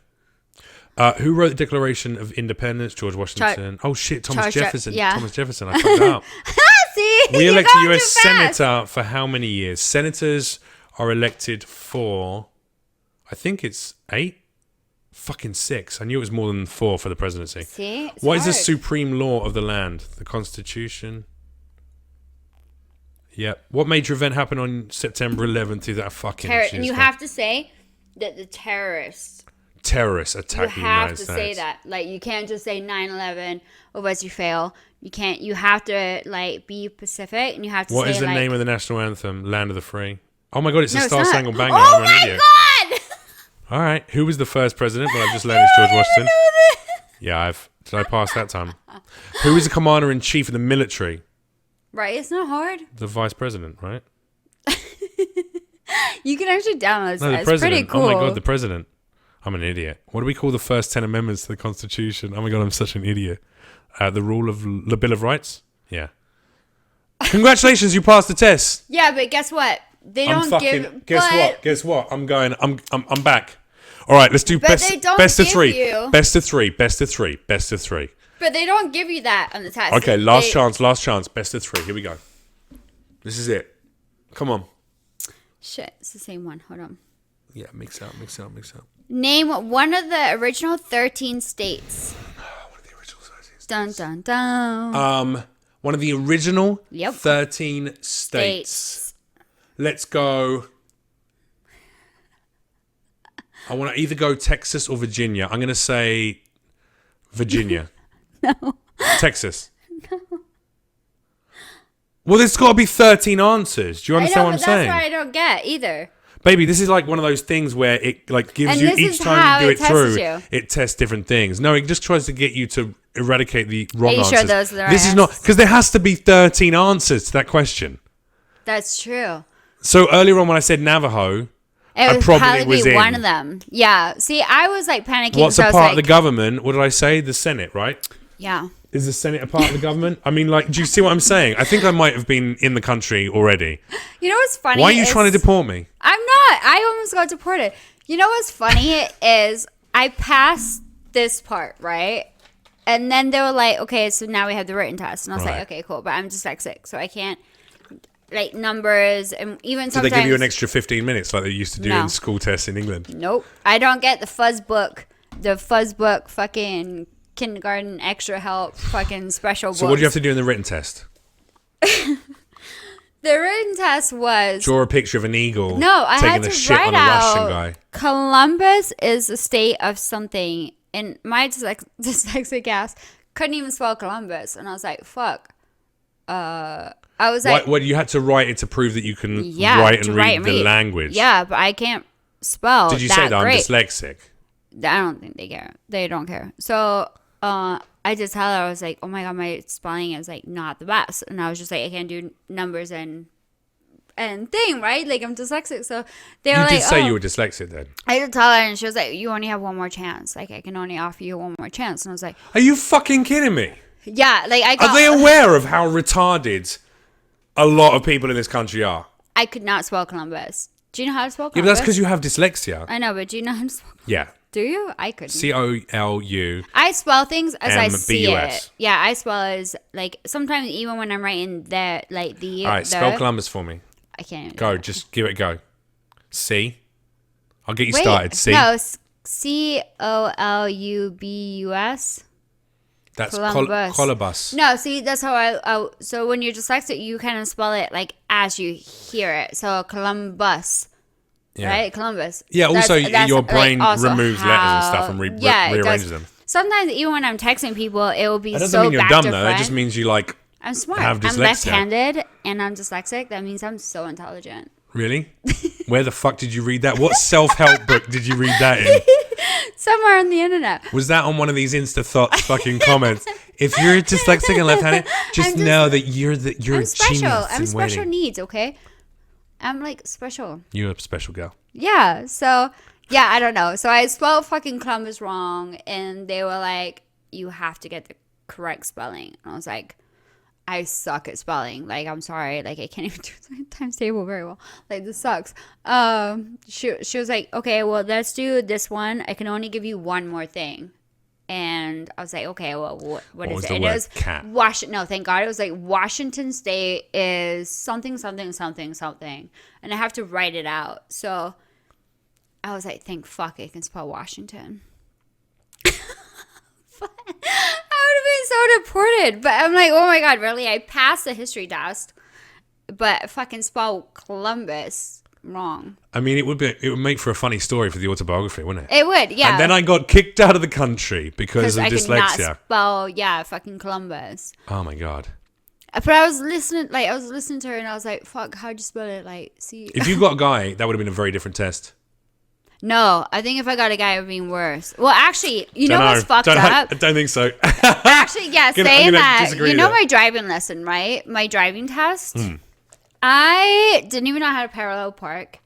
Who wrote the Declaration of Independence? George Washington. Oh shit, Thomas Jefferson. yeah. Thomas Jefferson. I fucked up. See, We you're elect a going U.S. too fast. senator for how many years? Senators are elected for, I think it's 8. Fucking 6. I knew it was more than 4 for the presidency. See, it's What is the hard. supreme law of the land? The Constitution. Yep. What major event happened on September 11th? That fucking And you have to say that the terrorists. terrorists You attacking the have United to States. say that. Like you can't just say 9/11 or what you fail. You can't. You have to like be Pacific, and you have to What say is the like, name of the national anthem? Land of the Free. Oh my god, it's No, a it's Star not. Spangled Banner. Oh I'm an my idiot. god! All right. Who was the first president? Well, I've just learned it's George Washington. Yeah, did I pass that time? Who is the commander in chief of the military? Right, it's not hard. The vice president, right? You can actually download No, the that. It's president. pretty cool. Oh my god, the president. I'm an idiot. What do we call the first 10 amendments to the Constitution? Oh my god, I'm such an idiot. The Bill of Rights? Yeah. Congratulations, you passed the test. Yeah, but guess what? They don't give. Guess what? I'm back. All right, let's do But they don't best of give 3. you- Best of 3. Best of 3. Best of 3. But they don't give you that on the test. Okay, last chance. Best of 3. Here we go. This is it. Come on. Shit, it's the same one. Hold on. Yeah, mix out. Name one of the original 13 states. What are the original sizes? Dun dun dun. One of the original Yep. 13 states. Let's go. I want to either go Texas or Virginia. I'm going to say Virginia. No. Texas. No. Well, there's got to be 13 answers. Do you understand what I'm saying? That's what I don't get either. Baby, this is like one of those things where it like gives And you this each is time how you do it it tests through, you. it tests different things. No, it just tries to get you to eradicate the wrong Are you answers. sure those are the right This is not answers? because there has to be 13 answers to that question. That's true. So earlier on when I said Navajo, It I would probably probably was be in. one of them. Yeah. See, I was like panicking. what's so a I was part of the like, government? What did I say? The Senate, right? Yeah. Is the Senate a part of the government? I mean, like, do you see what I'm saying? I think I might have been in the country already. You know what's funny? Why are you trying to deport me? I'm not. I almost got deported. You know what's funny is I passed this part, right? And then they were like, okay, so now we have the written test. And I was Right. like, okay, cool. But I'm dyslexic, so I can't, like, numbers and even Did sometimes. they give you an extra 15 minutes like they used to do No. in school tests in England? Nope. I don't get the fuzzbook fucking kindergarten extra help fucking special books. So what do you have to do in the written test? The written test was Draw a picture of an eagle no, I taking had a to shit write on a Russian out guy. Columbus is a state of something, and my dyslexic ass couldn't even spell Columbus, and I was like, "Fuck." I was like, What you had to write it to prove that you can "Yeah, write to and read the language. Yeah, but I can't spell. Did you that say that great. I'm dyslexic? I don't think they care. They don't care. So I just tell her, I was like, oh my god, my spelling is like not the best, and I was just like, I can't do numbers and thing, right? Like I'm dyslexic. So they were You like, did say oh. you were dyslexic then. I did tell her, and she was like, you only have one more chance. Like I can only offer you one more chance. And I was like, Are you fucking kidding me? yeah. Like I got. Are they aware of how retarded a lot of people in this country are? I could not spell Columbus. Do you know how to spell Yeah, but Columbus? that's because you have dyslexia. I know, but do you know how to spell? Yeah. Do you? I couldn't. COLU. I spell things as I see MBUS. it. Yeah, I spell as like sometimes even when I'm writing the like the. All right, spell Columbus for me. I can't even Go, do just give it a go. C. I'll get you Wait, started. C. No, COLUBUS. That's Columbus. Colobus. No, see, that's how I. So when you're dyslexic, you kind of spell it like as you hear it. So Columbus, Yeah. right? Columbus. Yeah, also your like, brain also removes letters and stuff and it rearranges does. them. Sometimes even when I'm texting people, it will be That doesn't so mean you're back dumb to though. front. That just means you like I'm smart. have I'm dyslexia. left-handed and I'm dyslexic. That means I'm so intelligent. Really? Where the fuck did you read that? What self-help book did you read that in? Somewhere on the internet. Was that on one of these Insta Thoughts fucking comments? If you're dyslexic and left-handed, just know that you're I'm a special. genius I'm in special waiting. needs, okay? I'm like special. You're a special girl. Yeah. So, yeah, I don't know. So I spelled fucking Columbus wrong, and they were like, you have to get the correct spelling. And I was like, I suck at spelling. Like, I'm sorry. Like, I can't even do times table very well. Like, this sucks. She was like, okay, well, let's do this one. I can only give you one more thing. And I was like, okay, well, what is was it? the And word? it was Cat. No, thank God. It was like Washington State is something, something, something, something. And I have to write it out. So I was like, thank fuck I can spell Washington. I would have been so deported. But I'm like, oh my God, really? I passed the history test, but fucking spell Columbus wrong. I mean, it would make for a funny story for the autobiography, wouldn't it? It would, yeah. And then I got kicked out of the country because of I could not dyslexia. spell, fucking Columbus. Oh my God. But I was listening to her and I was like, fuck, how'd you spell it? Like, see. If you got a guy, that would have been a very different test. No, I think if I got a guy, it would be worse. Well, actually, you know what's fucked up? I don't think so. Actually, yeah, I'm saying gonna that, disagree you know there. my driving lesson, right? My driving test. I didn't even know how to parallel park.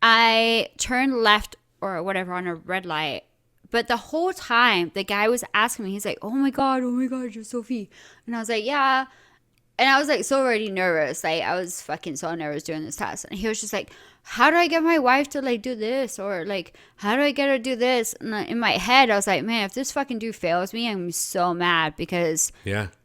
I turned left or whatever on a red light. But the whole time, the guy was asking me, he's like, oh my God, you're Sophie. And I was like, yeah. And I was like so already nervous. Like I was fucking so nervous doing this test. And he was just like, how do I get my wife to like do this? Or like, how do I get her to do this? And in my head, I was like, man, if this fucking dude fails me, I'm so mad because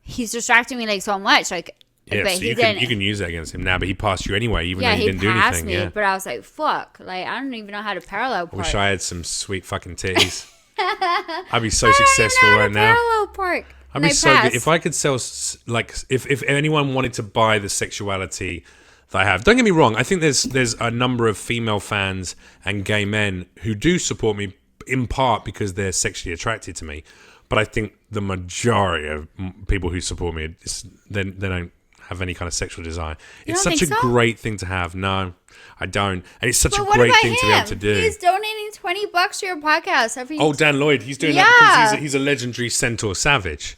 he's distracting me like so much. Like, yeah, but so he you can use that against him now, but he passed you anyway, even though yeah, you he didn't do passed anything. me, Yeah. but I was like, fuck. Like, I don't even know how to parallel park. Wish I had some sweet fucking titties. I'd be so successful right now. Parallel park. I'd be so good if I could sell like if anyone wanted to buy the sexuality that I have. Don't get me wrong. I think there's a number of female fans and gay men who do support me in part because they're sexually attracted to me. But I think the majority of people who support me, they don't have any kind of sexual desire. It's such a great thing to have. No, I don't. And it's such a great thing to be able to do. He's donating $20 to your podcast. Oh, Dan Lloyd. He's doing that because he's a legendary centaur savage.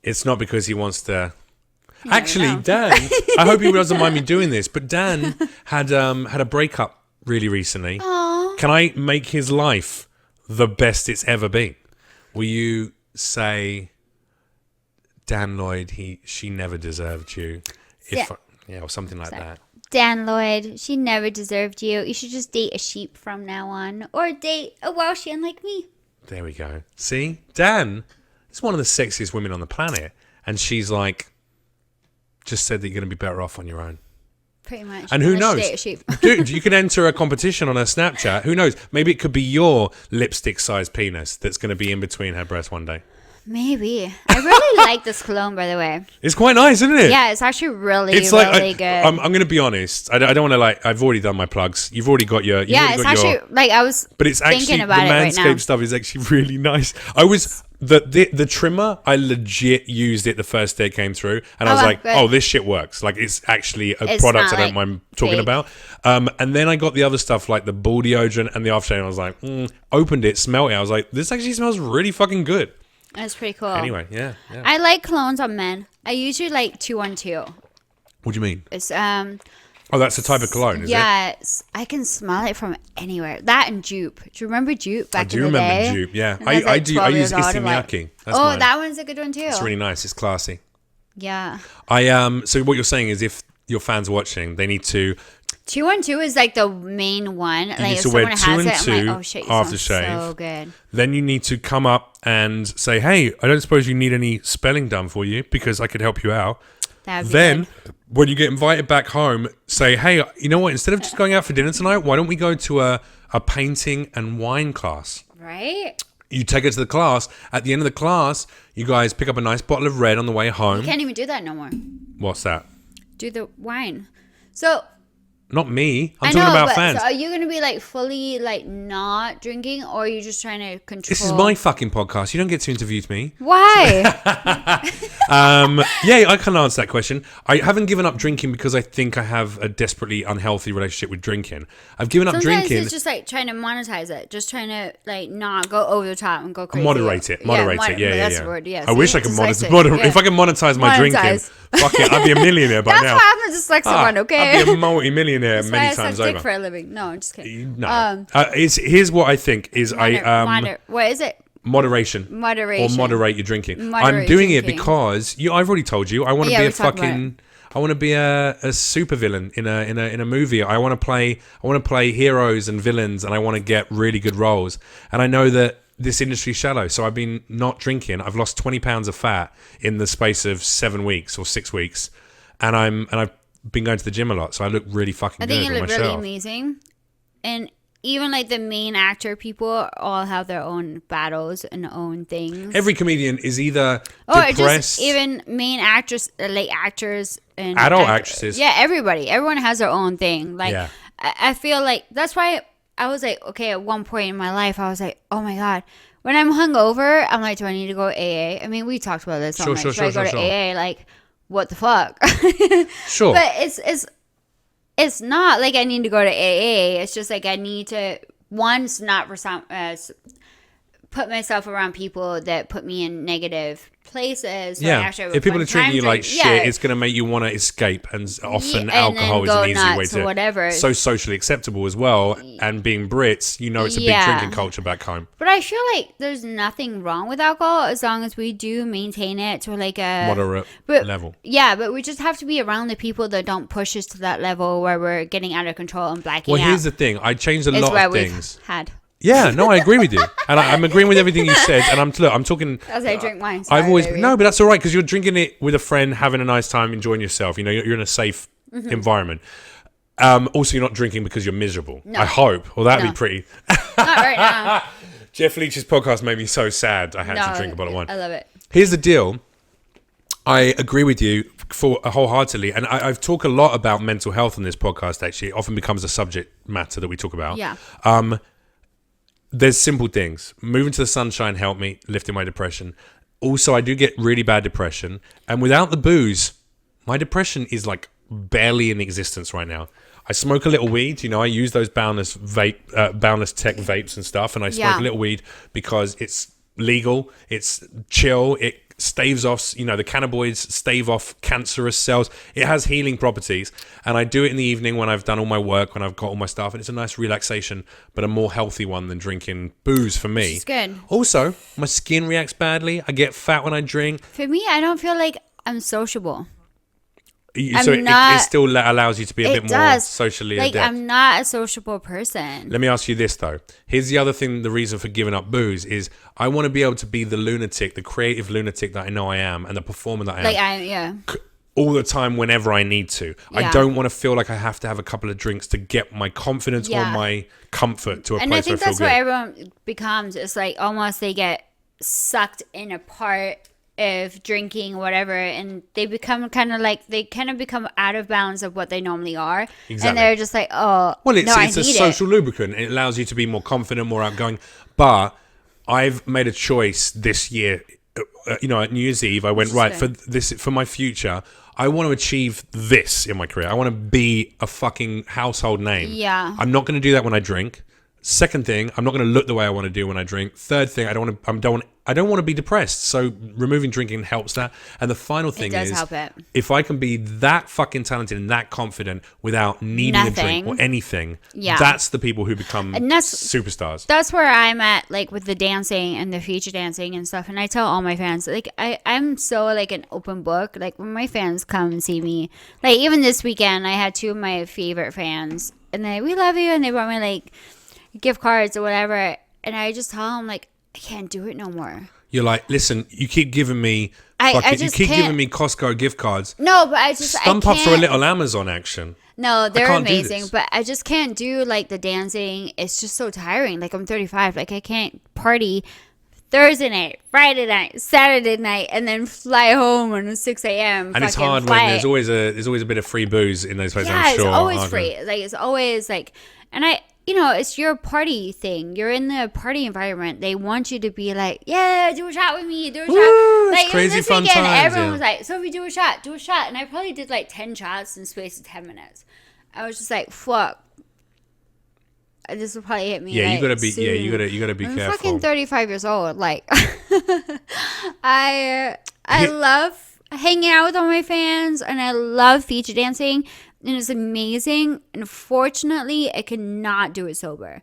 It's not because he wants to... Actually, Dan, I hope he doesn't mind me doing this, but Dan had a breakup really recently. Aww. Can I make his life the best it's ever been? Will you say, Dan Lloyd, she never deserved you? Or something like that. Dan Lloyd, she never deserved you. You should just date a sheep from now on. Or date a Welshian like me. There we go. See? Dan is one of the sexiest women on the planet. And she's like... just said that you're going to be better off on your own. Pretty much. And who knows? Dude, you could enter a competition on her Snapchat. Who knows? Maybe it could be your lipstick-sized penis that's going to be in between her breasts one day. Maybe. I really like this cologne, by the way. It's quite nice, isn't it? Yeah, it's actually really good. I'm going to be honest. I don't want to I've already done my plugs. You've already got your... I was but it's thinking actually, about the it right now. Manscaped stuff is actually really nice. The trimmer, I legit used it the first day it came through, and I was like, good. "Oh, this shit works!" Like it's actually a product I don't mind talking about. And then I got the other stuff like the ball deodorant and the aftershave. And I was like, opened it, smelled it. I was like, "This actually smells really fucking good." That's pretty cool. Anyway, yeah. I like colognes on men. I usually like 212. What do you mean? It's Oh, that's a type of cologne, is it? Yeah, I can smell it from anywhere. That and Jupe. Do you remember Jupe back in the day? I do remember Jupe, yeah. I do. I use Istimiyaki. That one's a good one too. It's really nice. It's classy. Yeah. So what you're saying is if your fans are watching, they need to... 212 is like the main one. Like need if to wear someone 2 has and it, 2 I'm like, oh shit, you aftershave. so good. Then you need to come up and say, hey, I don't suppose you need any spelling done for you because I could help you out. Then, when you get invited back home, say, hey, you know what? Instead of just going out for dinner tonight, why don't we go to a painting and wine class? Right. You take her to the class. At the end of the class, you guys pick up a nice bottle of red on the way home. You can't even do that no more. What's that? Do the wine. So, Not me. I'm talking about fans. So are you gonna be like fully like not drinking, or are you just trying to control? This is my fucking podcast. You don't get to interview me. Why? Yeah, I can answer that question. I haven't given up drinking because I think I have a desperately unhealthy relationship with drinking. I've given up Sometimes drinking. it's just like trying to monetize it, just trying to like not go over the top and go crazy. Moderate it. Yeah. That's the word. Yeah. I wish I could monetize. If I could monetize my drinking, fuck it, I'd be a millionaire by now. That's why I'm a dyslexic one. Okay. I'd be a multi-millionaire many times over. Dick for a living. No, I'm just kidding. No. Here's what I think is what is it? Moderation. Moderation. Or moderate your drinking. Moderate I'm doing drinking. it because I've already told you I want to be a fucking. I want to be a supervillain in a movie. I want to play heroes and villains, and I want to get really good roles. And I know that this industry's shallow, so I've been not drinking. I've lost 20 pounds of fat in the space of 7 weeks or 6 weeks, and I've been going to the gym a lot, so I look really fucking good with myself. I think you look really amazing, and even like the main actor people all have their own battles and own things. Every comedian is either depressed, just even main actors, like actors and adult actresses. Yeah, everyone has their own thing. Like I feel like that's why I was like, okay, at one point in my life, I was like, oh my god. When I'm hungover, I'm like, do I need to go to AA? I mean, we talked about this. Should I go to AA? Like, what the fuck? Sure. But it's not like I need to go to AA. It's just like I need to, once not put myself around people that put me in negative places. So if people are treating you like shit, it's going to make you want to escape, and often alcohol is an easy way to whatever. So socially acceptable as well. And being Brits, it's a big drinking culture back home. But I feel like there's nothing wrong with alcohol as long as we do maintain it to like a moderate level. Yeah, but we just have to be around the people that don't push us to that level where we're getting out of control and blacking out. Well, here's the thing. I changed a lot of things. Yeah, no, I agree with you, and I'm agreeing with everything you said. And I'm talking as I drink wine. No, but that's all right because you're drinking it with a friend, having a nice time, enjoying yourself. You're in a safe environment. Also, you're not drinking because you're miserable. No. I hope. Well, that'd be pretty. Not right now. Jeff Leach's podcast made me so sad. I had to drink a bottle of wine. I love it. Here's the deal. I agree with you wholeheartedly, and I've talked a lot about mental health on this podcast. Actually, it often becomes a subject matter that we talk about. Yeah. There's simple things. Moving to the sunshine helped me, lifting my depression. Also, I do get really bad depression. And without the booze, my depression is like barely in existence right now. I smoke a little weed. I use those boundless tech vapes and stuff. And I smoke a little weed because it's legal. It's chill. It staves off, the cannabinoids stave off cancerous cells. It has healing properties, and I do it in the evening when I've done all my work, when I've got all my stuff, and it's a nice relaxation, but a more healthy one than drinking booze for me. It's good. Also, my skin reacts badly. I get fat when I drink. For me, I don't feel like I'm sociable. So it still allows you to be a bit more socially adept. I'm not a sociable person. Let me ask you this, though. Here's the other thing, the reason for giving up booze is I want to be able to be the lunatic, the creative lunatic that I know I am, and the performer that I am. All the time whenever I need to. Yeah. I don't want to feel like I have to have a couple of drinks to get my confidence or my comfort to a place where I feel good. And I think that's what everyone becomes. It's like almost they get sucked in a part of drinking, whatever, and they become kind of become out of balance of what they normally are. Exactly. And they're just like, it's a social lubricant. It allows you to be more confident, more outgoing. But I've made a choice this year. At New Year's Eve, I went for my future. I want to achieve this in my career. I want to be a fucking household name. Yeah. I'm not going to do that when I drink. Second thing, I'm not going to look the way I want to do when I drink. Third thing, I don't want to be depressed. So removing drinking helps that. And the final thing is, help it. If I can be that fucking talented and that confident without needing a drink or anything, that's the people who become superstars. That's where I'm at, like with the dancing and the future dancing and stuff. And I tell all my fans, like I'm so like an open book. Like when my fans come and see me, like even this weekend, I had 2 of my favorite fans, and we love you, and they brought me like gift cards or whatever, and I just tell them like I can't do it no more. You're like, listen, you keep giving me giving me Costco gift cards. No, but I just stump up for a little Amazon action. No, they're amazing, but I just can't do like the dancing. It's just so tiring. Like I'm 35, like I can't party Thursday night, Friday night, Saturday night, and then fly home on a 6 a.m. And it's hard when there's always a bit of free booze in those places. Yeah, I'm sure. it's always free. Like it's always like, and it's your party thing. You're in the party environment. They want you to be like, yeah, do a shot with me, do a shot. Like crazy this fun weekend, times, everyone was like, Sophie, do a shot, and I probably did like 10 shots in the space of 10 minutes. I was just like, fuck. This will probably hit me. Yeah, like, you gotta be. soon. Yeah, you gotta be I'm careful. fucking 35 years old. Like, I love hanging out with all my fans, and I love feature dancing, and it's amazing. Unfortunately, I cannot do it sober.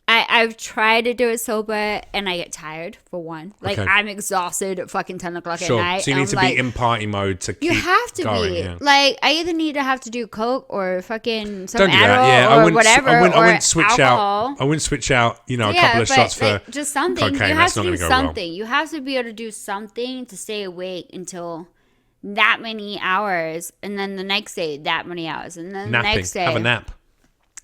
I've tried to do it sober, and I get tired, for one. Like, Okay. I'm exhausted at fucking 10 o'clock at night. So you need to be in party mode to keep You have to going, be. yeah. Like, I either need to have to do coke or fucking some Don't do that. Adderall Yeah, or whatever, I or wouldn't switch alcohol. out. I wouldn't switch out. A couple of shots for like, just something. cocaine. You have That's to not do gonna go well. something. You have to be able to do something to stay awake until that many hours, and then the next day that many hours, and then Napping. the next day Have a nap.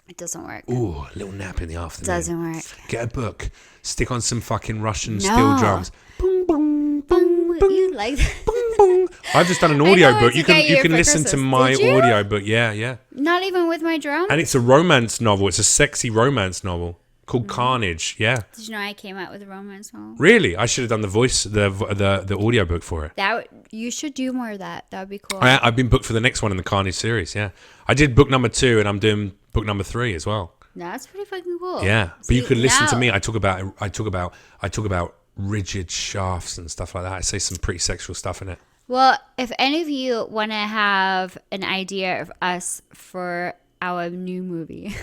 it doesn't work. Ooh, a little nap in the afternoon. Doesn't work. Get a book. Stick on some fucking Russian steel drums. Boom, boom, Boom. You like that? boom, boom. I've just done an I know audio what book. to You get can you for listen to Christmas. my Did you? audio book. Yeah. Not even with my drum? And it's a romance novel. It's a sexy romance novel called Carnage. Yeah. Did you know I came out with a romance novel? Really? I should have done the voice, the audio book for it. You should do more of that. That would be cool. I've been booked for the next one in the Carnage series. Yeah. I did book number 2, and I'm doing book number 3 as well. That's pretty fucking cool. Yeah, but you See, could listen to now- me. I talk about rigid shafts and stuff like that. I say some pretty sexual stuff in it. Well, if any of you want to have an idea of us for our new movie,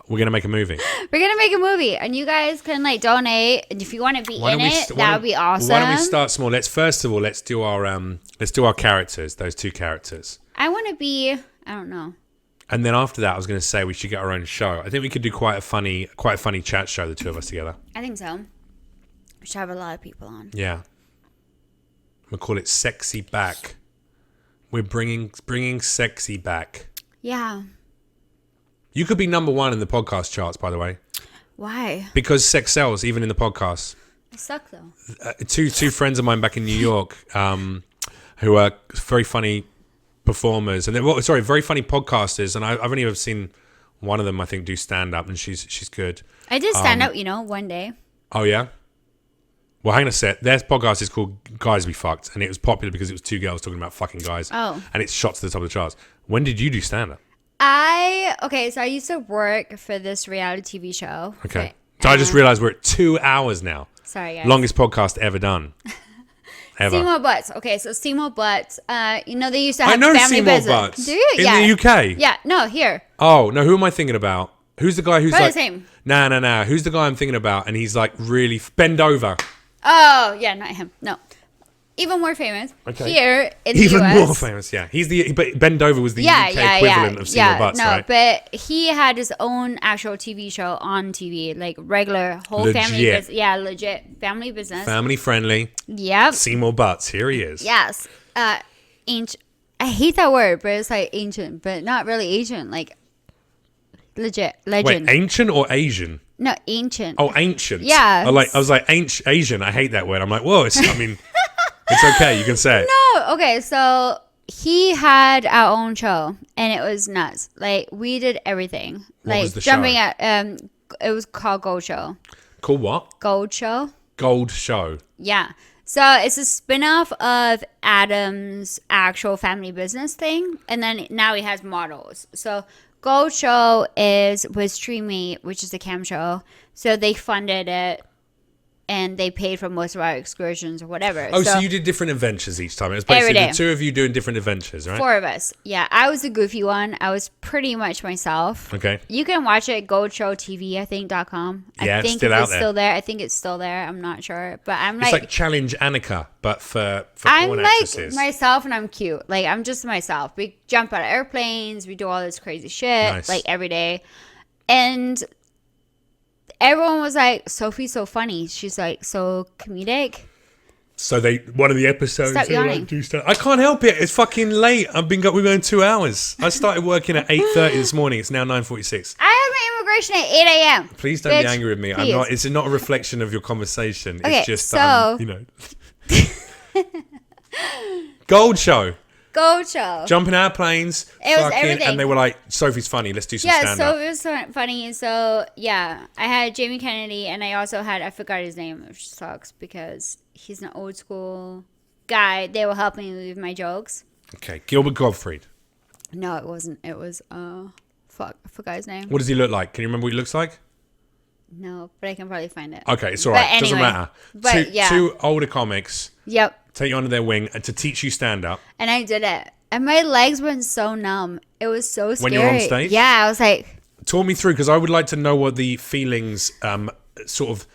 We're gonna make a movie. we're gonna make a movie, and you guys can like donate, and if you want to be in it, that would be awesome. Why don't we start small? Let's do our characters. Those 2 characters. I want to be. I don't know. And then after that, I was going to say we should get our own show. I think we could do quite a funny chat show, the 2 of us together. I think so. We should have a lot of people on. Yeah. We'll call it Sexy Back. We're bringing sexy back. Yeah. You could be number 1 in the podcast charts, by the way, Why? because sex sells, even in the podcast. I suck though. Two friends of mine back in New York, who are very funny performers, and they're very funny podcasters, and I've only ever seen one of them, I think, do stand up, and she's good. I did stand up, one day. Oh yeah. Well, hang on a sec. Their podcast is called Guys Be Fucked, and it was popular because it was 2 girls talking about fucking guys. Oh. And it's shot to the top of the charts. When did you do stand up? So I used to work for this reality TV show. Okay. So I just realized we're at 2 hours now. Sorry, guys. Longest podcast ever done. Ever. Seymour Butts. Okay, so Seymour Butts. They used to I have know family Seymour business. Butts. Do you? In Yeah. the UK? Yeah. No, here. Oh, no, who am I thinking about? Who's the guy who's Probably like... the same. Nah. Who's the guy I'm thinking about? And he's like really... Bend over. Oh, yeah, not him. No. Even more famous. Okay. Here in the Even US. more famous, yeah. But Bend Over was the UK equivalent of Seymour Butts, right? But he had his own actual TV show on TV, like regular whole family Legit. business. Yeah, legit family business. Family friendly. Yep. Seymour Butts. Here he is. Yes. Ancient. I hate that word, but it's like ancient, but not really ancient. Like legit legend. Wait, ancient or Asian? No, ancient. Oh, ancient. Yeah. I was like Asian. I hate that word. I'm like, whoa. It's okay. You can say it. No, okay. So he had our own show, and it was nuts. Like we did everything. What like was the jumping show? at. It was called Gold Show. Called what? Gold Show. Gold Show. Yeah. So it's a spin-off of Adam's actual family business thing, and then now he has models. So Gold Show was Streamy, which is the cam show. So they funded it, and they paid for most of our excursions or whatever. Oh, so you did different adventures each time. It was basically the 2 of you doing different adventures, right? 4 of us. Yeah, I was the goofy one. I was pretty much myself. Okay. You can watch it at goldshowtv.com. Yeah, I it's think still out it's there. still there. I think it's still there. I'm not sure. But I'm It's like Challenge Annika, but for I'm porn like actresses. myself, and I'm cute. Like I'm just myself. We jump out of airplanes. We do all this crazy shit Nice. like every day, and everyone was like, "Sophie's so funny. She's like so comedic." So one of the episodes. Stop they were yawning. like, do stuff. I can't help it. It's fucking late. We've been going 2 hours. I started working at 8:30 this morning. It's now 9:46. I have my vibration at 8 a.m. Please don't be angry with me. Please. I'm not. It's not a reflection of your conversation. Okay, It's just, so- you know. Gold show. Gold show. Jumping out of planes. It was everything. And they were like, Sophie's funny. Let's do some Yeah, stand-up. so it was so funny. So, yeah, I had Jamie Kennedy, and I also had, I forgot his name, which sucks because he's an old school guy. They were helping me with my jokes. Okay, Gilbert Gottfried. No, it wasn't. It was, fuck, I forgot his name. What does he look like? Can you remember what he looks like? No, but I can probably find it. Okay, it's all right. But Doesn't anyway, matter. but yeah. Two older comics Yep. take you under their wing and to teach you stand-up. And I did it. And my legs went so numb. It was so scary. When you were on stage? Yeah, I was like... Talk me through, because I would like to know what the feelings, sort of,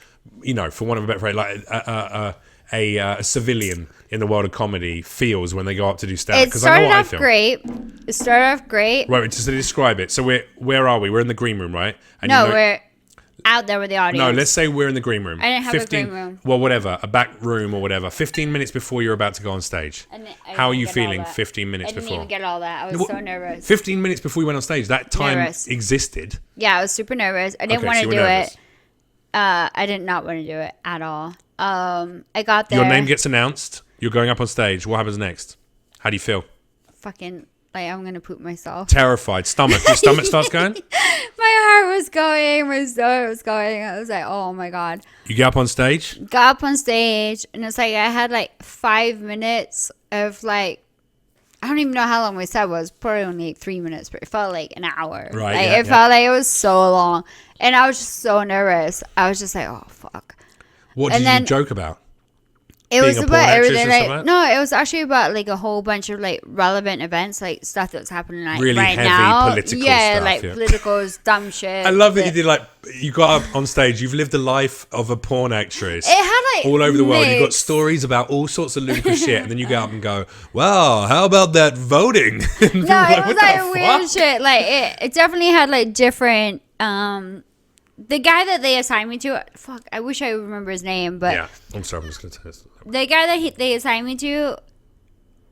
you know, for one of a better phrase, like a civilian in the world of comedy feels when they go up to do stand-up. It Because I know started what I off feel. great. It started off great. Right, just to describe it. So where are we? We're in the green room, right? And No, you know, we're out there with the audience. No, let's say we're in the green room. I didn't have a green room. Well, whatever, a back room or whatever. 15 minutes before you're about to go on stage. How are you feeling 15 minutes before? I didn't before? even get all that. I was so nervous. 15 minutes before we went on stage. That time Nervous. existed. Yeah, I was super nervous. I didn't Okay, want so to you do were nervous. it. I did not want to do it at all. I got there. Your name gets announced. You're going up on stage. What happens next? How do you feel? Fucking, like, I'm going to poop myself. Terrified. Stomach. Your stomach starts going? My heart was going. My stomach was going. I was like, oh my God. You get up on stage? Got up on stage, and it's like I had like 5 minutes of like, I don't even know how long my set was. Probably only like 3 minutes, but it felt like an hour. Right, Like, yeah, it felt like it was so long. And I was just so nervous. I was just like, oh, fuck. What And did then- you joke about? It Being was a porn about actress everything. or Like, something? no, it was actually about like a whole bunch of like relevant events, like stuff that's happening like Really right heavy now. political yeah, stuff, like yeah. political dumb shit. I love that you did, like, you got up on stage. You've lived the life of a porn actress. It had like all over the world. You've got mixed- stories about all sorts of ludicrous shit. And then you go up and go, wow, how about that voting? And people No, are it was "What the like weird fuck?" shit. Like it definitely had like different. The guy that they assigned me to, fuck, I wish I remember his name, but Yeah, I'm sorry, I'm just going to tell you. the guy that they assigned me to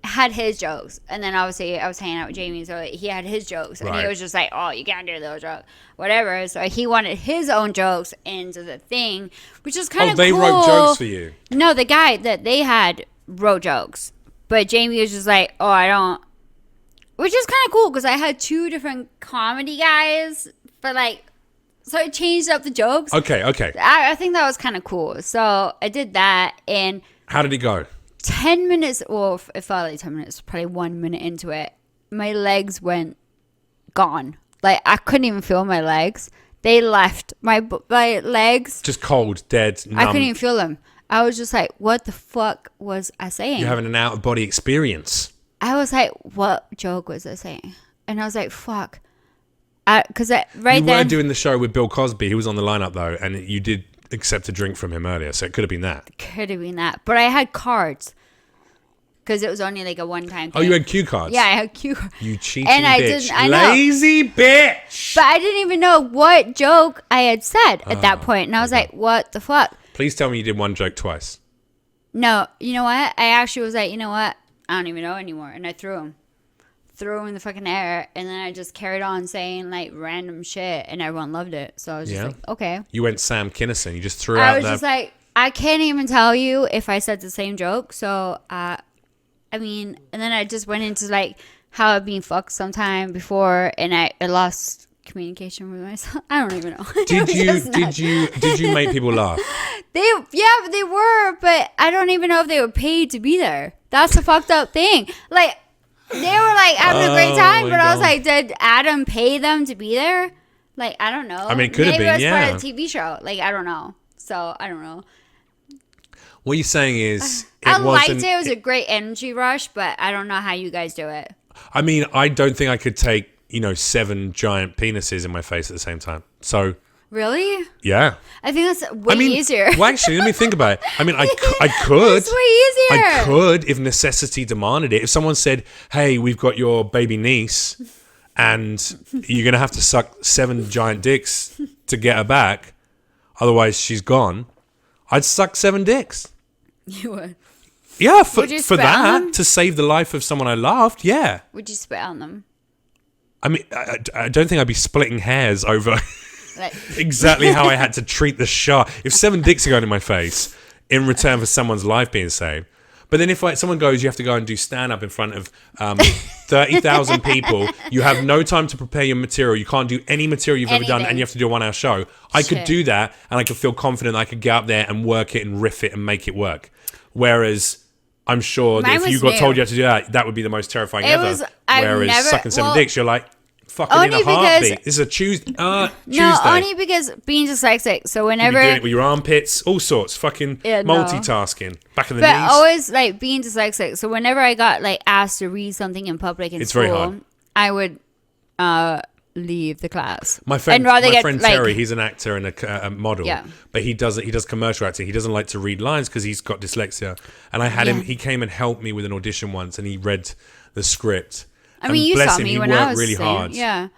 had his jokes, and then obviously I was hanging out with Jamie, so he had his jokes, and Right. he was just like, "Oh, you can't do those jokes, whatever." So he wanted his own jokes into the thing, which is kind Oh, of they cool. wrote jokes for you. No, the guy that they had wrote jokes, but Jamie was just like, "Oh, I don't," which is kind of cool because I had two different comedy guys, but like, so I changed up the jokes. Okay. I think that was kind of cool. So I did that, and How did it go? 10 minutes, or it felt like 10 minutes, probably 1 minute into it, my legs went gone. Like, I couldn't even feel my legs. They left. My legs, Just cold, dead, numb. I couldn't even feel them. I was just like, what the fuck was I saying? You're having an out-of-body experience. I was like, what joke was I saying? And I was like, fuck. Because right You then, were doing the show with Bill Cosby. He was on the lineup, though, and you did accept a drink from him earlier, so it could have been that. could have been that. But I had cards. Because it was only like a one-time thing. Oh, you had cue cards? Yeah, I had cue cards. You cheating And I bitch. didn't- I know. Lazy bitch. But I didn't even know what joke I had said at that point. And I was like, what the fuck? Please tell me you did one joke twice. No, you know what? I actually was like, you know what? I don't even know anymore. And I threw him. Threw him in the fucking air. And then I just carried on saying like random shit. And everyone loved it. So I was just Yeah. like, okay. You went Sam Kinison. You just threw I out was that. just like, I can't even tell you if I said the same joke. So, I mean, and then I just went into like how I've been fucked sometime before. And I lost communication with myself. I don't even know. Did you make people laugh? They were, but I don't even know if they were paid to be there. That's the fucked up thing. Like, they were like having a great time, my but I was God. like, did Adam pay them to be there? Like, I don't know. I mean, it could have Maybe been, it was part yeah. of the TV show. Like, I don't know. So I don't know. What you're saying is, I liked wasn't. it. It was a great energy rush, but I don't know how you guys do it. I mean, I don't think I could take 7 giant penises in my face at the same time. So Really? yeah. I think that's way I mean, easier. well, actually, let me think about it. I mean, I could. It's way easier. I could if necessity demanded it. If someone said, "Hey, we've got your baby niece, and you're gonna have to suck 7 giant dicks to get her back, otherwise she's gone," I'd suck 7 dicks. You would. Yeah, for Would you for spit on that them? to save the life of someone I loved. Yeah. Would you spit on them? I mean, I don't think I'd be splitting hairs over. Like, exactly how I had to treat the shark. If 7 dicks are going in my face in return for someone's life being saved. But then if like someone goes, you have to go and do stand-up in front of 30,000 people. You have no time to prepare your material. You can't do any material you've ever done, and you have to do a 1-hour show. I could do that, and I could feel confident I could get up there and work it and riff it and make it work. Whereas I'm sure that if you got told you had to do that, that would be the most terrifying ever. Whereas sucking 7 dicks, you're like, fucking in a heartbeat. This is a Tuesday. No, only because being dyslexic. So whenever you're doing it with your armpits, all sorts, fucking multitasking, back of the knees. But always like being dyslexic. So whenever I got like asked to read something in public in school, very hard. I would leave the class. My friend Terry, he's an actor and a model, but he does commercial acting. He doesn't like to read lines because he's got dyslexia. And I had him. He came and helped me with an audition once, and he read the script. I mean, you saw me when I was really hard,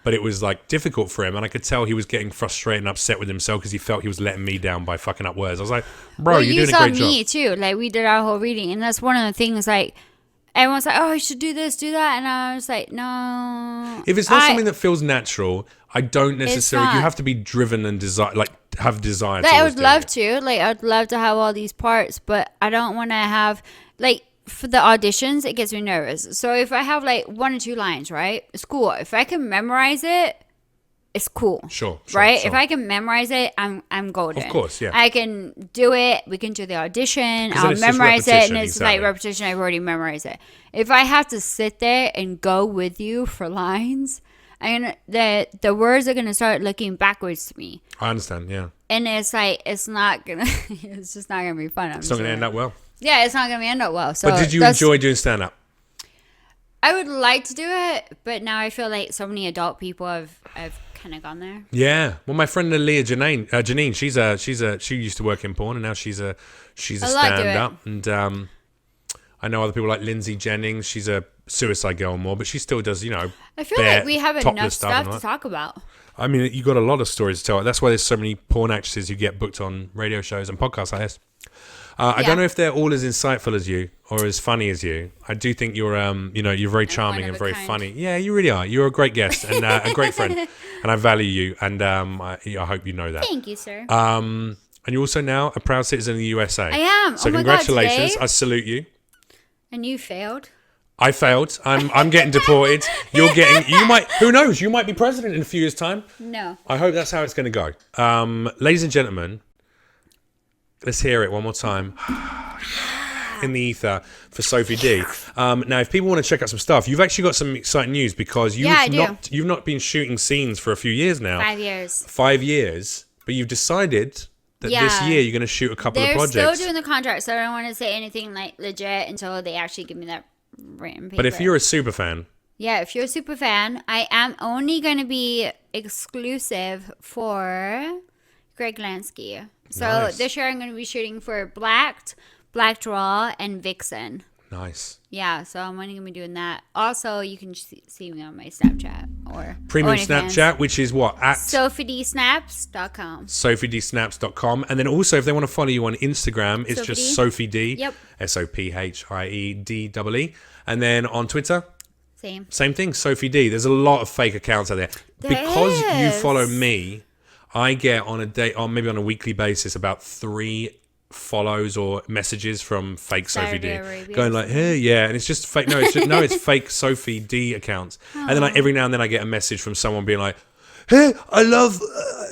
but it was like difficult for him, and I could tell he was getting frustrated and upset with himself because he felt he was letting me down by fucking up words. I was like, bro, you're doing a great job. You saw me too. Like we did our whole reading, and that's one of the things. Like everyone's like, oh, you should do this, do that, and I was like, no. If it's not something that feels natural, I don't necessarily. You have to be driven and have desire. Like I would love to. Like I'd love to have all these parts, but I don't want to have like. For the auditions, it gets me nervous. So if I have like 1 or 2 lines, right? It's cool. If I can memorize it, it's cool. Sure. Right? Sure. If I can memorize it, I'm golden. Of course, yeah. I can do it. We can do the audition. I'll memorize it, and it's like repetition. I've already memorized it. If I have to sit there and go with you for lines, the words are gonna start looking backwards to me. I understand. Yeah. And it's like it's just not gonna be fun. It's not gonna end up well. Yeah, it's not going to end up well. So but did you enjoy doing stand-up? I would like to do it, but now I feel like so many adult people have kind of gone there. Yeah. Well, my friend Janine, she used to work in porn, and now she's a stand-up. And I know other people like Lindsay Jennings. She's a Suicide Girl more, but she still does, I feel like we have enough stuff to talk about. I mean, you got a lot of stories to tell. That's why there's so many porn actresses who get booked on radio shows and podcasts like this. I don't know if they're all as insightful as you or as funny as you. I do think you're, you're very charming and very funny. Yeah, you really are. You're a great guest and a great friend, and I value you. And I hope you know that. Thank you, sir. And you're also now a proud citizen of the USA. I am. So congratulations. I salute you. And you failed. I failed. I'm getting deported. You might. Who knows? You might be president in a few years' time. No. I hope that's how it's going to go. Ladies and gentlemen. Let's hear it one more time in the ether for Sophie Dee. Now, if people want to check out some stuff, you've actually got some exciting news because you've not been shooting scenes for a few years now. 5 years. 5 years, but you've decided that this year you're going to shoot a couple of projects. They're still doing the contract, so I don't want to say anything like legit until they actually give me that written paper. But if you're a super fan. Yeah, if you're a super fan, I am only going to be exclusive for Greg Lansky. So this year I'm going to be shooting for Blacked, Black Raw, and Vixen. Nice. Yeah, so I'm only going to be doing that. Also, you can see me on my Snapchat or Premium Snapchat, which is what? At SophieDeeSnaps.com. SophieDeeSnaps.com. And then also, if they want to follow you on Instagram, it's just Sophie Dee. Yep. SophieDee. And then on Twitter? Same thing, Sophie Dee. There's a lot of fake accounts out there. Because you follow me, I get maybe on a weekly basis about 3 follows or messages from fake Sophie Dee going like, hey, yeah, and it's just fake. No, it's fake Sophie Dee accounts. And then every now and then I get a message from someone being like, hey, I love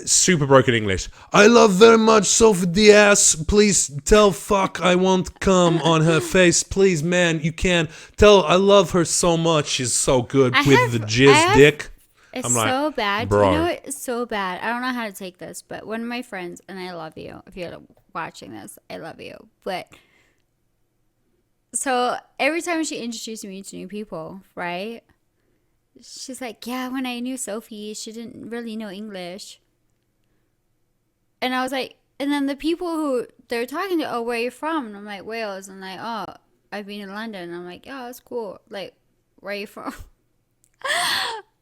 super broken English. I love very much Sophie Dee ass. Please tell fuck I won't come on her face. Please, man, you can tell I love her so much. She's so good with the jizz dick. It's so bad. Bro. You know what? It's so bad. I don't know how to take this, but one of my friends, and I love you. If you're watching this, I love you. But so every time she introduced me to new people, right? She's like, yeah, when I knew Sophie, she didn't really know English. And I was like, and then the people who they're talking to, oh, where are you from? And I'm like, Wales. And like, oh, I've been in London. And I'm like, oh, that's cool. Like, where are you from?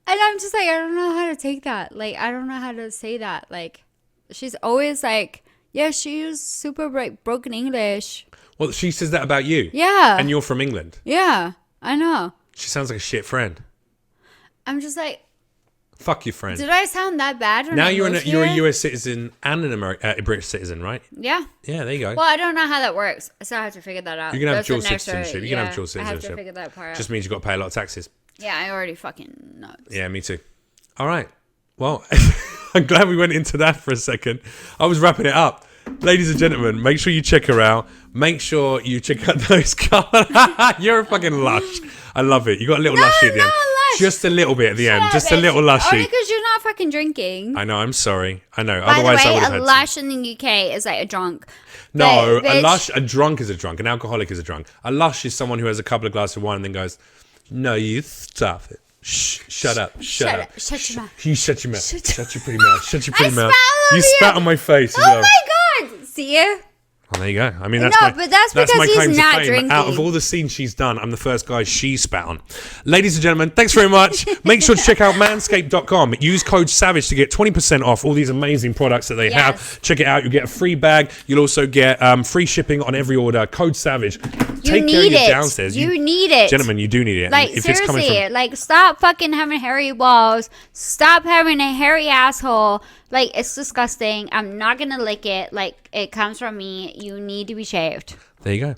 And I'm just like, I don't know how to take that. Like, I don't know how to say that. Like, she's always like, yeah, she used super broken English. Well, she says that about you. Yeah. And you're from England. Yeah, I know. She sounds like a shit friend. I'm just like, Fuck your friend. Did I sound that bad? When Now I you're moved you're a here? US citizen and a British citizen, right? Yeah. Yeah, there you go. Well, I don't know how that works. So I have to figure that out. You can have That's the dual next citizenship. You can have dual citizenship. I have to figure that part out. Just means you've got to pay a lot of taxes. Yeah, I already fucking know. Yeah, me too. All right. Well, I'm glad we went into that for a second. I was wrapping it up. Ladies and gentlemen, make sure you check her out. Make sure you check out those cars. You're a fucking lush. I love it. You got a little lushy at the end. lush. Just a little bit at the end. Shut Just up, a little bitch. lushy. Only because you're not fucking drinking. I know. I'm sorry. I know. By Otherwise, the I way, would have a had lush in the UK is like a drunk. No, But, a bitch, drunk is a drunk. An alcoholic is a drunk. A lush is someone who has a couple of glasses of wine and then goes, "No, you stop it. Shh, shut up. Shut up. Shut your mouth. You shut your mouth. Shut your pretty mouth. Shut your pretty I mouth." spat on You you. spat on my face as Oh well. my god! See you? Well, there you go. I mean, that's No, my, but that's my because he's claim to not fame. drinking. Out of all the scenes she's done, I'm the first guy she spat on. Ladies and gentlemen, thanks very much. Make sure to check out manscaped.com. Use code SAVAGE to get 20% off all these amazing products that they have. Check it out. You'll get a free bag. You'll also get free shipping on every order. Code SAVAGE. Take care of your downstairs. You need it. Gentlemen, you do need it. Like, if seriously, it's coming from, like, stop fucking having hairy balls. Stop having a hairy asshole. Like, it's disgusting. I'm not gonna lick it. Like, it comes from me. You need to be shaved. there you go.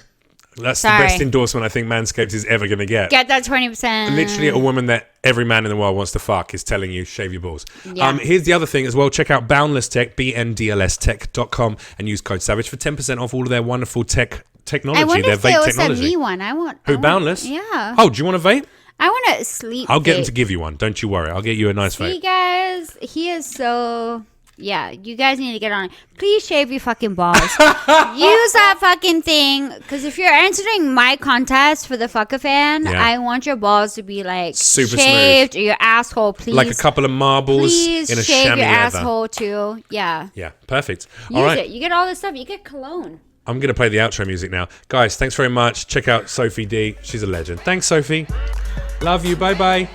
That's Sorry. the best endorsement I think Manscaped is ever going to get. Get that 20%. Literally a woman that every man in the world wants to fuck is telling you, shave your balls. Yeah. Here's the other thing as well. Check out Boundless Tech, bndlstech.com, and use code SAVAGE for 10% off all of their wonderful technology, I wonder their if they vape will technology. send me one. I want. Who, I want- Boundless? Yeah. Oh, do you want a vape? I want to sleep. I'll get them vape. to give you one. Don't you worry. I'll get you a nice See, vape. guys, he is so. Yeah, you guys need to get on it. Please shave your fucking balls. Use that fucking thing. Because if you're entering my contest for the Fuck-A-Fan, Yeah. I want your balls to be like Super shaved. Or your asshole, please. Like a couple of marbles Please in a shave chamois your leather. asshole too. Yeah. Yeah, perfect. Use All right. it. You get all this stuff. You get cologne. I'm going to play the outro music now. Guys, thanks very much. Check out Sophie Dee. She's a legend. Thanks, Sophie. Love you. Bye-bye.